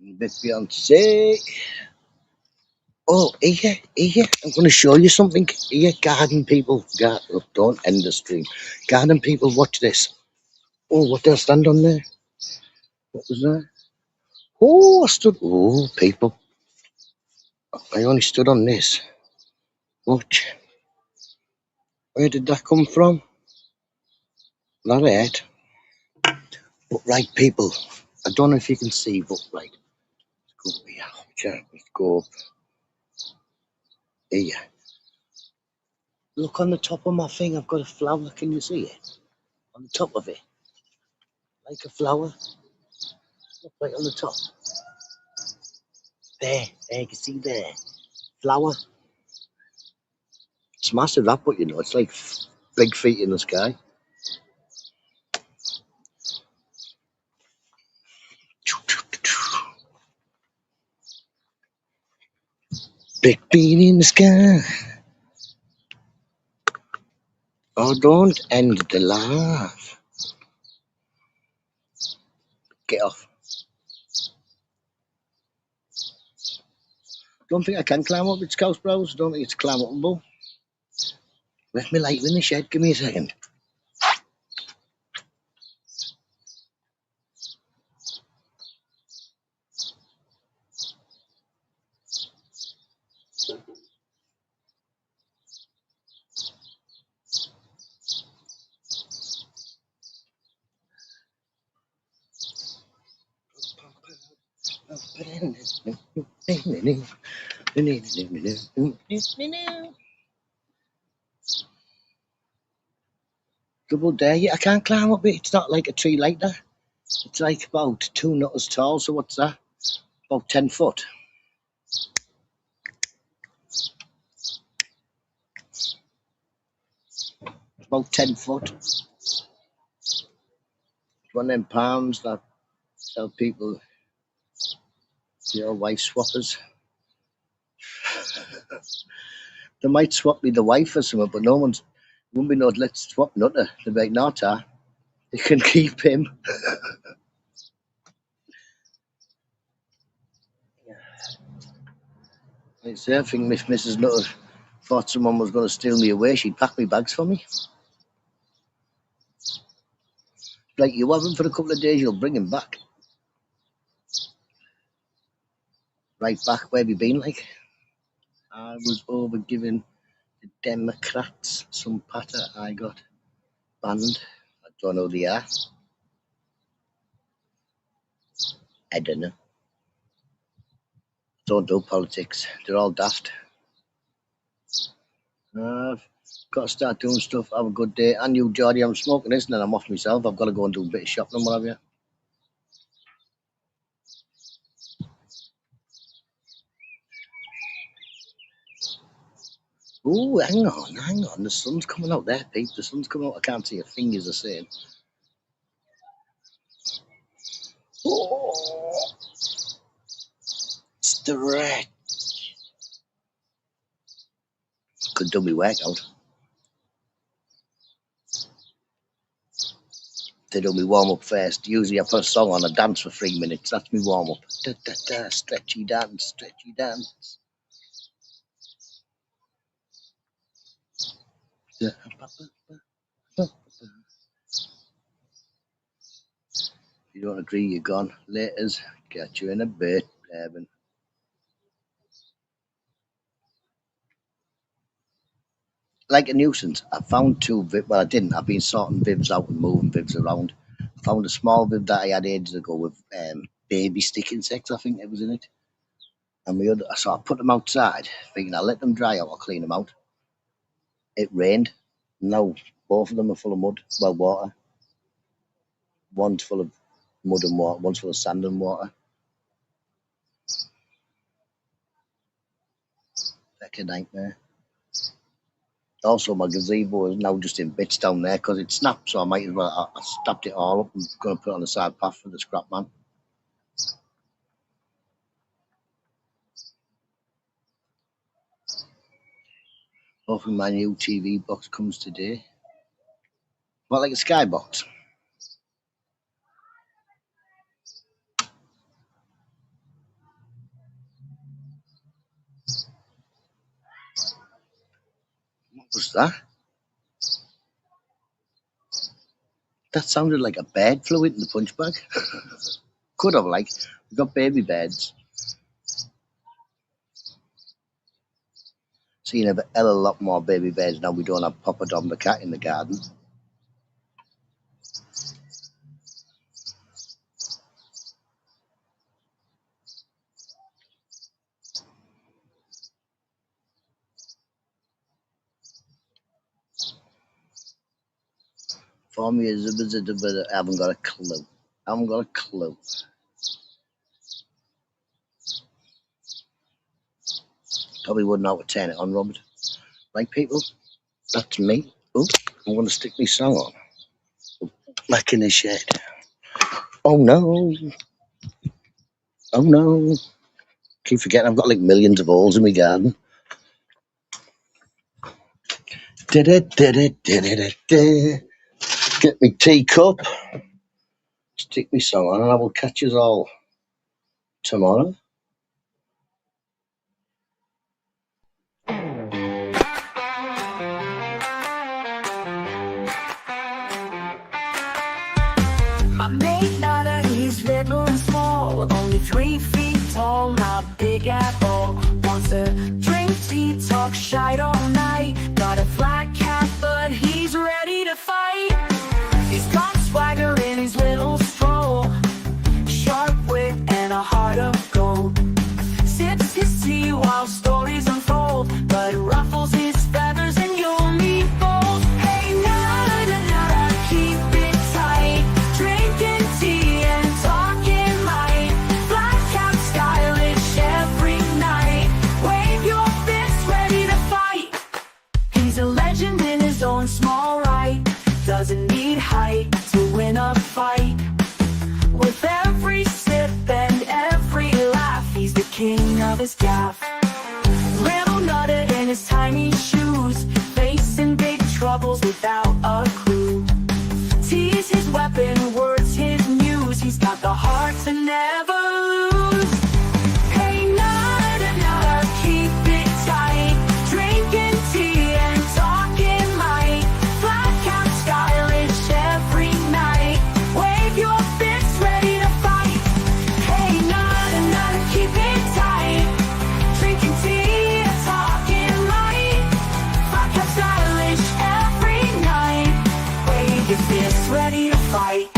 A bit Beyonce. Oh, here, I'm going to show you something. Here, garden people. Look, don't end the stream. Garden people, watch this. Oh, what did I stand on there? What was that? Oh, I stood. Oh, people. I only stood on this. Watch. Where did that come from? Not it. But right, people. I don't know if you can see, but right. Let's go here. Let's go up here. Look on the top of my thing. I've got a flower. Can you see it? On the top of it. Like a flower. Look right on the top. There. You can see there. Flower. It's massive, that, but you know, it's like big feet in the sky. Big feet in the sky. Oh, don't end the laugh. Get off. Don't think I can climb up its Scouse Bros. Don't think it's climbable. Left me light in the shed. Give me a second. Double dare you. I can't climb up it. It's not like a tree like that. It's like about 2 nutters tall. So what's that? About 10 foot. About 10 foot. It's one of them palms that tell people your wife swappers. They might swap me the wife or something, but wouldn't be no, let's swap Nutta. They'd be like, no, Ta, you can keep him. I think if Mrs. Nutter thought someone was going to steal me away, she'd pack me bags for me. Like, you have him for a couple of days, you'll bring him back. Right back where we been, like. I was over giving the Democrats some patter. I got banned. I don't know who they are. I don't know. Don't do politics. They're all daft. I've got to start doing stuff. Have a good day. And you, Geordie, I'm smoking this and then I'm off myself. I've got to go and do a bit of shopping and what have you. Oh, hang on. The sun's coming out there, Pete. The sun's coming out. I can't see your fingers are saying. Oh, stretch. Could do me workout. They do me warm up first. Usually I put a song on, a dance for 3 minutes. That's me warm up. Da, da, da, stretchy dance, stretchy dance. If you don't agree, you're gone. Laters, catch you in a bit, Evan. Like a nuisance. I found 2 Viv. Well, I didn't. I've been sorting Vivs out and moving Vivs around. I found a small Viv that I had ages ago with baby stick insects, I think it was in it. And so I put them outside, thinking I'll let them dry out, I'll clean them out. It rained. Now both of them are full of mud, well, water. One's full of mud and water, one's full of sand and water. Like a nightmare. Also, my gazebo is now just in bits down there because it snapped, so I might as well. I snapped it all up and going to put it on the side path for the scrap man. Hopefully, my new TV box comes today. What, like a skybox? What was that? That sounded like a bed flew into the punch bag. Could have, like, we've got baby beds. Seen a hell of a lot more baby beds now. We don't have Papa Dom the cat in the garden. For me, I haven't got a clue. I haven't got a clue. Probably wouldn't know how to turn it on, Robert. Right, people? That's me. Oh, I'm going to stick my song on. Back in the shed. Oh, no. Oh, no. Keep forgetting I've got like millions of holes in my garden. Get me teacup. Stick me song on and I will catch us all tomorrow. My mate Nutta, he's little and small, only 3 feet tall, not big at all. Wants to drink tea, talk shite all night. Got a flat cap, but he's ready to fight. He's got swagger in his little stroll, sharp wit and a heart heart of gold. Sips his tea while stories unfold, but ruffles his feathers and you'll meet bold. Hey, Nutta, Nutta, keep it tight, drinking tea and talking light. Black cap stylish every night, wave your fists ready to fight. He's a legend in his own small right, doesn't need height to win a fight. With every sip and every laugh, he's the king of his gaff. Little Nutta in his tiny shoes, facing big troubles without a clue. Tea's his weapon, words his muse, he's got the heart to never lose. Hey, Nutta, Nutta, keep it tight, drinking tea and talking light. Flat cap stylish every night, wave your fists ready to fight. Hey, Nutta, Nutta, keep it tight, drinking tea and talking light. Flat cap stylish every night, wave your fists ready to fight.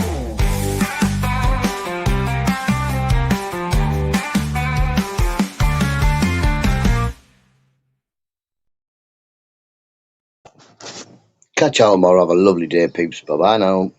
Catch y'all tomorrow. Have a lovely day, peeps. Bye bye now.